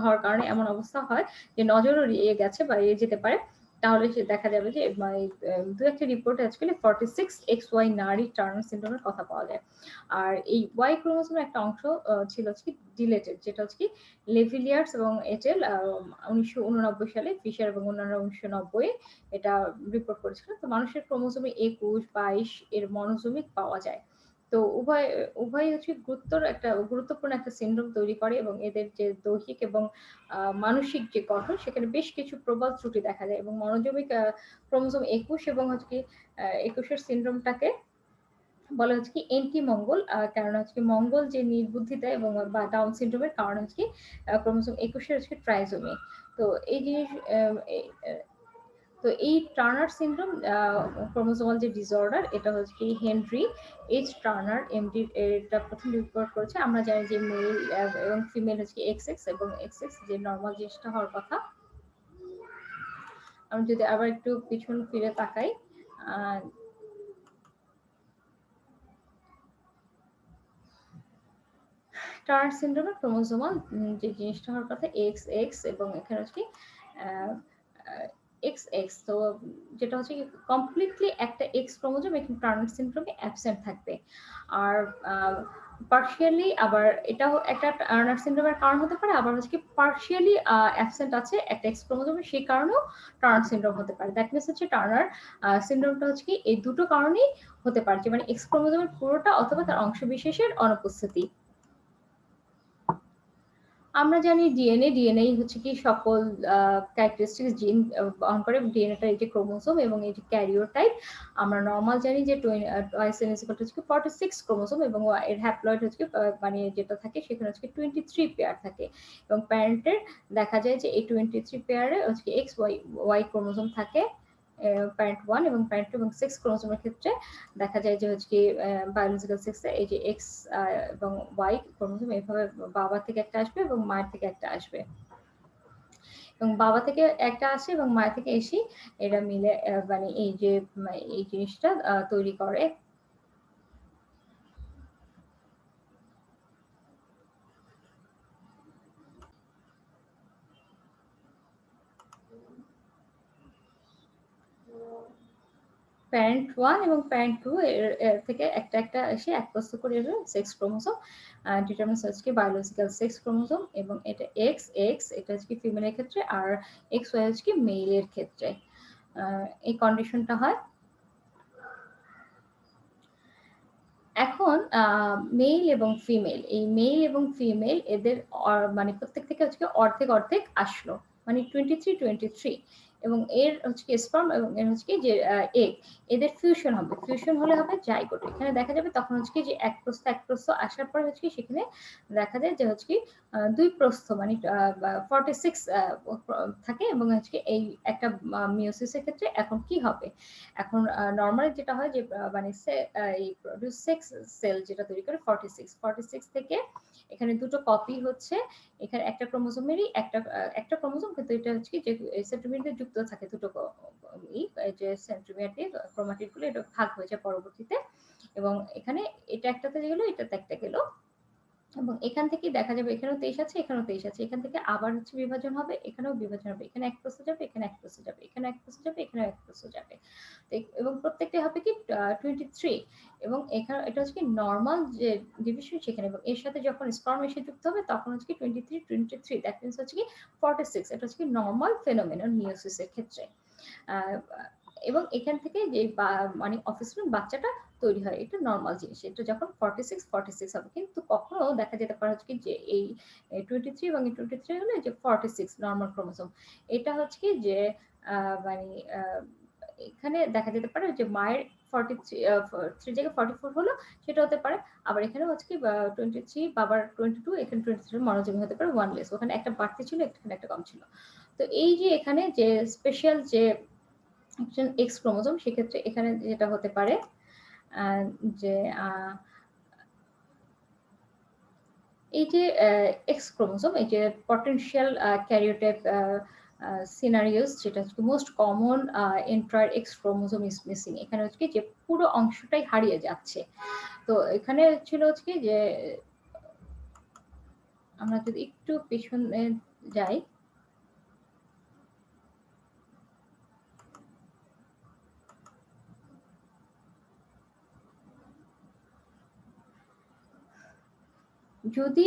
হওয়ার কারণে এমন অবস্থা হয় যে নজরও এড়িয়ে গেছে বা এড়িয়ে যেতে পারে, তাহলে সে দেখা যাবে যে মানে দু একটা রিপোর্টে আজকাল 46xy নারী টার্নার সিনড্রোমের কথা পাওয়া যায়। আর এই ওয়াই ক্রোমোজোমের একটা অংশ ছিল হচ্ছে ডিলেটেড, যেটা হচ্ছে লেভিলিয়ার্স এবং এটেল 1989 সালে, ফিশার এবং অন্যান্য 1990 এটা রিপোর্ট করেছিল। তো মানুষের ক্রোমোজোমে 21, 22 এর মনোজোমিক পাওয়া যায়। তো উভয় হচ্ছে গুরুত্বপূর্ণ একটা সিনড্রোম তৈরি করে, এবং এদের যে দৈহিক এবং মানসিক যে গঠন সেখানে বেশ কিছু প্রবল ত্রুটি দেখা যায়, এবং মনোজমিক ক্রোমোজোম 21 এবং হচ্ছে 21-এর সিনড্রোমটাকে বলা হচ্ছে কি এন্টি মঙ্গল, কারণ হচ্ছে মঙ্গল যে নির্বুদ্ধিতা এবং বা ডাউন সিনড্রোমের কারণ হচ্ছে ক্রোমোজোম 21-এর হচ্ছে ট্রাইজোমি। তো এই জিনিস তো এই টার্নার সিনড্রোম ক্রোমোজোমাল যে ডিসঅর্ডার, এটা হচ্ছে কি হেনরি এইচ টার্নার এমডি এটা প্রথম রিপোর্ট করেছে। আমরা জানি যে মেল এবং ফিমেল হচ্ছে এক্স এক্স এবং এক্স এক্স যে নর্মাল জিনিসটা হওয়ার কথা। আমি যদি আবার একটু পিছন ফিরে তাকাই, টার্নার সিনড্রোমের ক্রোমোজোমাল যে জিনিসটা হওয়ার কথা এক্স এক্স, এবং এখানে হচ্ছে এক্স এক্স। তো যেটা হচ্ছে কমপ্লিটলি একটা এক্স ক্রোমোজোম এখানে টার্নার সিনড্রোমে অ্যাবসেন্ট থাকবে। আর পার্শিয়ালি আবার এটাও একটা টার্নার সিনড্রোমের কারণ হতে পারে, আবার হচ্ছে কি পার্শিয়ালি অ্যাবসেন্ট আছে একটা এক্স ক্রোমোজোমে, সেই কারণেও টার্নার সিনড্রোম হতে পারে। দ্যাট মিনস হচ্ছে টার্নার সিনড্রোমটা হচ্ছে কি এই দুটো কারণেই হতে পারে, যে মানে এক্স ক্রোমোজোমের পুরোটা অথবা তার অংশ বিশেষের অনুপস্থিতি। আমরা জানি ডিএনএ হচ্ছে কি সকল ক্যারেক্টারিস্টিক্স জিন বহন করে। ডিএনএটা এই যে ক্রোমোসোম এবং এই যে ক্যারিওটাইপ। আমরা নরমাল জানি যে টুয়াইস এন ইকুয়াল টু হচ্ছে 46 ক্রোমোসোম এবং এর হ্যাপ্লয়েড হচ্ছে মানে যেটা থাকে সেখানে হচ্ছে 23 পেয়ার থাকে এবং প্যারেন্টের দেখা যায় যে এই 23 পেয়ারে হচ্ছে এক্স ওয়াই ক্রোমোসোম থাকে প্যারেন্ট 1 এবং প্যারেন্ট 2 এবং 6 ক্রোমোসোমের ক্ষেত্রে দেখা যায় যে হচ্ছে কি বায়োলজিক্যাল সেক্সে এই যে এক্স এবং ওয়াই ক্রোমোসোম এইভাবে বাবা থেকে একটা আসবে এবং মায়ের থেকে একটা আসবে এবং বাবা থেকে একটা আসে এবং মায়ের থেকে এসে এরা মিলে মানে এই যে এই জিনিসটা তৈরি করে। প্যারেন্ট 1 এবং প্যারেন্ট 2 এর থেকে একটা এসে একপ্রস্থ করে এর সেক্স ক্রোমোসোম ডিটারমিন্স হচ্ছে কি বায়োলজিক্যাল সেক্স ক্রোমোসোম এবং এটা এক্স এক্স এটা হচ্ছে কি ফিমেলের ক্ষেত্রে আর এক্স ওয়াই হচ্ছে কি মেলের ক্ষেত্রে এই কন্ডিশনটা হয়। এখন মেল এবং ফিমেল এই মেল এবং ফিমেল এদের মানে প্রত্যেক থেকে হচ্ছে অর্ধেক অর্ধেক আসলো মানে 23 এবং এর হচ্ছে কি স্পার্ম এবং এর হচ্ছে কি যে এগ এদের ফিউশন হবে। ফিউশন হলে হবে জাইগোট। এখানে দেখা যাবে তখন হচ্ছে কি যে এক প্রস্থ আসার পরে হচ্ছে কি সেখানে দেখা যায় যে হচ্ছে কি দুই প্রস্থ মানে 46 থাকে এবং হচ্ছে কি এই একটা মিওসিসের ক্ষেত্রে এখন কি হবে। এখন নরমালি যেটা হয় যে মানে এই প্রোডিউস সেক্স সেল যেটা তৈরি করে 46 থেকে এখানে দুটো কপি হচ্ছে এখানে একটা ক্রোমোসোমেরই একটা ক্রোমোসোম কিন্তু এটা হচ্ছে কি যে সেন্ট্রোমিয়ার যুক্ত থাকে দুটো এই যে সেন্ট্রোমিয়ার দিয়ে ক্রোমাটিড গুলো এটা ভাগ হয়ে যায় পরবর্তীতে এবং এখানে এটা একটাতে গেল এটাতে একটা গেল এবং এখান থেকে দেখা যাবে এখানেও 23 আছে এখানেও 23 আছে এখান থেকে আবার হচ্ছে বিভাজন হবে এখানেও বিভাজন হবে এখানে এক প্রস্থ যাবে এখানে এক প্রস্থ যাবে এখানে এক প্রস্থ যাবে এখানে এক প্রস্থ যাবে এবং প্রত্যেকটা হবে কি 23 এবং এখানে এটা হচ্ছে কি নরমাল যে ডিভিশন সেখানে এবং এর সাথে যখন স্পার্ম এসে যুক্ত হবে তখন হচ্ছে কি 23 দ্যাট মিন্স হচ্ছে কি 46 এটা হচ্ছে কি নরমাল ফেনোমেনন মিওসিসের ক্ষেত্রে এবং এখান থেকে যে মানে অফস্প্রিং বাচ্চাটা তৈরি হয় এটা নরমাল জিনিস এটা যখন 46 হবে কিন্তু কখনো দেখা যেতে পারে হচ্ছে কি যে এই 23 এবং 23 হলে যে 46 নরমাল ক্রোমোসোম এটা হচ্ছে কি যে মানে এখানে দেখা যেতে পারে যে মায়ের 43 জায়গায় 44 হলো সেটা হতে পারে আবার এখানে হচ্ছে কি 23 বাবার 22 এখানে 23 মনোজমি হতে পারে ওয়ান লেস ওখানে একটা বাড়তি ছিল এখানে একটা কম ছিল। তো এই যে এখানে যে স্পেশাল যে একজন এক্স ক্রোমোসোম সেক্ষেত্রে এখানে যেটা হতে পারে যে এই যে এক্স ক্রোমোসোম এই যে পটেনশিয়াল ক্যারিওটাইপ সিনারিওস যেটা হচ্ছে most common entire X chromosome is missing এখানে হচ্ছে যে পুরো অংশটাই হারিয়ে যাচ্ছে। তো এখানে ছিল হচ্ছে যে আমরা যদি একটু পেছনে যাই যদি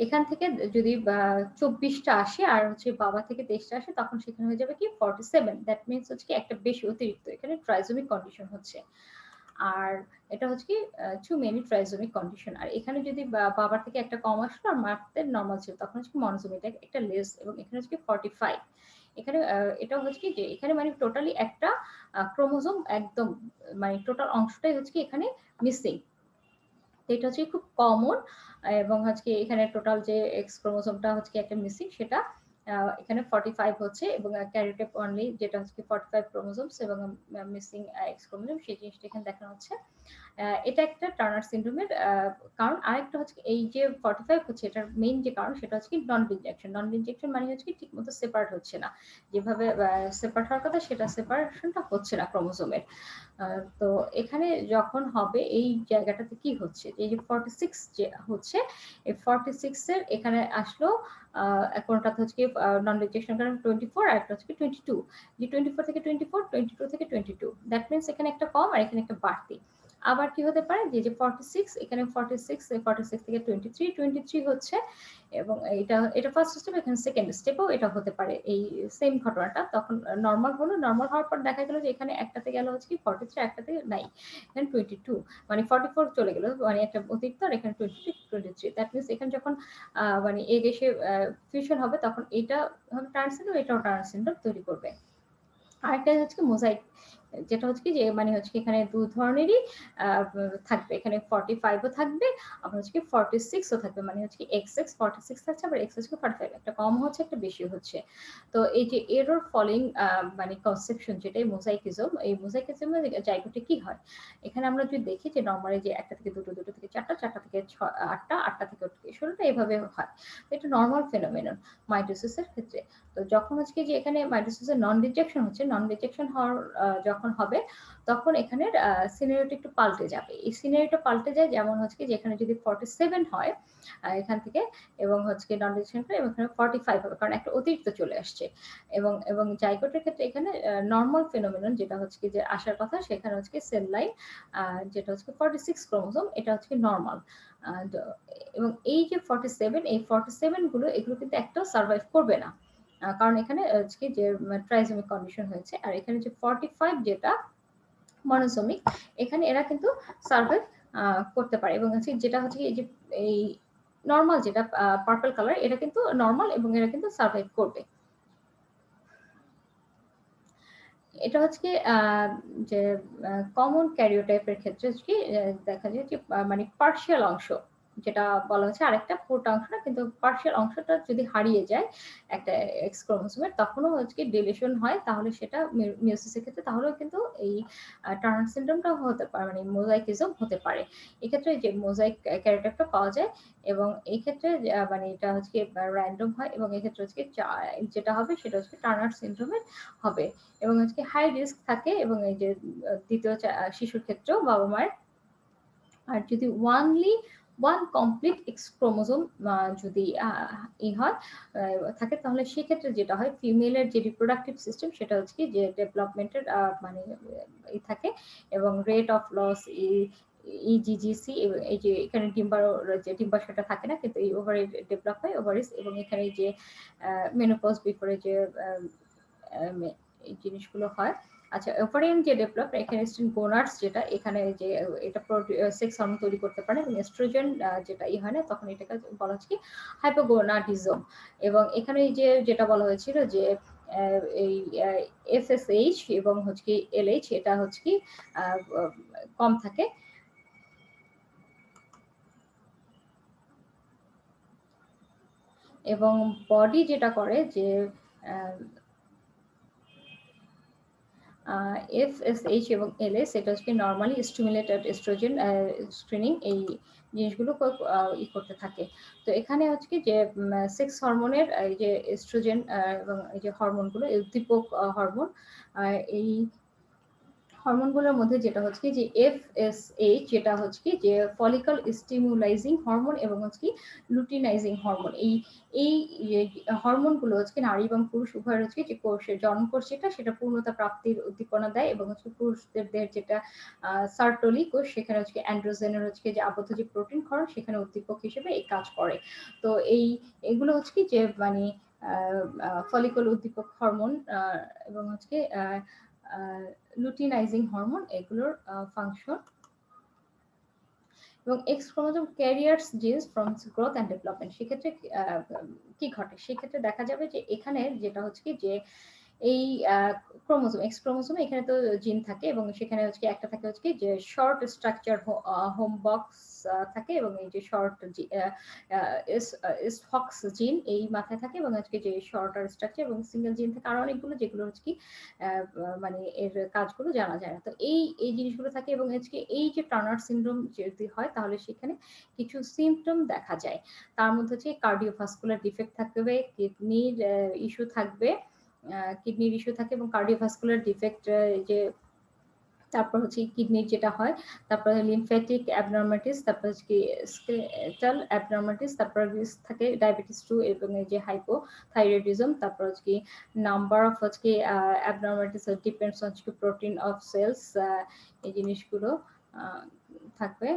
এখান থেকে যদি 24টা আসে আর হচ্ছে বাবা থেকে 23টা আসে তখন সেখানে হয়ে যাবে কি 47 দ্যাট মিন্স হচ্ছে কি একটা বেশি অতিরিক্ত এখানে ট্রাইজোমিক কন্ডিশন হচ্ছে আর এটা হচ্ছে কি টু মেনি ট্রাইজোমিক কন্ডিশন আর এখানে যদি বাবার থেকে একটা কম আসলো আর মাতে নর্মাল ছিল তখন হচ্ছে কি মনোজোমিক একটা লেস এবং এখানে হচ্ছে কি 45 এখানে এটা হচ্ছে কি যে এখানে মানে টোটালি একটা ক্রোমোজোম একদম মানে টোটাল অংশটাই হচ্ছে কি এখানে মিসিং। এটা হচ্ছে খুব কমন এবং হচ্ছে এখানে টোটাল যে এক্স ক্রোমোসোমটা হচ্ছে একটা মিসিং সেটা এখানে 45 হচ্ছে এবং ক্যারিওটাইপ অনলি যেটা হচ্ছে 45 ক্রোমোসোমস এবং মিসিং এক্স ক্রোমোসোম সেই জিনিসটা এখানে দেখানো হচ্ছে। এটা একটা টার্নার সিনড্রোমের কারণ আরেকটা হচ্ছে এই যে 45 হচ্ছে এটার মেইন যে কারণ সেটা হচ্ছে কি নন ইনজেকশন মানে হচ্ছে কি ঠিকমতো সেপারেট হচ্ছে না যেভাবে সেপারেট হওয়ার কথা সেটা সেপারেশনটা হচ্ছে না ক্রোমোসোমের। তো এখানে যখন হবে এই জায়গাটাতে কি হচ্ছে এই যে 46 যে হচ্ছে এই 46 এর এখানে আসলো কোনটাতে হচ্ছে কি নন রিজেকশন কারণ 24 আর একটা হচ্ছে কি 22 যে 24 থেকে 24 22 থেকে 22 দ্যাট মিন্স এখানে একটা কম আর এখানে একটা বাড়তি। আবার কি হতে পারে যে 46 এখানে 46 থেকে 23 হচ্ছে এবং এটা ফার্স্ট স্টেপ, এখানে সেকেন্ড স্টেপও এটা হতে পারে এই সেম ঘটনাটা। তখন নরমাল হলো, নরমাল হওয়ার পর দেখা গেল যে এখানে একটাতে গেল হচ্ছে কি 43, একটাতে নাই, এখানে 22 মানে 44 চলে গেল, মানে একটা অতিরিক্ত, আর এখানে 23 দ্যাট মিনস এখানে যখন মানে এগ এসে ফিউশন হবে তখন এটা হবে টার্ন সিন্ড্রোম, এটাও টার্ন সিন্ড্রোম তৈরি করবে। আরেকটা হচ্ছে মোজাইক, যেটা হচ্ছে কি যে মানে হচ্ছে এখানে ২ ধরনেরই থাকবে। এখানে 45 ও থাকবে, আবার হচ্ছে কি 46 ও থাকবে। মানে হচ্ছে কি XX 46 থাকছে, আবার XX 45, একটা কম হচ্ছে, একটা বেশি হচ্ছে। তো এই যে এরর ফলোইং মানে কনসেপশন যেটা মোজাইকিজম, এই মোজাইকিজম এর জায়গাটা কি হয়? এখানে আমরা যদি দেখি যে নরমালি যে ১টা থেকে ২টো, ২টো থেকে ৪টা, ৪টা থেকে ৮টা, ৮টা থেকে ১৬টা এভাবে হয়। এটা নরমাল ফেনোমেনন মাইটোসিস এর ক্ষেত্রে। তো যখন হচ্ছে কি যে এখানে মাইটোসিসের নন রিজেকশন হচ্ছে, নন রিজেকশন হওয়ার যখন হবে তখন এখানের সিনারিওটা একটু পাল্টে যাবে। এই সিনারিওটা পাল্টে যায় যেমন হচ্ছে কি যে এখানে যদি 47 হয় এখান থেকে, এবং হচ্ছে কি নন রিজেকশন করে এবং এখানে 45 হবে, কারণ একটা অতিরিক্ত চলে আসছে। এবং জাইগোটের ক্ষেত্রে এখানে নরমাল ফেনোমেনন যেটা হচ্ছে কি যে আসার কথা, সেখানে হচ্ছে কি সেল লাইন যেটা হচ্ছে 46 ক্রোমোসোম, এটা হচ্ছে কি নরমাল। এবং এই যে 47, এই 47 গুলো এগুলো কিন্তু একটাও সার্ভাইভ করবে না। কারণ এখানে আজকে যে ট্রাইজোমিক কন্ডিশন হয়েছে, আর এখানে যে 45 যেটা মনোসোমিক, এখানে এরা কিন্তু সার্ভাইভ করতে পারে। এবং হচ্ছে যেটা হচ্ছে এই যে এই নরমাল যেটা পার্পল কালার, এটা কিন্তু নরমাল এবং এরা কিন্তু সার্ভাইভ করবে। এটা হচ্ছে কি যে কমন ক্যারিওটাইপের ক্ষেত্রে হচ্ছে কি দেখা যায় যে মানে পার্শিয়াল অংশ যেটা বলা হচ্ছে, আরেকটা পুরোটা অংশ না, কিন্তু পার্শিয়াল অংশটা যদি হারিয়ে যায় একটা এক্স ক্রোমোসোমের, তখনও হচ্ছে কি ডিলিশন হয়, তাহলে সেটা মিয়োসিসের ক্ষেত্রে তাহলেও কিন্তু এই টার্নার সিনড্রোমটা হতে পারে, মানে মোজাইকিজম হতে পারে। এক্ষেত্রে যে মোজাইক ক্যারিওটাইপটা পাওয়া যায়, এবং এই ক্ষেত্রে মানে এটা হচ্ছে কি র্যান্ডম হয়, এবং এক্ষেত্রে হচ্ছে যেটা হবে সেটা হচ্ছে টার্নার সিনড্রোমের হবে। এবং আজকে হাই রিস্ক থাকে, এবং এই যে দ্বিতীয় শিশুর ক্ষেত্রেও বাবা মায়ের। আর যদি ওয়ান কমপ্লিট এক্স ক্রোমোজোম যদি হয় থাকে, তাহলে সেক্ষেত্রে যেটা হয় ফিমেলের যে রিপ্রোডাক্টিভ সিস্টেম সেটা হচ্ছে কি যে ডেভেলপমেন্টের মানে থাকে, এবং রেট অফ লস ইজিজিসি, এই যে এখানে যে ডিম্বাশয়টা থাকে না, কিন্তু এই ওভারি ডেভেলপ হয় ওভারিস, এবং এখানে যে মেনোপজ বিফোরে যে এই জিনিসগুলো হয়। আচ্ছা, ওভারিয়ান যে ডেভেলপ, এখানে গোনাডস যেটা, এখানে যে এটা সেক্স হরমোন তৈরি করতে পারে, এবং এস্ট্রোজেন যেটা হয় না, তখন এটাকে বলা হচ্ছে কি হাইপোগোনাডিজম। এবং এখানে যে যেটা বলা হয়েছিল যে এই এফএসএইচ এবং হচ্ছে কি এলএইচ, এটা হচ্ছে কি কম থাকে। এবং বডি যেটা করে যে এফএসএইচ এবং এলএস, এটা হচ্ছে নরমালি স্টিমুলেটেড এস্ট্রোজেন স্ক্রিনিং, এই জিনিসগুলো করতে থাকে। তো এখানে হচ্ছে কি যে সেক্স হরমোনের এই যে এস্ট্রোজেন এবং এই যে হরমোনগুলো, উদ্দীপক হরমোন, এই হরমোনগুলোর মধ্যে যেটা হচ্ছে কি যে এফএসএইচ, যেটা হচ্ছে কি যে ফলিকল স্টিমুলাইজিং হরমোন, এবং হচ্ছে কি লুটিনাইজিং হরমোন, এই এই হরমোনগুলো হচ্ছে নারী এবং পুরুষ উভয়ের হচ্ছে যে কোষের জন্মকোষ সেটা পূর্ণতা প্রাপ্তির উদ্দীপনা দেয়, এবং হচ্ছে পুরুষদের যেটা সার্টলি কোষ, সেখানে হচ্ছে অ্যান্ড্রোজেনের হচ্ছে যে আবদ্ধ যে প্রোটিন ক্ষরণ, সেখানে উদ্দীপক হিসেবে এই কাজ করে। তো এগুলো হচ্ছে কি যে মানে ফলিকল উদ্দীপক হরমোন এবং হচ্ছে লুটিনাইজিং হরমোন, এগুলোর ফাংশন। এবং X chromosome carriers genes from growth and development, সেক্ষেত্রে কি ঘটে? সেক্ষেত্রে দেখা যাবে যে এখানে যেটা হচ্ছে কি যে এই ক্রোমোজোম এক্স ক্রোমোজোম, এখানে তো জিন থাকে, এবং সেখানে হচ্ছে একটা থাকে হচ্ছে কি যে শর্ট স্ট্রাকচার হোম বক্স থাকে, এবং এই যে শর্ট হক্স জিন এই মাথায় থাকে, এবং আজকে যে শর্ট আর স্ট্রাকচার এবং সিঙ্গেল জিন থাকে আরো অনেকগুলো, যেগুলো হচ্ছে কি মানে এর কাজগুলো জানা যায় না। তো এই জিনিসগুলো থাকে, এবং আজকে এই যে টার্নার সিনড্রোম যদি হয়, তাহলে সেখানে কিছু সিমটম দেখা যায়। তার মধ্যে হচ্ছে কার্ডিওভাস্কুলার ডিফেক্ট থাকবে, কিডনির ইস্যু থাকবে, কিডনির ইস্যু থাকে, এবং কার্ডিওভাস্কুলার ডিফেক্ট যে তারপর হচ্ছে কিডনির যেটা হয়, তারপর লিমফ্যাটিক অ্যাবনরমালিটিস, তারপর হচ্ছে কি স্কেলেটাল অ্যাবনরমালিটিস, তারপর থাকে ডায়াবেটিস 2, এবং এই যে হাইপোথাইরয়েডিজম, তারপর হচ্ছে কি নাম্বার অফ হচ্ছে কি abnormalities depends on protein of cells, এই জিনিসগুলো থাকবে।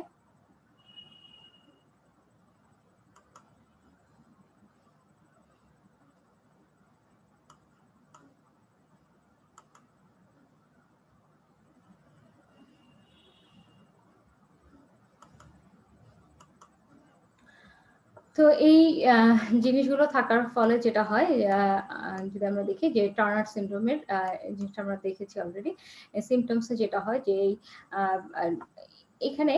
তো এই জিনিসগুলো থাকার ফলে যেটা হয় যদি আমরা দেখি যে টার্নার সিনড্রোমের জিনিসটা আমরা দেখেছি অলরেডি। সিমটমস এ যেটা হয় যে এই এখানে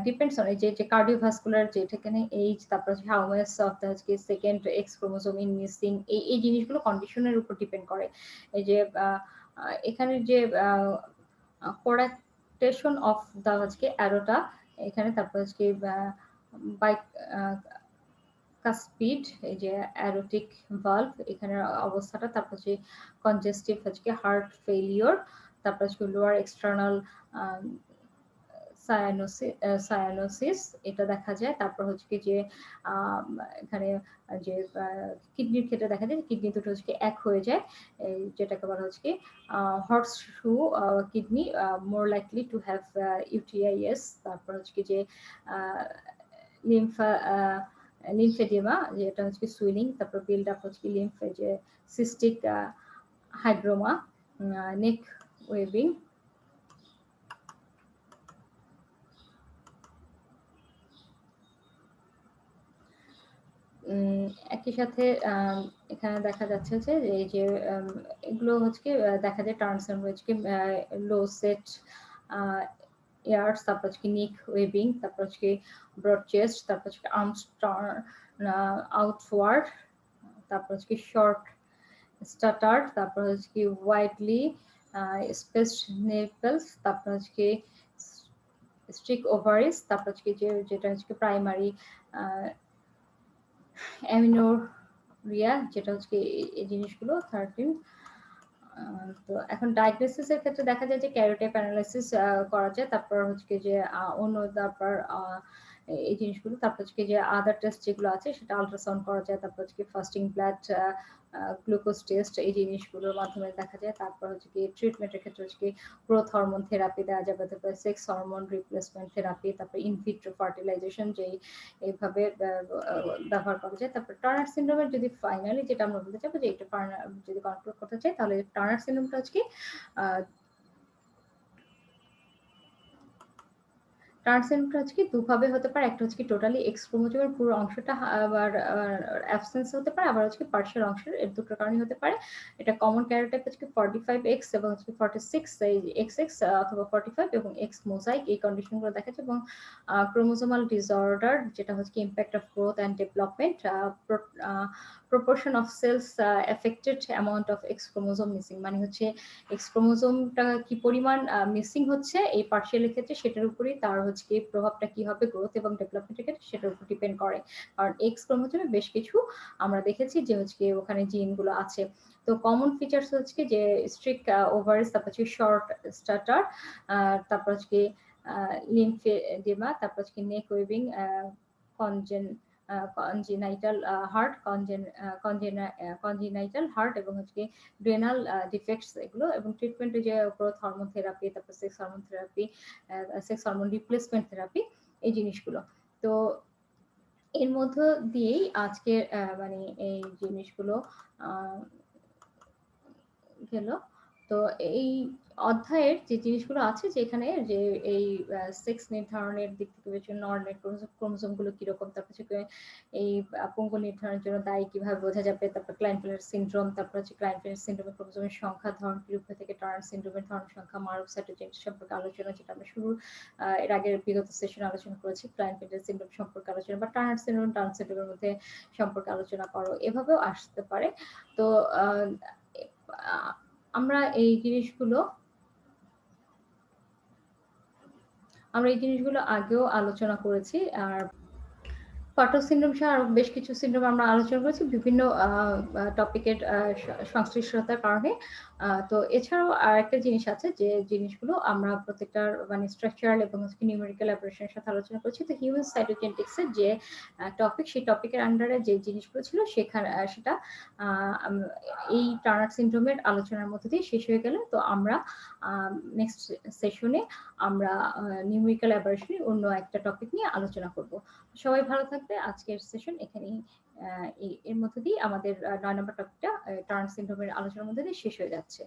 ডিপেন্ডস অন যে কার্ডিওভাস্কুলার যেখানে এইজ, তারপর how much of the second x chromosome in missing, এই জিনিসগুলো কন্ডিশনের উপর ডিপেন্ড করে। এই যে এখানে যে কোরাকটেশন অফ দা অ্যারোটা এখানে, তারপর বাইক কাসপিড, এই যে অ্যারোটিক ভালভ এখানের অবস্থাটা, তারপর হচ্ছে কনজেস্টিভ হার্ট ফেলিওর, তারপর লোয়ার এক্সটার্নাল সায়ানোসিস এটা দেখা যায়। তারপর হচ্ছে কি যে এখানে যে কিডনির ক্ষেত্রে দেখা যায় কিডনি দুটো হচ্ছে এক হয়ে যায়, যেটাকে বলা হচ্ছে কি horse shoe kidney, more likely to have UTIs. তারপর হচ্ছে কি যে লিম্ফা লিম্ফেডিমা, যেটা হচ্ছে সুইলিং, তারপর বিল্ড আপ হচ্ছে লিম্ফ, যে সিস্টিক হাইড্রোমা, নেক ওয়েভিং। একই সাথে এখানে দেখা যাচ্ছে যে এই যে এগুলো হচ্ছে দেখা যায় টার্নস হচ্ছে লো সেট এয়ার্স, তারপর হচ্ছে নিক ওয়েভিং, তারপর হচ্ছে ব্রড চেস্ট, তারপর হচ্ছে আর্মস টার্ন আউটওয়ার্ড, তারপর হচ্ছে শর্ট স্টাটার, তারপর হচ্ছে ওয়াইডলি স্পেসড নেপলস, তারপর হচ্ছে স্ট্রিক ওভারিস, তারপর হচ্ছে যেটা হচ্ছে প্রাইমারি অ্যামিনোরিয়া, যেটা হচ্ছে এই জিনিসগুলো 13। তো এখন ডায়াগনোসিসের ক্ষেত্রে দেখা যায় যে ক্যারোটাইপ অ্যানালাইসিস করা যায়, তারপর হচ্ছে যে অন্য তারপর এই জিনিসগুলো, তারপর হচ্ছে যে আদার টেস্ট যেগুলো আছে সেটা আল্ট্রাসাউন্ড করা যায়, তারপর হচ্ছে ফাস্টিং ব্লাড গ্লুকোজ টেস্ট এই জিনিসগুলোর মাধ্যমে দেখা যায়। তারপর হচ্ছে কি ট্রিটমেন্টের ক্ষেত্রে হচ্ছে কি গ্রোথ হরমোন থেরাপি দেওয়া যাবে, তারপর সেক্স হরমোন রিপ্লেসমেন্ট থেরাপি, তারপর ইনভিট্রো ফার্টিলাইজেশন যেই এইভাবে ব্যবহার করা যায়। তারপর টার্নার সিনড্রোমের যদি ফাইনালি যেটা আমরা বলতে চাইবো যে এটা যদি কন্ট্রোল করতে চাই, তাহলে টার্নার সিনড্রোমটা হচ্ছে টার্নার সিনড্রোমটা হচ্ছে দুভাবে হতে পারে। একটা হচ্ছে টোটালি এক্স ক্রোমোজোমের পুরো অংশটা আবার অ্যাবসেন্স হতে পারে, আবার হচ্ছে পার্শিয়াল অংশের, এর দুটোর কারণে হতে পারে। এটা কমন ক্যারোটাইপ হচ্ছে 45X এবং হচ্ছে 46 এই XX অথবা 45 এবং X মোজাইক, এই কন্ডিশনগুলো দেখা যায়। এবং ক্রোমোজোমাল ডিসঅর্ডার যেটা হচ্ছে impact of growth and development, proportion of cells affected amount of X chromosome missing, মানে হচ্ছে এক্স ক্রোমোজোমটা কি পরিমাণ মিসিং হচ্ছে এই পার্শিয়ালের ক্ষেত্রে, সেটার উপরেই তার হচ্ছে কি প্রভাবটা কি হবে গ্রোথ এবং ডেভেলপমেন্টের ক্ষেত্রে, সেটার উপর ডিপেন্ড করে। কারণ এক্স ক্রোমোজোমে বেশ কিছু আমরা দেখেছি যে হচ্ছে ওখানে জিনগুলো আছে। তো কমন ফিচার্স হচ্ছে যে স্ট্রিক ওভারিস, তারপর হচ্ছে শর্ট স্টাটার, তারপর হচ্ছে লিম্ফেডিমা, তারপর হচ্ছে নেক ওয়েভিং, কনজেনাইটাল হার্ট, কনজেনাইটাল হার্ট, এবং হচ্ছে রেনাল ডিফেক্টস এগুলো। এবং ট্রিটমেন্টে যে গ্রোথ হরমোন থেরাপি, তারপর sex hormone therapy, sex hormone replacement therapy, এই জিনিসগুলো। তো এর মধ্য দিয়েই আজকে মানে এই জিনিসগুলো গেল। তো এই অধ্যায়ের যে জিনিসগুলো আছে যেখানে যে এই সেক্স নির্ধারণের দিক থেকে বেশি নর্মের ক্রোমোজোম গুলো কিরকম, তারপর হচ্ছে এই পুঙ্গ নির্ধারণের জন্য দায়ী কিভাবে বোঝা যাবে, তারপর ক্লাইনফেলার সিনড্রোম, তারপর হচ্ছে ক্লাইনফেলার সিনড্রোমের ক্রোমোজোমের সংখ্যা, ধরন কিরূপ থেকে টার্নার সিনড্রোমের ধরন সংখ্যা, মারভ সাইটোজেনেস সম্পর্কে আলোচনা, যেটা আমরা শুরু এর আগের বিগত সেশনে আলোচনা করেছি। ক্লাইনফেলার সিনড্রোম সম্পর্কে আলোচনা, বা টার্নার সিনড্রোম ডাউন সিনড্রোমের মধ্যে সম্পর্কে আলোচনা করো, এভাবেও আসতে পারে। তো আমরা এই জিনিসগুলো আগেও আলোচনা করেছি। আর পাটক সিনড্রোম সহ আরো বেশ কিছু সিনড্রোম আমরা আলোচনা করেছি বিভিন্ন টপিকের সংশ্লিষ্টতার কারণে। তো এছাড়াও আরেকটা জিনিস আছে যে জিনিসগুলো আমরা প্রত্যেকটার মানে স্ট্রাকচারাল এবং নিউমেরিক্যাল অ্যাপ্রোচ এর সাথে আলোচনা করেছি। তো হিউম্যান সাইটোজেনেটিক্স এর যে টপিক, সেই টপিকের আন্ডারে যে জিনিসগুলো ছিল সেটা আ আম এই টার্নার সিনড্রোমের আলোচনার মধ্য দিয়ে শেষ হয়ে গেল। তো আমরা আ নেক্সট সেশনে আমরা নিউমেরিক্যাল অ্যাবারেশন এর অন্য একটা টপিক নিয়ে আলোচনা করব। সবাই ভালো থাকবে। আজকের সেশন এখানেই এর মধ্য দিয়ে আমাদের ৯ নম্বর টপিকটা টার্নার সিনড্রোমের আলোচনার মধ্যে দিয়ে শেষ হয়ে যাচ্ছে।